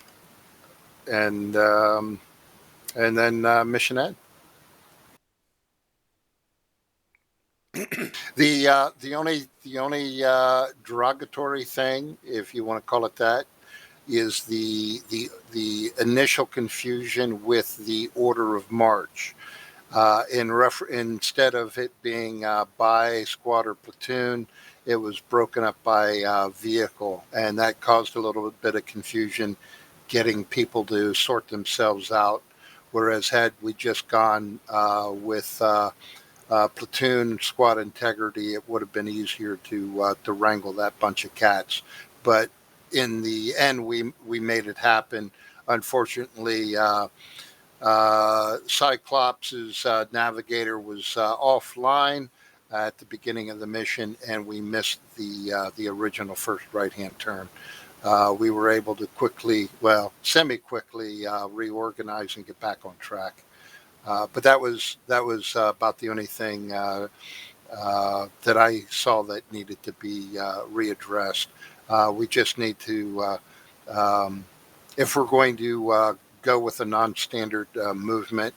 then mission end. The only derogatory thing, if you want to call it that, is the initial confusion with the order of march. Instead of it being by squad or platoon, it was broken up by vehicle, and that caused a little bit of confusion getting people to sort themselves out. Whereas had we just gone with platoon squad integrity, it would have been easier to wrangle that bunch of cats. But in the end, we made it happen. Unfortunately, Cyclops' navigator was offline at the beginning of the mission, and we missed the original first right-hand turn. We were able to semi-quickly reorganize and get back on track. But that was about the only thing that I saw that needed to be readdressed. We just need to, if we're going to go with a non-standard movement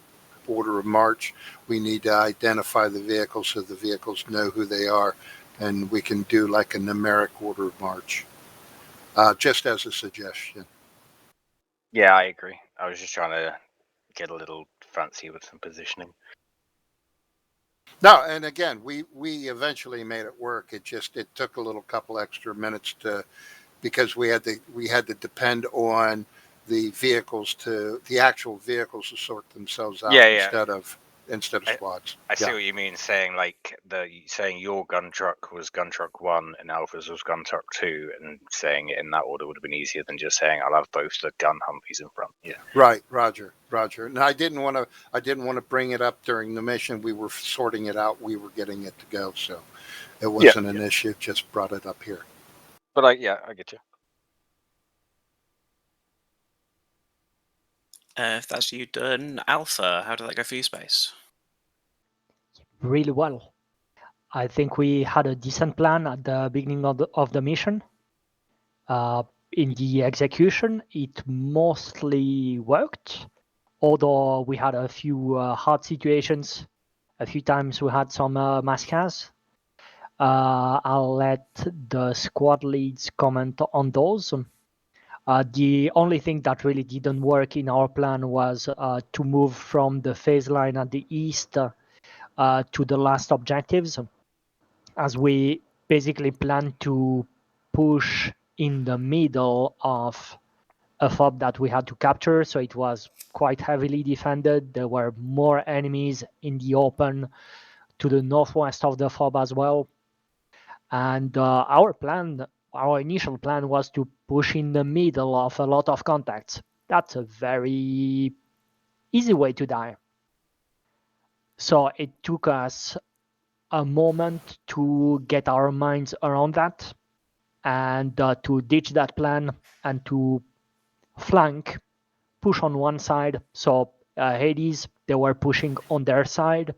order of march, we need to identify the vehicles so the vehicles know who they are, and we can do like a numeric order of march. Just as a suggestion. Yeah, I agree. I was just trying to get a little fancy with some positioning. No, and again, we eventually made it work. It took a little couple extra minutes because we had to depend on the actual vehicles to sort themselves out instead of squads. I see what you mean, saying your gun truck was gun truck 1 and Alpha's was gun truck 2, and saying it in that order would have been easier than just saying I'll have both the gun Humvees in front. Yeah. Right, Roger. And I didn't want to bring it up during the mission. We were sorting it out. We were getting it to go, so it wasn't an issue. Just brought it up here. But I get you. If that's you done, Alpha, how did that go for you, Space? Really well. I think we had a decent plan at the beginning of the mission. In the execution, it mostly worked, although we had a few hard situations. A few times we had some mascas. I'll let the squad leads comment on those. The only thing that really didn't work in our plan was to move from the phase line at the east to the last objectives, as we basically planned to push in the middle of a FOB that we had to capture, so it was quite heavily defended. There were more enemies in the open to the northwest of the FOB as well. And our initial plan was to push in the middle of a lot of contacts. That's a very easy way to die. So it took us a moment to get our minds around that and to ditch that plan and to flank, push on one side. So Hades, they were pushing on their side.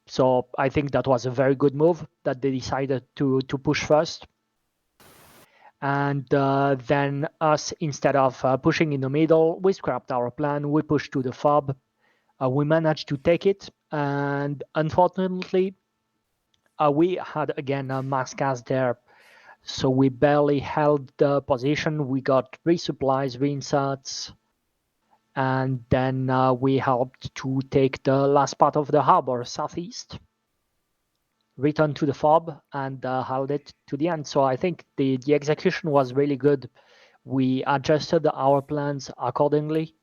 So I think that was a very good move that they decided to push first. And then us, instead of pushing in the middle, we scrapped our plan. We pushed to the FOB. We managed to take it. And unfortunately, we had, again, mascas there. So we barely held the position. We got resupplies, reinserts. And then we helped to take the last part of the harbor, southeast. Returned to the FOB and held it to the end. So I think the execution was really good. We adjusted our plans accordingly.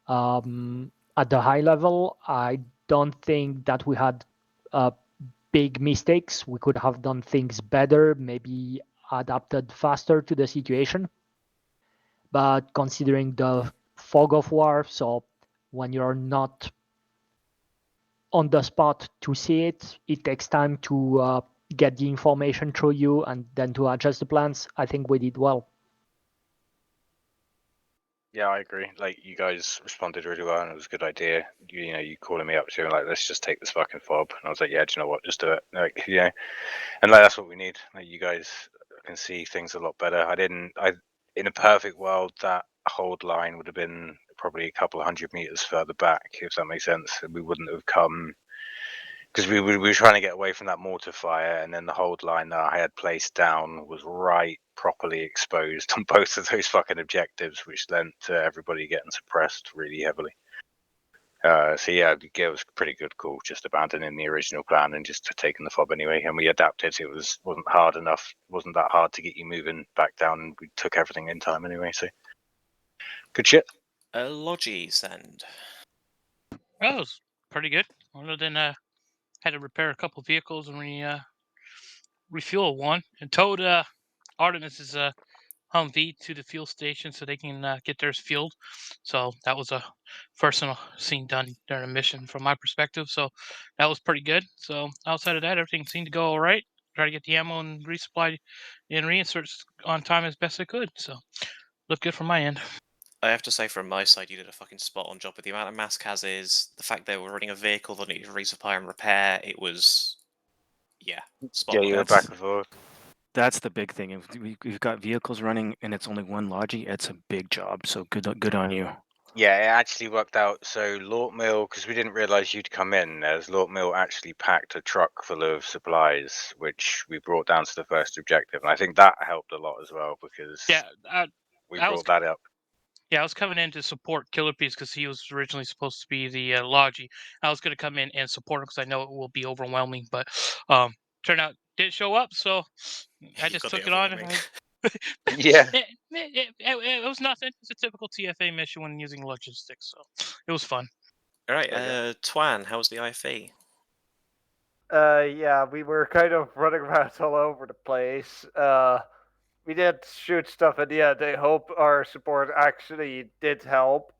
At the high level, I don't think that we had big mistakes. We could have done things better, maybe adapted faster to the situation. But considering the fog of war, so when you're not on the spot to see it, it takes time to get the information through you and then to adjust the plans. I think we did well. Yeah, I agree. Like, you guys responded really well, and it was a good idea. You know, you calling me up to like, let's just take this fucking fob, and I was like, yeah, do you know what? Just do it. Like, yeah, and like that's what we need. Like, you guys can see things a lot better. In a perfect world, that hold line would have been probably a couple of 100 meters further back, if that makes sense. We wouldn't have come, because we were trying to get away from that mortar fire, and then the hold line that I had placed down was right properly exposed on both of those fucking objectives, which lent to everybody getting suppressed really heavily. So yeah, it was a pretty good call, just abandoning the original plan and just taking the fob anyway. And we adapted. It wasn't hard enough. Wasn't that hard to get you moving back down. And we took everything in time anyway. So good shit. Logis and. Well, it was pretty good. Other than had to repair a couple vehicles and refuel one, and towed Artemis's Humvee to the fuel station so they can get theirs fueled. So that was a personal scene done during a mission from my perspective. So that was pretty good. So outside of that, everything seemed to go all right. Try to get the ammo and resupply and reinserts on time as best I could. So looked good from my end. I have to say, from my side, you did a fucking spot-on job with the amount of Maskazes, the fact they were running a vehicle that needed resupply and repair. It was, yeah, spot on. Yeah, you were back and forth. That's the big thing. If we've got vehicles running and it's only one logi, it's a big job. So good on you. Yeah, it actually worked out. So Lort Mill, because we didn't realise you'd come in, as Lort Mill actually packed a truck full of supplies, which we brought down to the first objective, and I think that helped a lot as well because we brought that up. Yeah, I was coming in to support Killer Piece because he was originally supposed to be the Logi. I was going to come in and support him because I know it will be overwhelming, but turned out didn't show up, so I just took it on. Yeah. It was nothing. It's a typical TFA mission when using logistics, so it was fun. All right, Twan, how was the IFE? Yeah, we were kind of running around all over the place. We did shoot stuff, and yeah, I hope our support actually did help.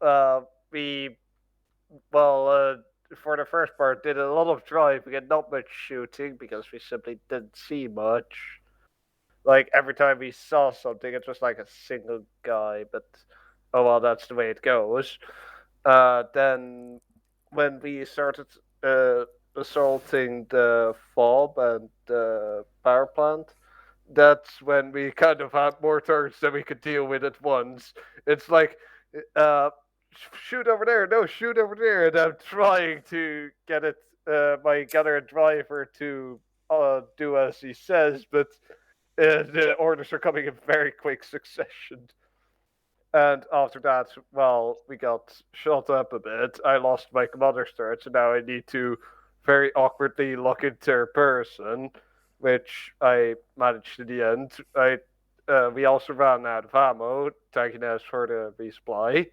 For the first part, did a lot of driving and not much shooting because we simply didn't see much. Like, every time we saw something, it was like a single guy, but oh well, that's the way it goes. Then, when we started assaulting the FOB and the power plant, that's when we kind of had more targets than we could deal with at once. It's like, shoot over there, no, shoot over there, and I'm trying to get my gunner driver to do as he says, but the orders are coming in very quick succession. And after that, well, we got shot up a bit. I lost my commander's turret, so now I need to very awkwardly lock in third person, which I managed in the end. We also ran out of ammo, thanking us for the resupply.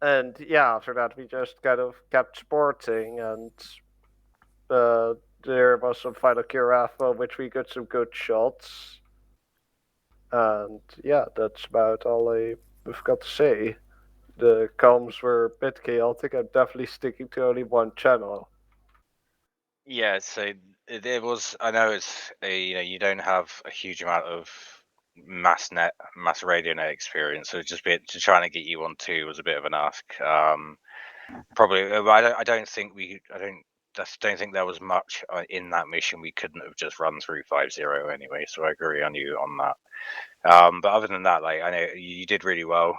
And yeah, after that we just kind of kept sporting, and there was some final Curafa, which we got some good shots. And yeah, that's about all I've got to say. The comms were a bit chaotic. I'm definitely sticking to only one channel. Yeah, so it was. I know it's you don't have a huge amount of mass radio net experience, so just trying to get you on two was a bit of an ask. Probably, I don't think there was much in that mission. We couldn't have just run through 5-0 anyway, so I agree on you on that. But other than that, like, I know you did really well.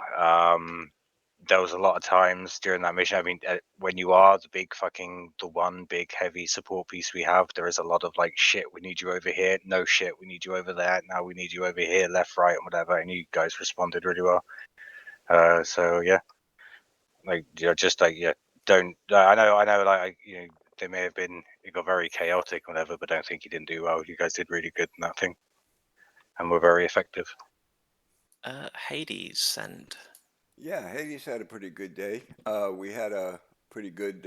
There was a lot of times during that mission. I mean, when you are the one big heavy support piece we have, there is a lot of like, shit, we need you over here. No shit, we need you over there. Now we need you over here, left, right, and whatever. And you guys responded really well. So yeah, like, just like, yeah, don't. I know, like, they may have been, it got very chaotic, whatever, but don't think you didn't do well. You guys did really good in that thing. and were very effective. Hades and Yeah, Hades had a pretty good day. We had a pretty good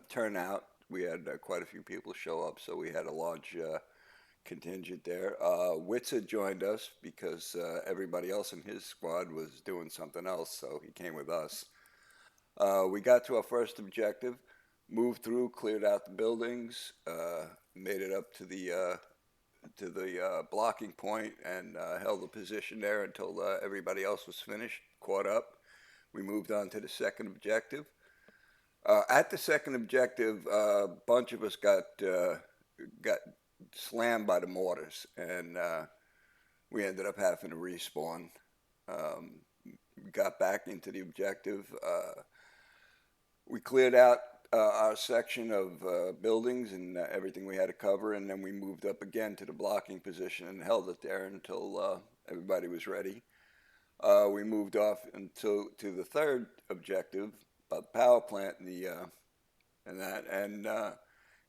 turnout. We had quite a few people show up, so we had a large contingent there. Witzer joined us because everybody else in his squad was doing something else, so he came with us. We got to our first objective, moved through, cleared out the buildings, made it up to the blocking point, and held the position there until everybody else was finished, caught up. We moved on to the second objective. At the second objective, a bunch of us got slammed by the mortars, and we ended up having to respawn. Got back into the objective. We cleared out our section of buildings and everything we had to cover, and then we moved up again to the blocking position and held it there until everybody was ready. We moved off to the third objective, about the power plant and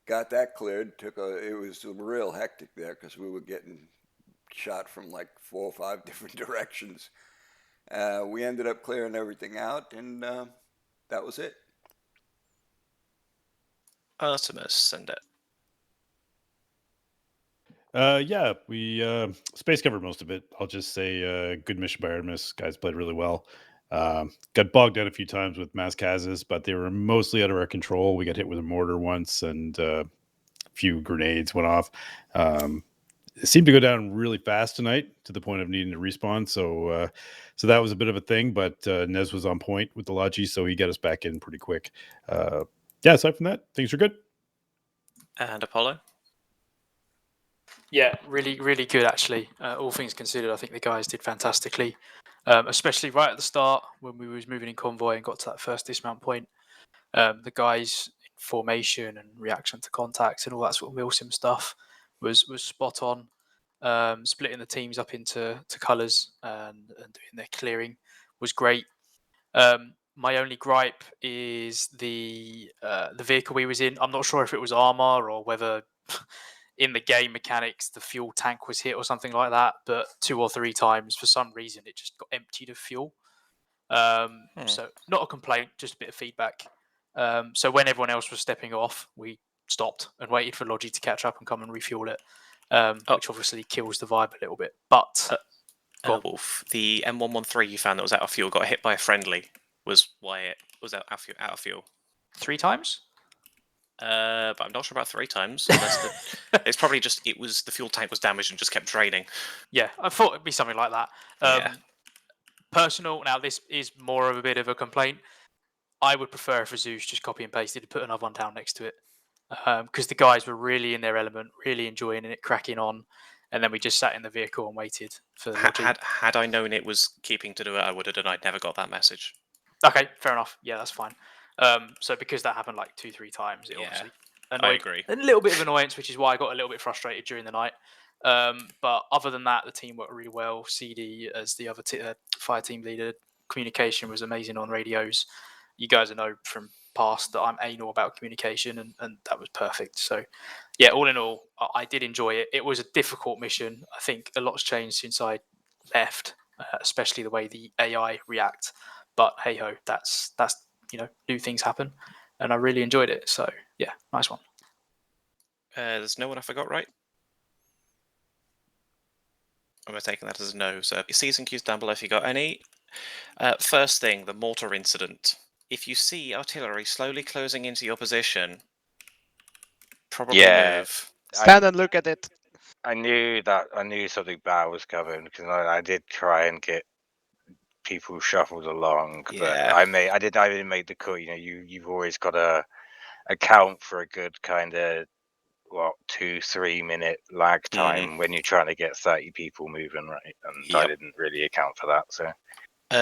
got that cleared. It was real hectic there because we were getting shot from like 4 or 5 different directions. We ended up clearing everything out, and that was it. Artemis, send it. Yeah, we space covered most of it. I'll just say good mission by Artemis. Guys played really well. Got bogged down a few times with mass Kazas, but they were mostly out of our control. We got hit with a mortar once, and a few grenades went off. It seemed to go down really fast tonight to the point of needing to respawn. So that was a bit of a thing, but Nez was on point with the Logi, so he got us back in pretty quick. Yeah, aside from that, things are good. And Apollo? Yeah, really, really good actually. All things considered, I think the guys did fantastically, especially right at the start when we was moving in convoy and got to that first dismount point. The guys' in formation and reaction to contacts and all that sort of milsim stuff was spot on. Splitting the teams up into colours and doing their clearing was great. My only gripe is the vehicle we was in. I'm not sure if it was armor or whether in the game mechanics the fuel tank was hit or something like that, but 2 or 3 times for some reason it just got emptied of fuel. So not a complaint, just a bit of feedback. So when everyone else was stepping off, we stopped and waited for Logi to catch up and come and refuel it, which obviously kills the vibe a little bit. But Wolf, the M113 you found that was out of fuel got hit by a friendly. Was why it was out of fuel. 3 times? But I'm not sure about 3 times. It's probably just the fuel tank was damaged and just kept draining. Yeah, I thought it'd be something like that. Personal. Now this is more of a bit of a complaint. I would prefer if Zeus just copy and pasted and put another one down next to it, because the guys were really in their element, really enjoying it, cracking on, and then we just sat in the vehicle and waited for the Had I known it was keeping to do it, I would have done. I'd never got that message. Okay, fair enough. Yeah, that's fine. So because that happened like 2-3 times, it obviously I agree. A little bit of annoyance, which is why I got a little bit frustrated during the night. But other than that, the team worked really well. CD as the other fire team leader, communication was amazing on radios. You guys know from past that I'm anal about communication, and that was perfect. So yeah, all in all, I did enjoy it. It was a difficult mission. I think a lot's changed since I left, especially the way the AI react. But hey ho, that's new things happen, and I really enjoyed it. So yeah, nice one. There's no one I forgot, right? I'm taking that as a no. So C's and Q's down below if you got any. First thing, the mortar incident. If you see artillery slowly closing into your position, probably move. Stand and look at it. I knew something bad was coming because I did try and get people shuffled along, but I didn't make the call. You've always got to account for a good kind of 2-3 minute lag time when you're trying to get 30 people moving, right? And I didn't really account for that. So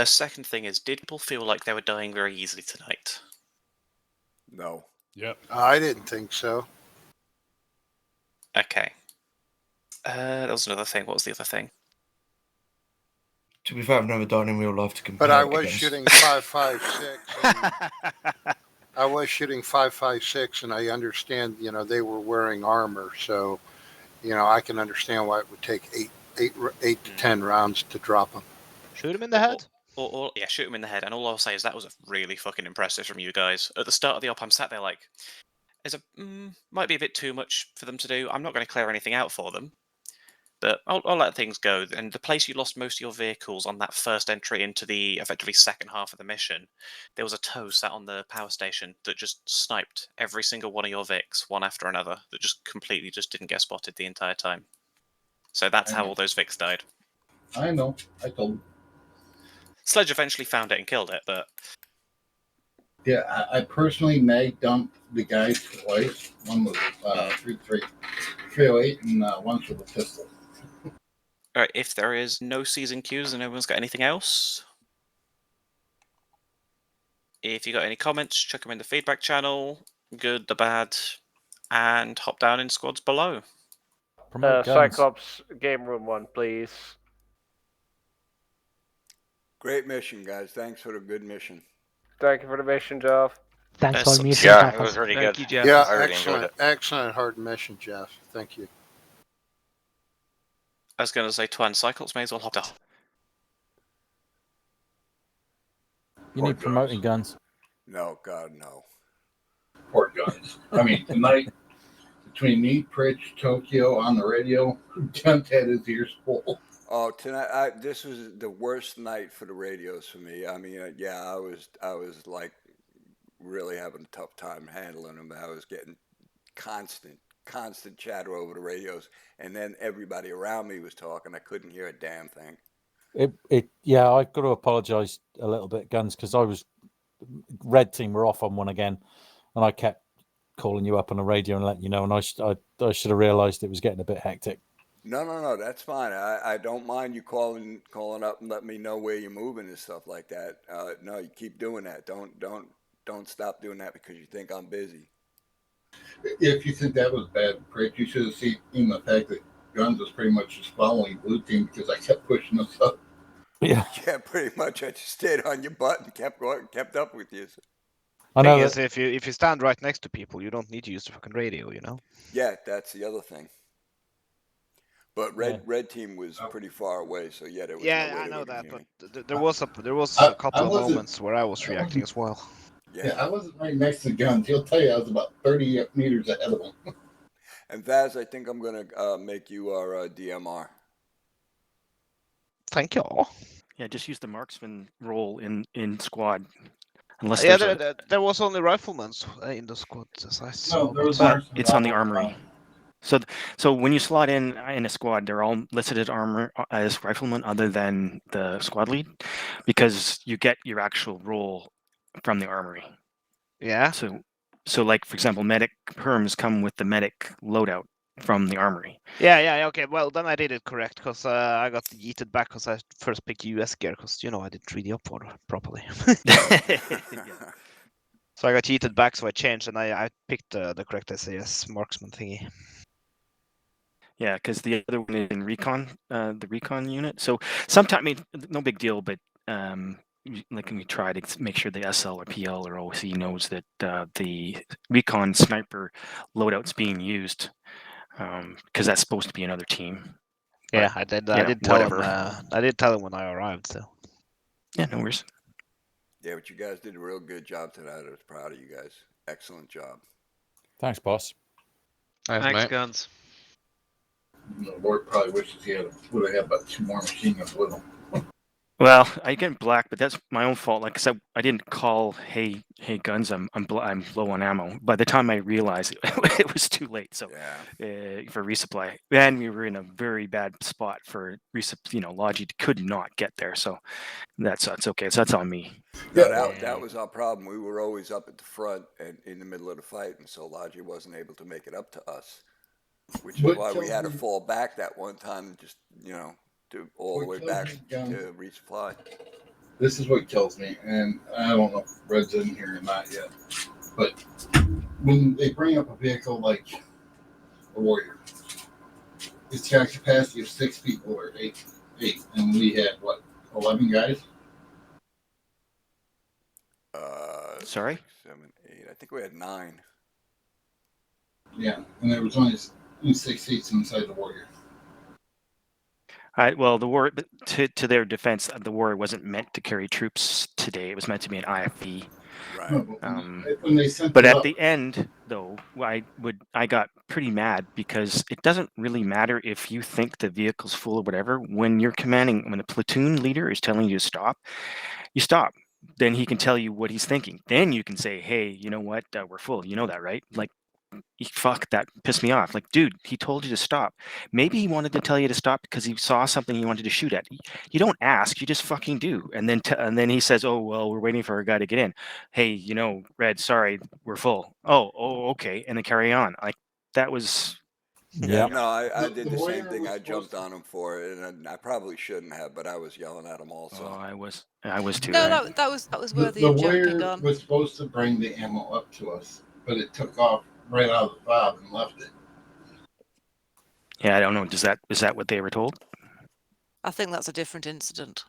second thing is, did people feel like they were dying very easily tonight? No. Yep. I didn't think so. Okay. That was another thing. What was the other thing? To be fair, I've never done in real life to compare. But I was shooting 5.56. I was shooting 5.56, and I understand, they were wearing armor, so, I can understand why it would take 8 to 10 rounds to drop them. Shoot him in the head. Yeah, shoot him in the head. And all I'll say is that was really fucking impressive from you guys. At the start of the op, I'm sat there like, might be a bit too much for them to do. I'm not going to clear anything out for them, but I'll let things go. And the place you lost most of your vehicles on that first entry into the effectively second half of the mission, there was a tow sat on the power station that just sniped every single one of your Vics, one after another, that just completely just didn't get spotted the entire time. So that's how all those Vics died. I know. I told him. Sledge eventually found it and killed it, but... Yeah, I personally mag dumped the guys twice. One was 308 and once with a pistol. Alright, if there is no C's and Q's and everyone's got anything else... If you got any comments, chuck them in the feedback channel, good, the bad, and hop down in squads below. Cyclops, game room 1, please. Great mission, guys. Thanks for the good mission. Thank you for the mission, Jeff. Thanks for the mission. Yeah, it was really good. Yeah, I really enjoyed it. Excellent hard mission, Jeff. Thank you. I was going to say, Twan, Cyclops may as well hop down. You need promoting guns. No, God, no. Poor guns. I mean, tonight, between me, Pritch, Tokyo on the radio, Guns had his ears full. Oh, tonight, this was the worst night for the radios for me. I mean, yeah, I was like really having a tough time handling them. I was getting constant chatter over the radios, and then everybody around me was talking. I couldn't hear a damn thing. Yeah, I've got to apologise a little bit, Guns, because Red Team were off on one again, and I kept calling you up on the radio and letting you know, and I should have realised it was getting a bit hectic. No, that's fine. I don't mind you calling up and letting me know where you're moving and stuff like that. No, you keep doing that. Don't stop doing that because you think I'm busy. If you think that was bad, Pritch, you should have seen the fact that Guns was pretty much just following Blue Team because I kept pushing us up. Yeah, pretty much. I just stayed on your butt and kept up with you. I know. Thing is, if you stand right next to people, you don't need to use the fucking radio, you know. Yeah, that's the other thing. But Red Team was pretty far away, so yeah, there was no way I know they that, would but there was a couple of moments where I was reacting as well. Yeah, I wasn't right next to Guns. He'll tell you I was about 30 meters ahead of him. And Vaz, I think I'm gonna make you our DMR. Thank you. Yeah, just use the marksman role in squad. Unless there was only riflemen in the squad, as I saw. It's on the armory. So when you slot in a squad, they're all listed as as riflemen, other than the squad lead, because you get your actual role from the armory. Yeah. So like, for example, medic perms come with the medic loadout from the armory. Yeah, okay. Well, then I did it correct, because I got yeeted back because I first picked US gear, because, I didn't read the up order properly. So I got yeeted back, so I changed, and I picked the correct SAS marksman thingy. Yeah, because the other one is in recon, the recon unit. So sometimes, no big deal, but like when we try to make sure the SL or PL or OC knows that the recon sniper loadout's being used, because that's supposed to be another team. Yeah, I did. I did tell him. I did tell him when I arrived. So. Yeah, no worries. Yeah, but you guys did a real good job tonight. I was proud of you guys. Excellent job. Thanks, boss. Thanks, Guns. The Lord probably wishes he would have had about 2 more machine guns with him. Well, I get black, but that's my own fault. Like I said, I didn't call, hey, Guns, I'm low on ammo. By the time I realized it was too late. So for resupply, and we were in a very bad spot for resupply. Logi could not get there, so that's okay. So that's on me. Yeah, that was our problem. We were always up at the front and in the middle of the fight, and so Logi wasn't able to make it up to us, which is why we had to fall back that one time and just to all the way back to resupply. This is what kills me, and I don't know if Red's in here or not yet, but when they bring up a vehicle like a Warrior, it's got a capacity of 6 people or 8, and we had 11 guys. Sorry? 7, 8. I think we had 9. Yeah, and there was only 6 seats inside the Warrior. Well, the war, to their defense, the war wasn't meant to carry troops today. It was meant to be an IFV. Right. When they sent But it at up, the end, though, I got pretty mad because it doesn't really matter if you think the vehicle's full or whatever. When the platoon leader is telling you to stop, you stop. Then he can tell you what he's thinking. Then you can say, "Hey, you know what? We're full. You know that, right?" Like, fuck, that pissed me off. Like, dude, he told you to stop. Maybe he wanted to tell you to stop because he saw something he wanted to shoot at. You don't ask, you just fucking do. And then he says, "Oh well, we're waiting for a guy to get in. Hey, Red, sorry, we're full. Oh, okay." And then carry on. Like, that was. Yeah, no, I did the same thing. I jumped on him for it, and I probably shouldn't have, but I was yelling at him also. Oh, I was too. No, Right? that was the worthy of jumping warrior on. was supposed to bring the ammo up to us, but it took off right out of the fob and left it. Yeah, I don't know. Is that what they were told? I think that's a different incident.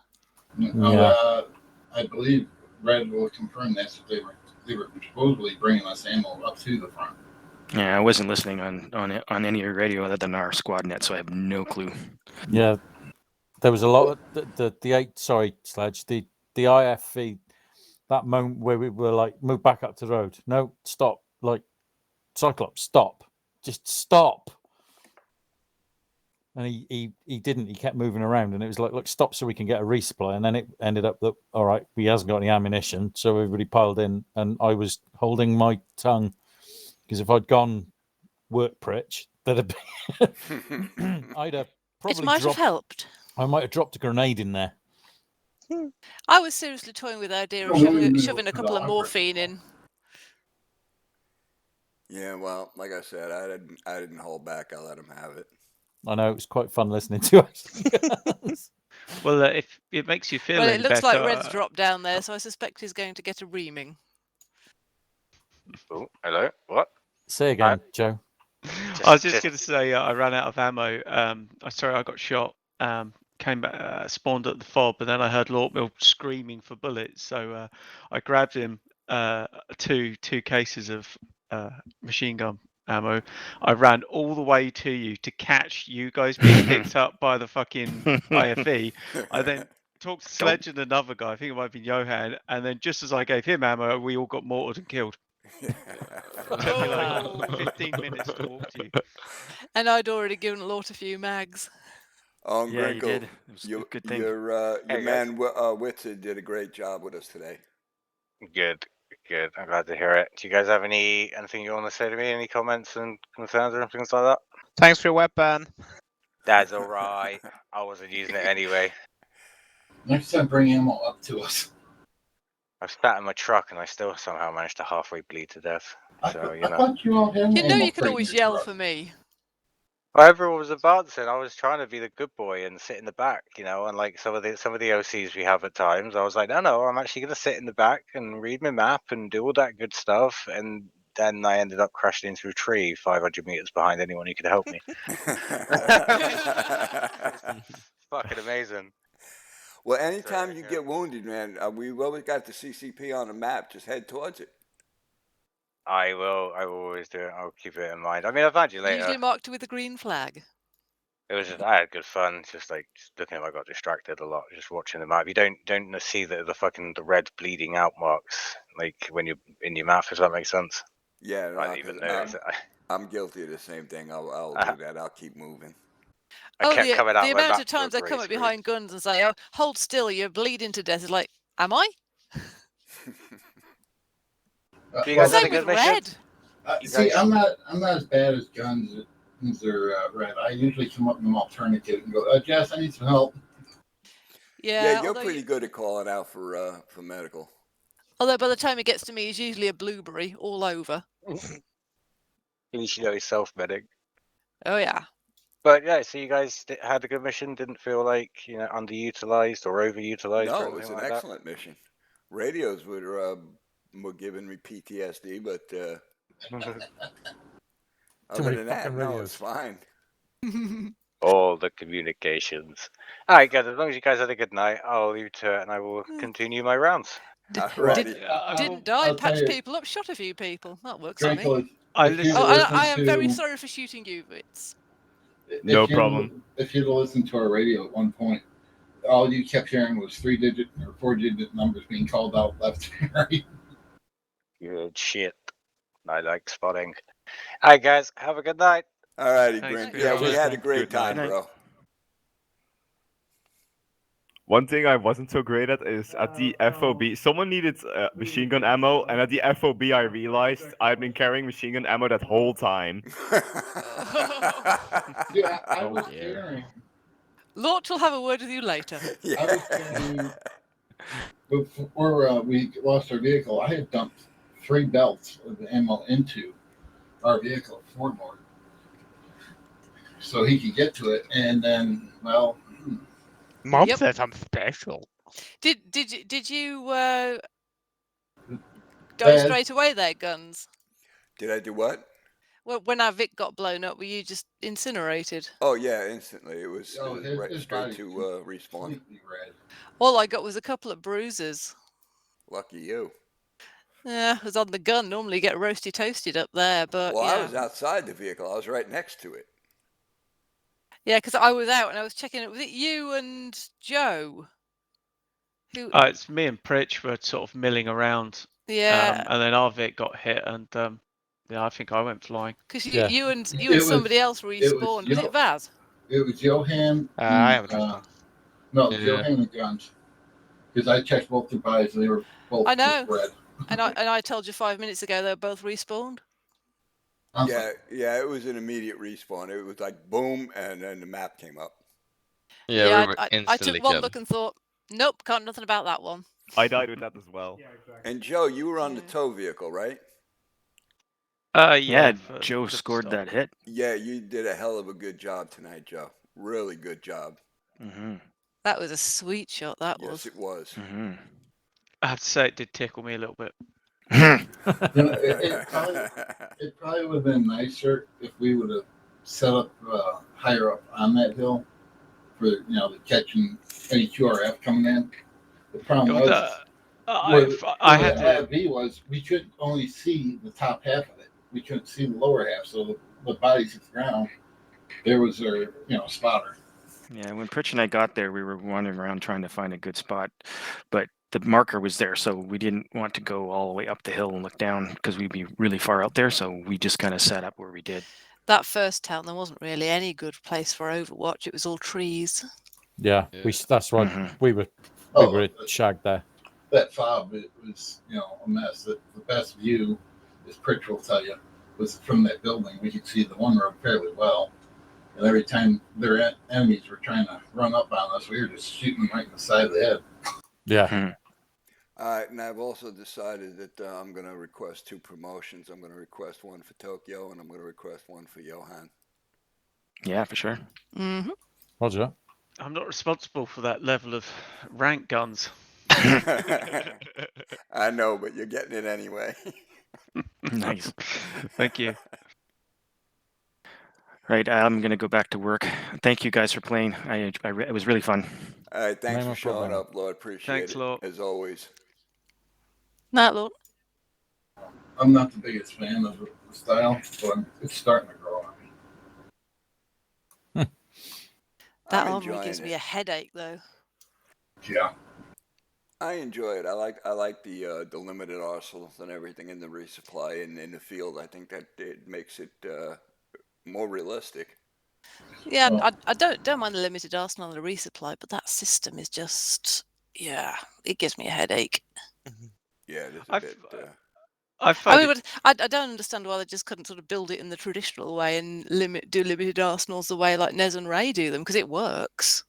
I believe Red will confirm that they were supposedly bringing us ammo up to the front. Yeah, I wasn't listening on any radio other than our squad net, so I have no clue. Yeah, there was a lot of the IFV, that moment where we were like, move back up to the road. No, stop. Like, Cyclops, stop. Just stop. And he didn't. He kept moving around, and it was like, look, stop so we can get a resupply. And then it ended up that, all right, he hasn't got any ammunition, so everybody piled in, and I was holding my tongue because if I'd gone work pritch, that'd have I'd have probably It might have helped. I might have dropped a grenade in there. I was seriously toying with the idea of shoving a couple of morphine in. Yeah, well, like I said, I didn't hold back. I let him have it. I know, it was quite fun listening to it. Well, if it makes you feel Well, any it looks better, like Red's dropped down there, so I suspect he's going to get a reaming. Oh, hello. What? Say again, Joe. I was just going to say I ran out of ammo. I got shot. Came back, spawned at the fob, and then I heard Lortmill screaming for bullets. So I grabbed him two cases of machine gun ammo. I ran all the way to you to catch you guys being picked up by the fucking IFE. I then talked to Sledge and another guy, I think it might have been Johan, and then just as I gave him ammo, we all got mortared and killed. It took me like 15 minutes to walk to you. And I'd already given Lort a few mags. Oh, Yeah, you Grinkle, did. It was a good thing. Your Hey, man Witzer did a great job with us today. Good. I'm glad to hear it. Do you guys have anything you want to say to me? Any comments and concerns or things like that? Thanks for your weapon. That's all right. I wasn't using it anyway. Next time, bring ammo up to us. I've sat in my truck and I still somehow managed to halfway bleed to death. So, I thought you all had You know ammo you could crate in always your yell truck. for me. Well, everyone was advancing. I was trying to be the good boy and sit in the back, unlike some of the OCs we have at times. I was like, no, I'm actually going to sit in the back and read my map and do all that good stuff. And then I ended up crashing into a tree 500 meters behind anyone who could help me. Fucking amazing. Well, anytime you get wounded, man, we've always got the CCP on the map. Just head towards it. I will always do it. I'll keep it in mind. I mean, I'll find you later. Usually marked with a green flag. It was I had good fun. Just looking at I got distracted a lot, just watching the map. You don't see the red bleeding out marks like when you're in your map. If that makes sense. Yeah, no, I didn't even notice it. I'm guilty of the same thing. I'll do that. I'll keep moving. The amount of times I come up behind guns and say, "Oh, hold still, you're bleeding to death." It's like, am I? Do you guys have Same a good with mission? Red. See, I'm not as bad as Guns or Red. I usually come up with an alternative and go, Jess, I need some help. Yeah, you're pretty good at calling out for medical. Although by the time it gets to me, he's usually a blueberry all over. At least you know he's self-medic. Oh yeah. But yeah, so you guys had a good mission. Didn't feel like underutilized or overutilized. No, or it was anything an like that? excellent mission. Radios were giving me PTSD, but other many than that, fucking no, radios. it's fine. All the communications. All right, good. As long as you guys had a good night, I'll leave you to it, and I will continue my rounds. Didn't die, I'll tell patched you. people up, shot a few people. That works for me. Draco, I if you listened- Oh, listen I am very to- sorry for shooting you, Wits. No problem. If you'd listened to our radio at one point, all you kept hearing was 3-digit or 4-digit numbers being called out left and right. Good shit. I like spotting. All right, guys. Have a good night. All righty, Thanks Grant. for Yeah, your we time. had a great Good night. time, bro. One thing I wasn't so great at is at the FOB. Someone needed machine gun ammo, and at the FOB, I realized I'd been carrying machine gun ammo that whole time. Yeah, I was carrying. Lort will have a word with you later. I was carrying. Before we lost our vehicle, I had dumped 3 belts of ammo into our vehicle for Lord, so he could get to it. And then, well, Mom Yep. says I'm special. Did you go straight away there, Guns? Did I do what? Well, when our Vic got blown up, were you just incinerated? Oh yeah, instantly. It was his straight body to respawn. completely red. All I got was a couple of bruises. Lucky you. Yeah, I was on the gun. Normally you get roasty toasted up there, but Well, yeah. I was outside the vehicle. I was right next to it. Yeah, because I was out and I was checking it. Was it you and Joe? Who? It's me and Pritch were sort of milling around. Yeah. And then Arvik got hit, and yeah, I think I went flying. Because Yeah. you and It was- somebody else respawned. Was it Vaz? It was Johan. I haven't respawned. No, Yeah. Johan and Guns. Because I checked both their bodies, and they were both I know. red. And I told you 5 minutes ago they were both respawned. Yeah, it was an immediate respawn. It was like boom, and then the map came up. Yeah, we were I instantly took one killed. look and thought, nope, can't nothing about that one. I died with that as well. And Joe, you were on the tow vehicle, right? Yeah, Joe scored that hit. Yeah, you did a hell of a good job tonight, Joe. Really good job. Mm-hmm. That was a sweet shot. That Yes, was. it was. Mm-hmm. I have to say, it did tickle me a little bit. It probably would have been nicer if we would have set up higher up on that hill for the catching any QRF coming in. The problem was I had to. IFV was we could only see the top half of it. We couldn't see the lower half, so the bodies hit the ground. There was our spotter. Yeah, when Pritch and I got there, we were wandering around trying to find a good spot, but the marker was there, so we didn't want to go all the way up the hill and look down because we'd be really far out there. So we just kind of sat up where we did. That first town, there wasn't really any good place for Overwatch. It was all trees. Yeah, that's right. Mm-hmm. We were shagged there. That fob, it was a mess. The best view, as Pritch will tell you, was from that building. We could see the one road fairly well. And every time their enemies were trying to run up on us, we were just shooting them right in the side of the head. Yeah. All right, and I've also decided that I'm going to request 2 promotions. I'm going to request one for Tokyo, and I'm going to request one for Johan. Yeah, for sure. Mm-hmm. Roger. I'm not responsible for that level of rank guns. I know, but you're getting it anyway. Nice. Thank you. Right, I'm gonna go back to work. Thank you guys for playing. It was really fun. All right, thanks No for showing problem. up, Lord. Appreciate Thanks, it, Lord. as always. Not Lord. I'm not the biggest fan of the style, but it's starting to grow on me. That I'm armory enjoying gives me a headache, though. Yeah. I enjoy it. I like the limited arsenals and everything in the resupply and in the field. I think that it makes it more realistic. Yeah, I don't mind the limited arsenal and the resupply, but that system is just it gives me a headache. Yeah, it is a bit. I don't understand why they just couldn't sort of build it in the traditional way and do limited arsenals the way like Nez and Ray do them, because it works.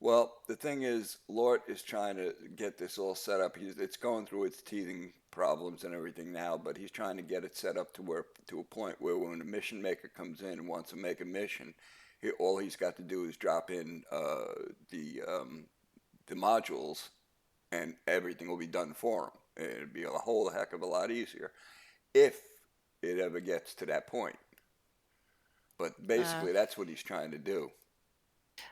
Well, the thing is, Lort is trying to get this all set up. It's going through its teething problems and everything now, but he's trying to get it set up to a point where when a mission maker comes in and wants to make a mission, all he's got to do is drop in the modules, and everything will be done for him. It'd be a whole heck of a lot easier if it ever gets to that point. But basically, that's what he's trying to do.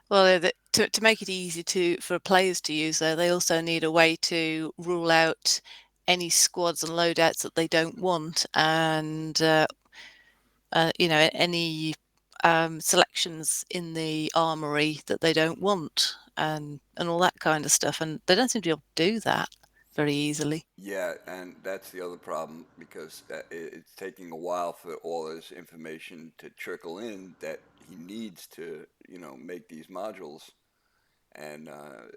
Well, to make it easy for players to use, though, they also need a way to rule out any squads and loadouts that they don't want, and any selections in the armory that they don't want, and all that kind of stuff, and they don't seem to be able to do that very easily. Yeah, and that's the other problem, because it's taking a while for all this information to trickle in that he needs to, make these modules, and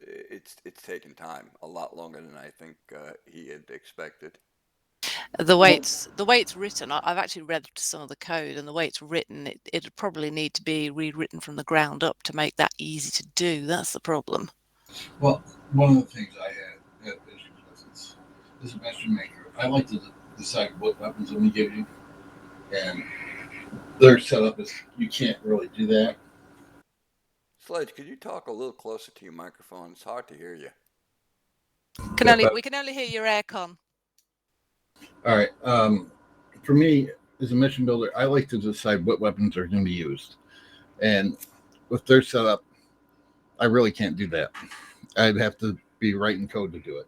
it's taken time, a lot longer than I think he had expected. The way it's written, I've actually read some of the code, and the way it's written, it'd probably need to be rewritten from the ground up to make that easy to do. That's the problem. Well, one of the things I had issues with is a mission maker. I like to decide what weapons I'm going to give you, and their setup is you can't really do that. Sledge, could you talk a little closer to your microphone? It's hard to hear you. We can only hear your aircon. All right. For me, as a mission builder, I like to decide what weapons are going to be used, and with their setup, I really can't do that. I'd have to be writing code to do it.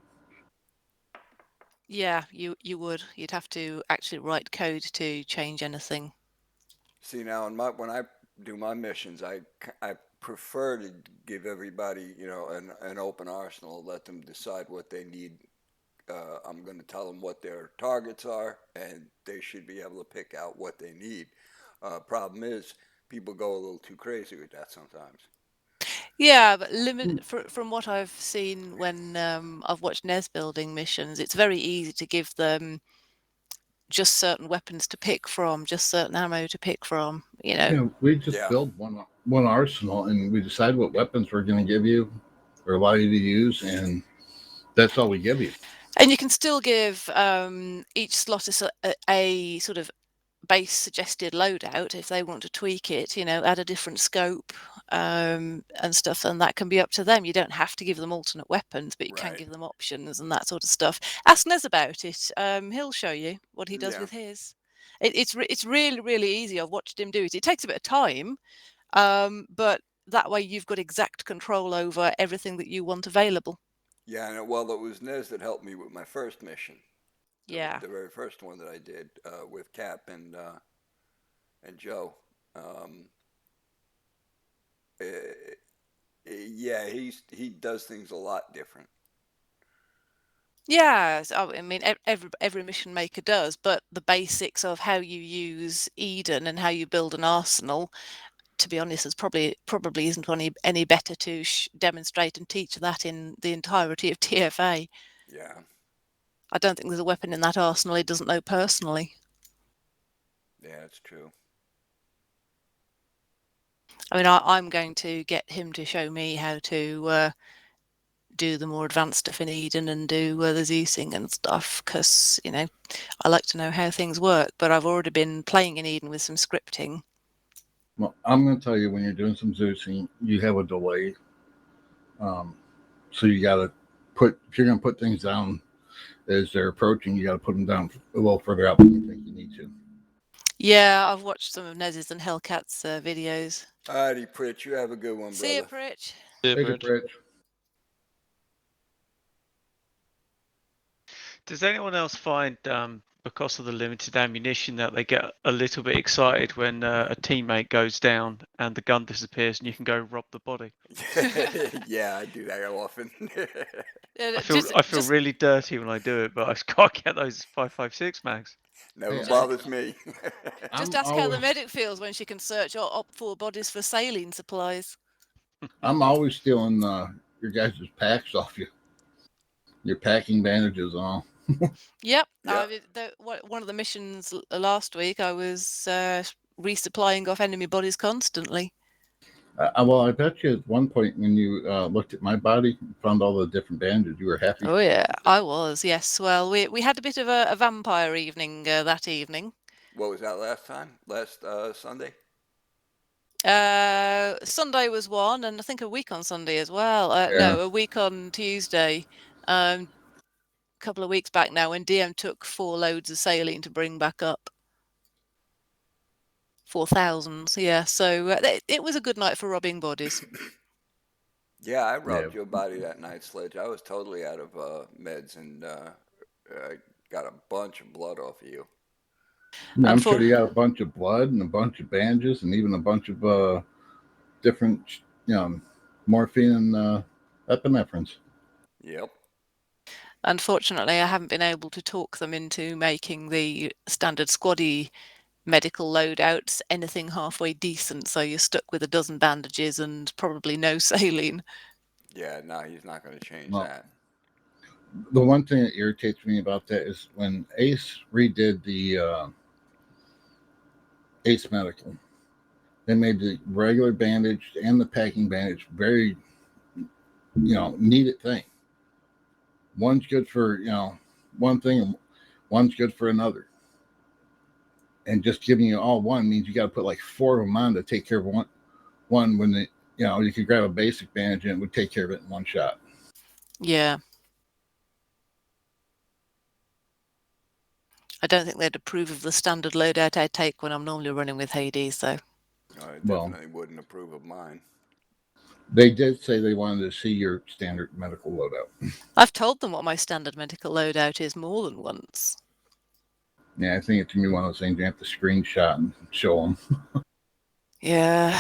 Yeah, you would. You'd have to actually write code to change anything. See, now when I do my missions, I prefer to give everybody, an open arsenal, let them decide what they need. I'm going to tell them what their targets are, and they should be able to pick out what they need. Problem is, people go a little too crazy with that sometimes. Yeah, but from what I've seen when I've watched NES building missions, it's very easy to give them just certain weapons to pick from, just certain ammo to pick from. Yeah, we just build one arsenal, and we decide what weapons we're going to give you or allow you to use, and that's all we give you. And you can still give each slot a sort of base suggested loadout if they want to tweak it, add a different scope and stuff, and that can be up to them. You don't have to give them alternate weapons, but you can give them options and that sort of stuff. Ask Nez about it. He'll show you what he does with his. It's really, really easy. I've watched him do it. It takes a bit of time, but that way you've got exact control over everything that you want available. Yeah, and it was Nez that helped me with my first mission. Yeah. The very first one that I did with Cap and Joe. Yeah, he does things a lot different. Yeah, I mean, every mission maker does, but the basics of how you use Eden and how you build an arsenal, to be honest, is probably isn't any better to demonstrate and teach that in the entirety of TFA. Yeah. I don't think there's a weapon in that arsenal he doesn't know personally. Yeah, it's true. I mean, I'm going to get him to show me how to do the more advanced stuff in Eden and do the Zeusing and stuff, because, I like to know how things work, but I've already been playing in Eden with some scripting. Well, I'm going to tell you, when you're doing some Zeusing, you have a delay. So you got to if you're going to put things down as they're approaching, you got to put them down a little further out than you think you need to. Yeah, I've watched some of Nez's and Hellcat's videos. Alrighty, Pritch, you have a good one, brother. See you, Pritch. Later, Pritch. Does anyone else find, because of the limited ammunition, that they get a little bit excited when a teammate goes down and the gun disappears and you can go rob the body? Yeah, I do that often. I feel really dirty when I do it, but I can't get those 5.56 mags. Never bothers me. Just ask how the medic feels when she can search up for bodies for saline supplies. I'm always stealing your guys' packs off you. Your packing bandages and all. Yep. One of the missions last week, I was resupplying off enemy bodies constantly. Well, I bet you at one point when you looked at my body and found all the different bandages, you were happy. Oh yeah, I was. Yes. Well, we had a bit of a vampire evening that evening. What was that last time? Last Sunday? Sunday was one, and I think a week on Sunday as well. No, a week on Tuesday. A couple of weeks back now, when DM took 4 loads of saline to bring back up. 4,000. Yeah. So it was a good night for robbing bodies. Yeah, I robbed your body that night, Sledge. I was totally out of meds and got a bunch of blood off of you. I'm sure you got a bunch of blood and a bunch of bandages and even a bunch of different, morphine and epinephrines. Yep. Unfortunately, I haven't been able to talk them into making the standard squaddy medical loadouts anything halfway decent, so you're stuck with a dozen bandages and probably no saline. Yeah, no, he's not going to change Well, that. The one thing that irritates me about that is when Ace redid the Ace Medical, they made the regular bandage and the packing bandage very, needed thing. One's good for, one thing and one's good for another. And just giving you all one means you got to put like 4 of them on to take care of one when the, you could grab a basic bandage and it would take care of it in one shot. Yeah. I don't think they'd approve of the standard loadout I take when I'm normally running with Hades, though. I definitely wouldn't approve of mine. They did say they wanted to see your standard medical loadout. I've told them what my standard medical loadout is more than once. Yeah, I think it's gonna be one of those things you have to screenshot and show them. Yeah,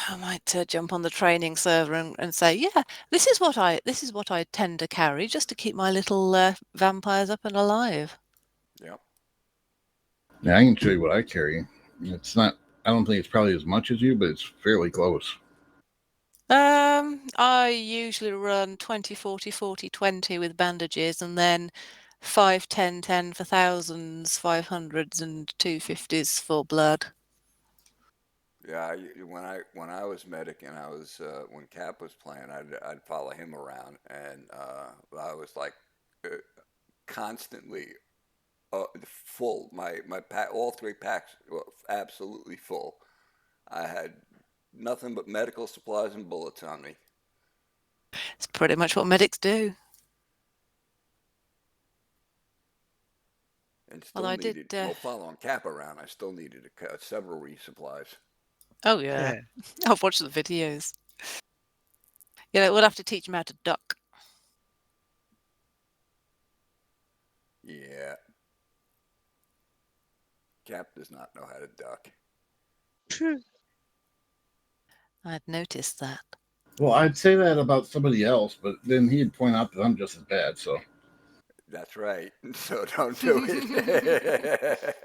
I might jump on the training server and say, yeah, this is what I tend to carry just to keep my little vampires up and alive. Yep. Yeah, I can show you what I carry. It's not. I don't think it's probably as much as you, but it's fairly close. I usually run 20, 40, 40, 20 with bandages, and then 5, 10, 10 for thousands, 500s, and 250s for blood. Yeah, when I was medic and I was when Cap was playing, I'd follow him around, and I was like constantly full. My pack, all 3 packs were absolutely full. I had nothing but medical supplies and bullets on me. It's pretty much what medics do. And still needed, following Cap around, I still needed several resupplies. Oh yeah. I've watched the videos. We'll have to teach him how to duck. Yeah. Cap does not know how to duck. I'd noticed that. Well, I'd say that about somebody else, but then he'd point out that I'm just as bad. So that's right. So don't do it.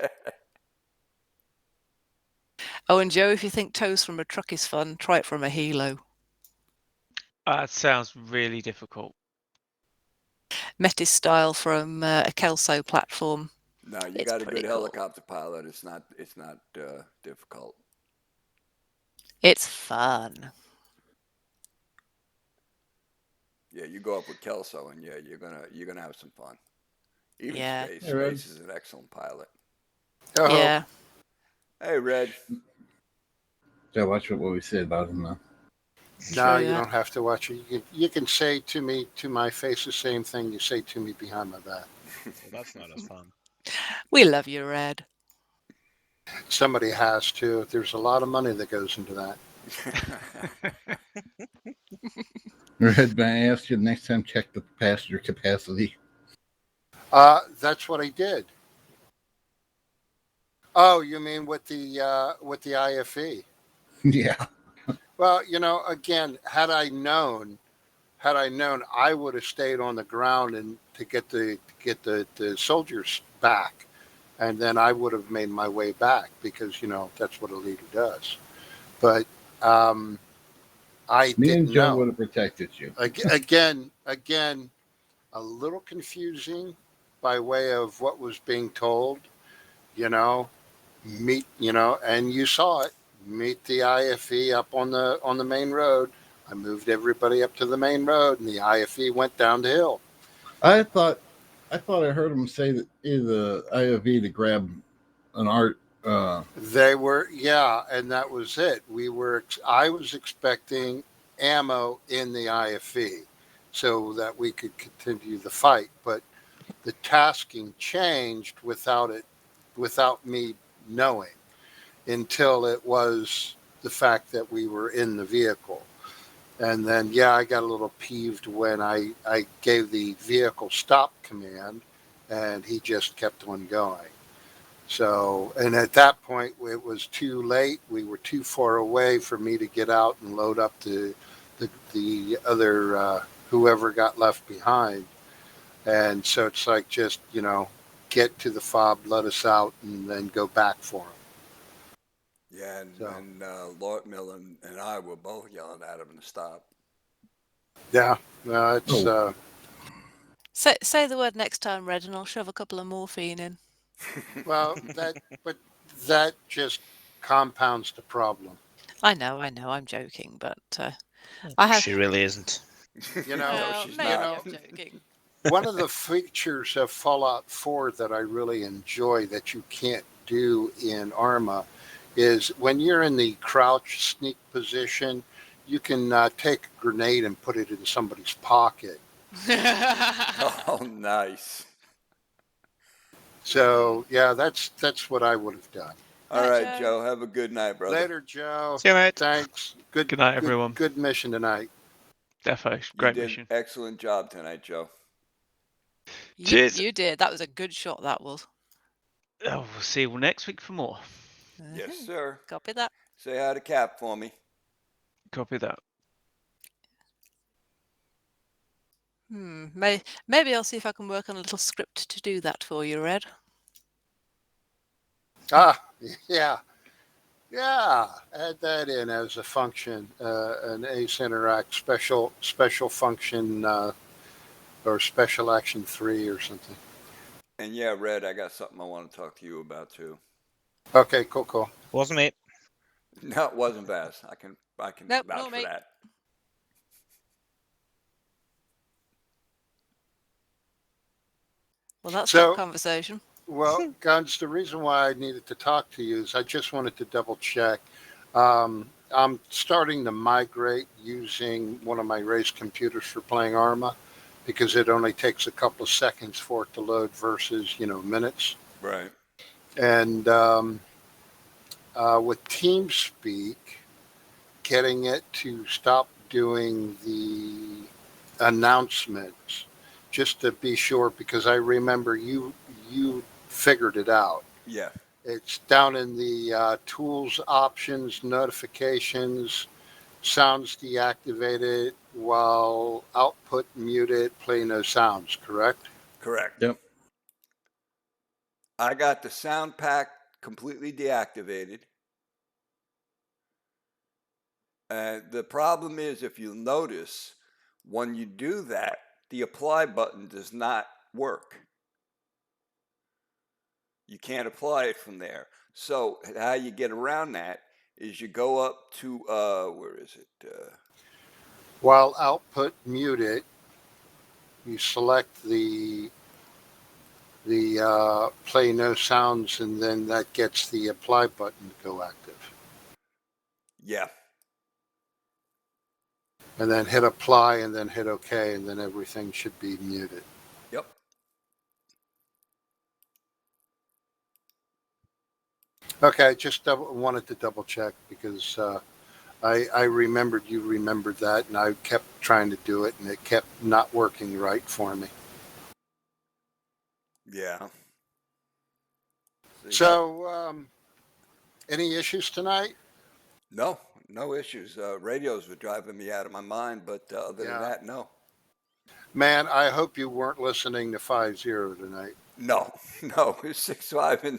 Oh, and Joe, if you think toes from a truck is fun, try it from a helo. That sounds really difficult. Metis style from a Kelso platform. No, you got a good helicopter pilot. It's not difficult. It's fun. Yeah, you go up with Kelso, and yeah, you're gonna have some fun. Even Space is an excellent pilot. Oh. Yeah. Hey, Red. Yeah, watch what we said about him now. No, you don't have to watch it. You can say to me, to my face, the same thing you say to me behind my back. Well, that's not as fun. We love you, Red. Somebody has to. There's a lot of money that goes into that. Red, may I ask you next time check the passenger capacity? That's what I did. Oh, you mean with the IFE? Yeah. Well, again, had I known, I would have stayed on the ground and to get the soldiers back, and then I would have made my way back because that's what a leader does. But I Me didn't and Joe know. would have protected you. Again, a little confusing by way of what was being told. Meet, and you saw it. Meet the IFE up on the main road. I moved everybody up to the main road, and the IFE went down the hill. I thought I heard him say that the IFE to grab an art. They were, yeah, and that was it. I was expecting ammo in the IFE so that we could continue the fight, but the tasking changed without me knowing, until it was the fact that we were in the vehicle. And then, I got a little peeved when I gave the vehicle stop command, and he just kept on going. So, and at that point, it was too late. We were too far away for me to get out and load up the other whoever got left behind. And so it's like, just, get to the fob, let us out, and then go back for them. Yeah, and Lord Miller and I were both yelling at him to stop. Yeah, no, it's. Say the word next time, Red, and I'll shove a couple of morphine in. Well, that just compounds the problem. I know, I'm joking, but I have. She really isn't. Maybe I'm joking. One of the features of Fallout 4 that I really enjoy that you can't do in Arma is when you're in the crouch sneak position, you can take a grenade and put it in somebody's pocket. Oh, nice. So yeah, that's what I would have done. All right, Joe. Have a good night, brother. Later, Joe. See you, mate. Thanks. Good night, everyone. Good mission tonight. Defo, You great did mission. excellent job tonight, Joe. Cheers. You did. That was a good shot. That was. Oh, we'll see you all next week for more. Yes, sir. Copy that. Say hi to Cap for me. Copy that. Maybe I'll see if I can work on a little script to do that for you, Red. Yeah. Add that in as a function, an Ace Interact special function or special action 3 or something. And yeah, Red, I got something I want to talk to you about too. Okay, cool. Wasn't me. No, it wasn't Baz. I can Nope, vouch not for me. that. Well, that's So- that conversation. Well, Guns, the reason why I needed to talk to you is I just wanted to double check. I'm starting to migrate using one of my raised computers for playing Arma because it only takes a couple of seconds for it to load versus, minutes. Right. And with TeamSpeak, getting it to stop doing the announcements, just to be sure, because I remember you figured it out. Yeah. It's down in the tools, options, notifications, sounds deactivated while output muted, play no sounds, correct? Correct. Yep. I got the sound pack completely deactivated. The problem is, if you notice, when you do that, the apply button does not work. You can't apply it from there. So how you get around that is you go up to, where is it? While output muted, you select the play no sounds, and then that gets the apply button to go active. Yeah. And then hit apply, and then hit OK, and then everything should be muted. Yep. Okay, just wanted to double check because I remembered you remembered that, and I kept trying to do it, and it kept not working right for me. Yeah. So, any issues tonight? No issues. Radios were driving me out of my mind, but other than that, no. Man, I hope you weren't listening to 5-0 tonight. No, 6.5 and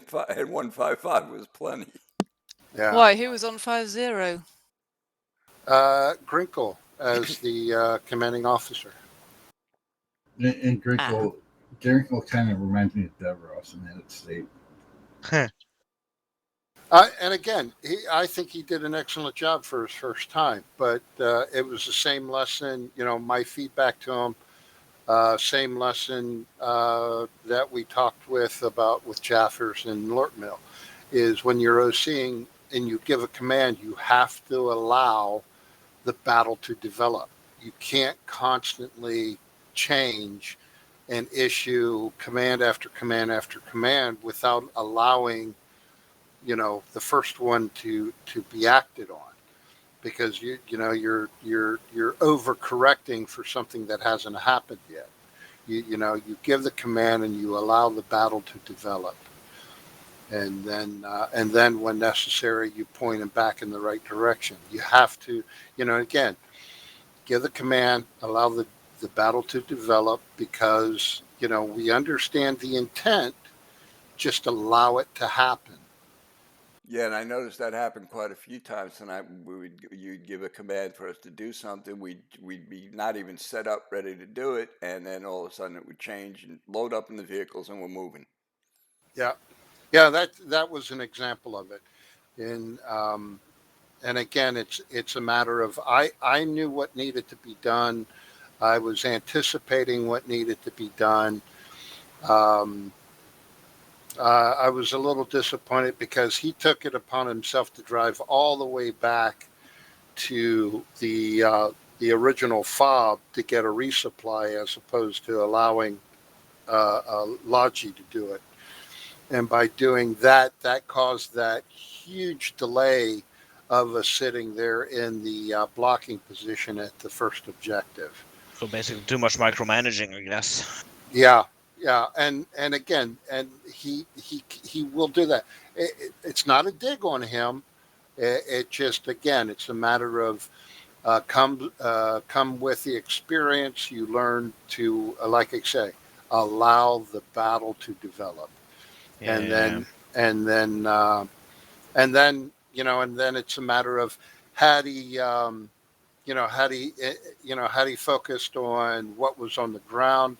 155 was plenty. Yeah. Why? Who was on 5-0? Grinkle as the commanding officer. And Grinkle kind of reminds me of Devros in that state. And again, I think he did an excellent job for his first time, but it was the same lesson, my feedback to him, same lesson that we talked with Jaffers and Lortmill, is when you're OCing and you give a command, you have to allow the battle to develop. You can't constantly change and issue command after command after command without allowing the first one to be acted on, because you're overcorrecting for something that hasn't happened yet. You give the command and you allow the battle to develop. and then when necessary, you point them back in the right direction. You have to, again, give the command, allow the battle to develop, because we understand the intent. Just allow it to happen. Yeah, and I noticed that happened quite a few times. And you'd give a command for us to do something. We'd be not even set up, ready to do it, and then all of a sudden it would change and load up in the vehicles, and we're moving. Yeah, that was an example of it. And again, it's a matter of I knew what needed to be done. I was anticipating what needed to be done. I was a little disappointed because he took it upon himself to drive all the way back to the original fob to get a resupply, as opposed to allowing Logi to do it. And by doing that, that caused that huge delay of us sitting there in the blocking position at the first objective. So basically, too much micromanaging, I guess. Yeah, and again, and he will do that. It's not a dig on him. It just, again, it's a matter of come with the experience. You learn to, like I say, allow the battle to develop, and then it's a matter of had he focused on what was on the ground.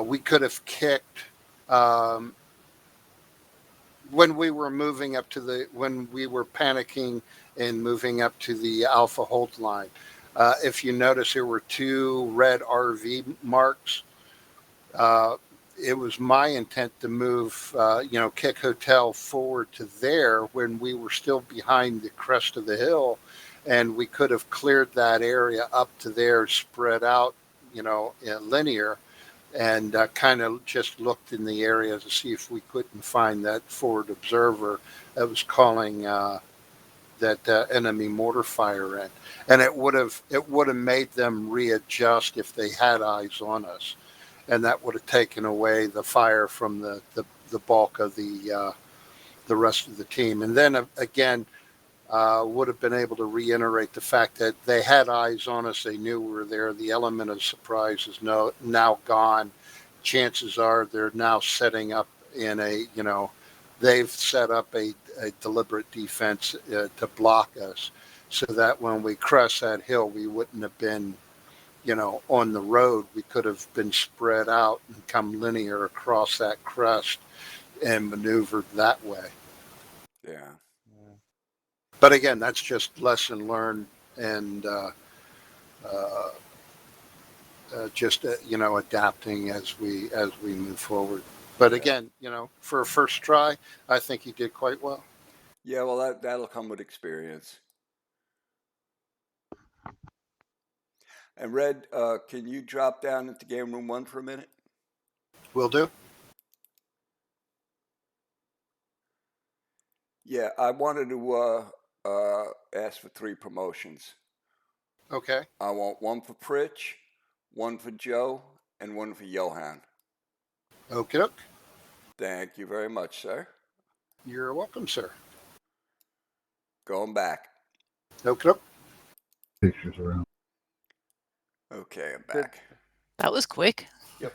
We could have kicked when we were moving up to when we were panicking and moving up to the Alpha hold line. If you notice, there were 2 red RV marks. It was my intent to move, kick Hotel forward to there when we were still behind the crest of the hill, and we could have cleared that area up to there, spread out, in linear, and kind of just looked in the area to see if we couldn't find that forward observer that was calling that enemy mortar fire in, and it would have made them readjust if they had eyes on us, and that would have taken away the fire from the bulk of the rest of the team, and then again. Would have been able to reiterate the fact that they had eyes on us. They knew we were there. The element of surprise is now gone. Chances are they're now setting up they've set up a deliberate defense to block us, so that when we cross that hill, we wouldn't have been, on the road. We could have been spread out and come linear across that crest and maneuvered that way. Yeah. But again, that's just lesson learned, and just adapting as we move forward. But again, for a first try, I think he did quite well. Yeah, well, that'll come with experience. And Red, can you drop down into game room 1 for a minute? Will do. Yeah, I wanted to ask for 3 promotions. Okay. I want 1 for Pritch, 1 for Joe, and 1 for Johan. Okay. Thank you very much, sir. You're welcome, sir. Going back. Okay. Pictures around. Okay, I'm back. That was quick. Yep.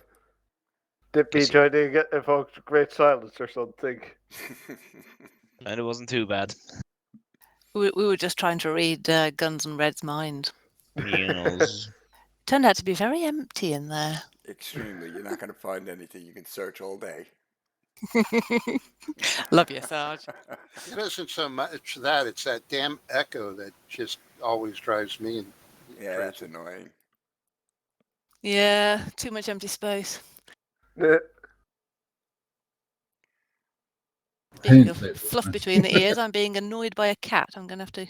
Did me joining evoked great silence or something? And it wasn't too bad. We were just trying to read Guns and Red's mind. Yes. Turned out to be very empty in there. Extremely. You're not going to find anything. You can search all day. Love you, Sarge. It isn't so much that, it's that damn echo that just always drives me. Yeah, that's annoying. Yeah, too much empty space. Being fluff between the ears, I'm being annoyed by a cat. I'm going to have to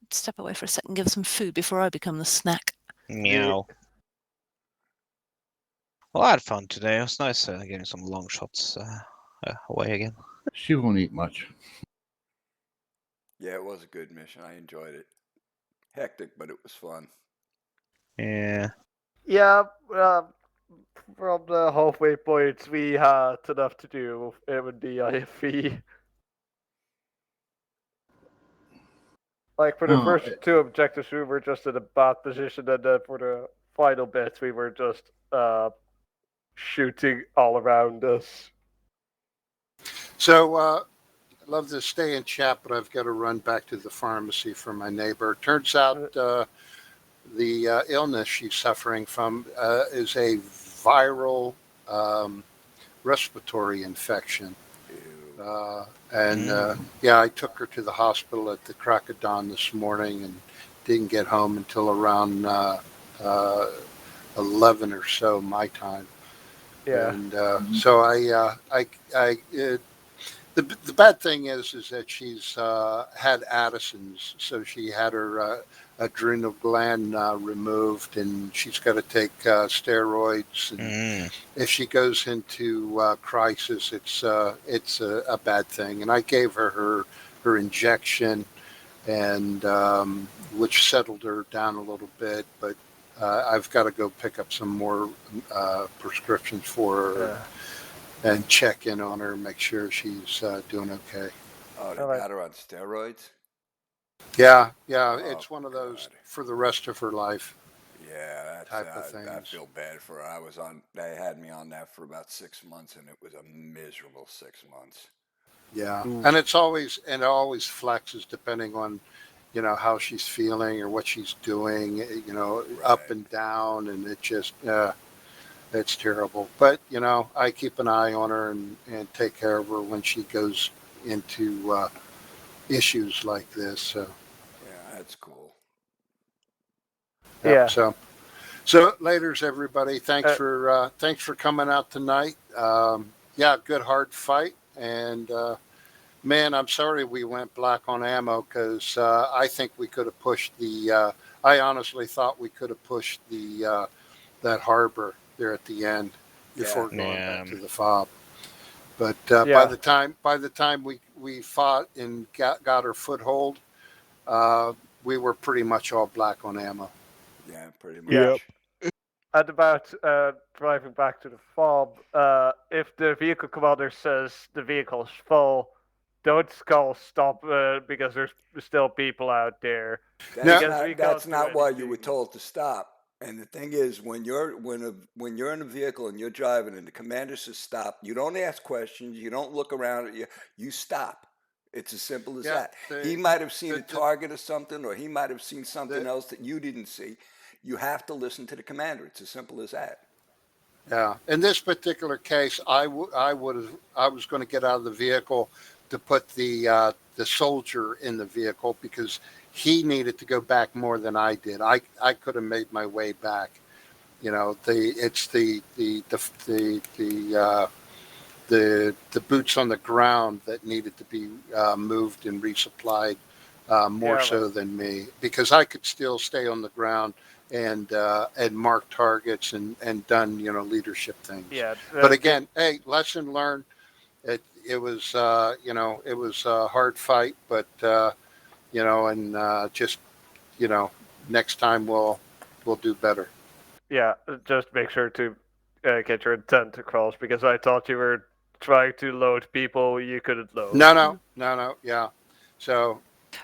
step away for a second, give some food before I become the snack. Meow. Well, I had fun today. It was nice getting some long shots away again. She won't eat much. Yeah, it was a good mission. I enjoyed it. Hectic, but it was fun. Yeah. Yeah, from the halfway point, we had enough to do with the IFE. Like for the first two objectives, we were just in a bad position, and then for the final bit, we were just shooting all around us. So, I'd love to stay in chat, but I've got to run back to the pharmacy for my neighbor. Turns out the illness she's suffering from is a viral respiratory infection. Yeah, I took her to the hospital at the crack of dawn this morning and didn't get home until around 11 or so my time. Yeah. And so the bad thing is that she's had Addison's, so she had her adrenal gland removed, and she's got to take steroids. And if she goes into crisis, it's a bad thing. And I gave her injection, and which settled her down a little bit, but I've got to go pick up some more prescriptions for her and check in on her, make sure she's doing okay. Oh, they got her on steroids? Yeah, it's one of those for the rest of her life. Yeah, type of thing. I feel bad for her. They had me on that for about 6 months, and it was a miserable 6 months. Yeah, and it always flexes depending on, how she's feeling or what she's doing, up and down, and it just, it's terrible. But, I keep an eye on her and take care of her when she goes into issues like this. So. Yeah, that's cool. Yeah. So laters, everybody. Thanks for coming out tonight. Yeah, good hard fight. And man, I'm sorry we went black on ammo, because I think we could have pushed the. I honestly thought we could have pushed the that harbor there at the end before going back to the fob. But by the time we fought and got our foothold, we were pretty much all black on ammo. Yeah, pretty much. Yeah. And about driving back to the fob, if the vehicle commander says the vehicle's full, don't stop because there's still people out there. That's not why you were told to stop. And the thing is, when you're in a vehicle and you're driving and the commander says stop, you don't ask questions, you don't look around at you stop. It's as simple as that. He might have seen a target or something, or he might have seen something else that you didn't see. You have to listen to the commander. It's as simple as that. Yeah. In this particular case, I was going to get out of the vehicle to put the soldier in the vehicle, because he needed to go back more than I did. I could have made my way back. It's the boots on the ground that needed to be moved and resupplied more so than me, because I could still stay on the ground and mark targets and done leadership things. Yeah. But again, hey, lesson learned. It was it was a hard fight, but just next time we'll do better. Yeah, just make sure to get your intent across, because I thought you were trying to load people you couldn't load. No, yeah. So.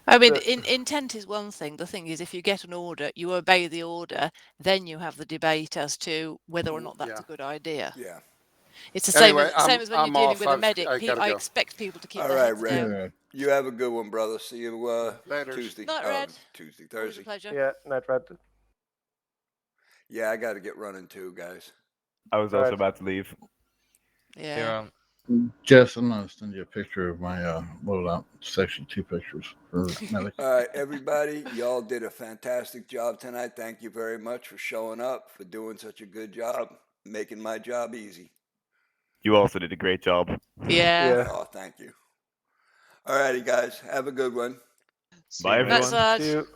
I mean, intent is one thing. The thing is, if you get an order, you obey the order, then you have the debate as to whether or not that's a good idea. Yeah. It's the same, Anyway, same as when you're dealing with a medic. I I expect people to keep All their right, heads down. Red. You have a good one, brother. See you Later. Tuesday. Night, Red. Tuesday, Always Thursday. a pleasure. Yeah, night, Red. Yeah, I got to get running too, guys. I was also about to leave. Yeah. Jess, I'm going to send you a picture of my loadout. Section 2 pictures for medic. All right, everybody, y'all did a fantastic job tonight. Thank you very much for showing up, for doing such a good job, making my job easy. You also did a great job. Yeah. Oh, thank you. All righty, guys. Have a good one. Bye, everyone. That's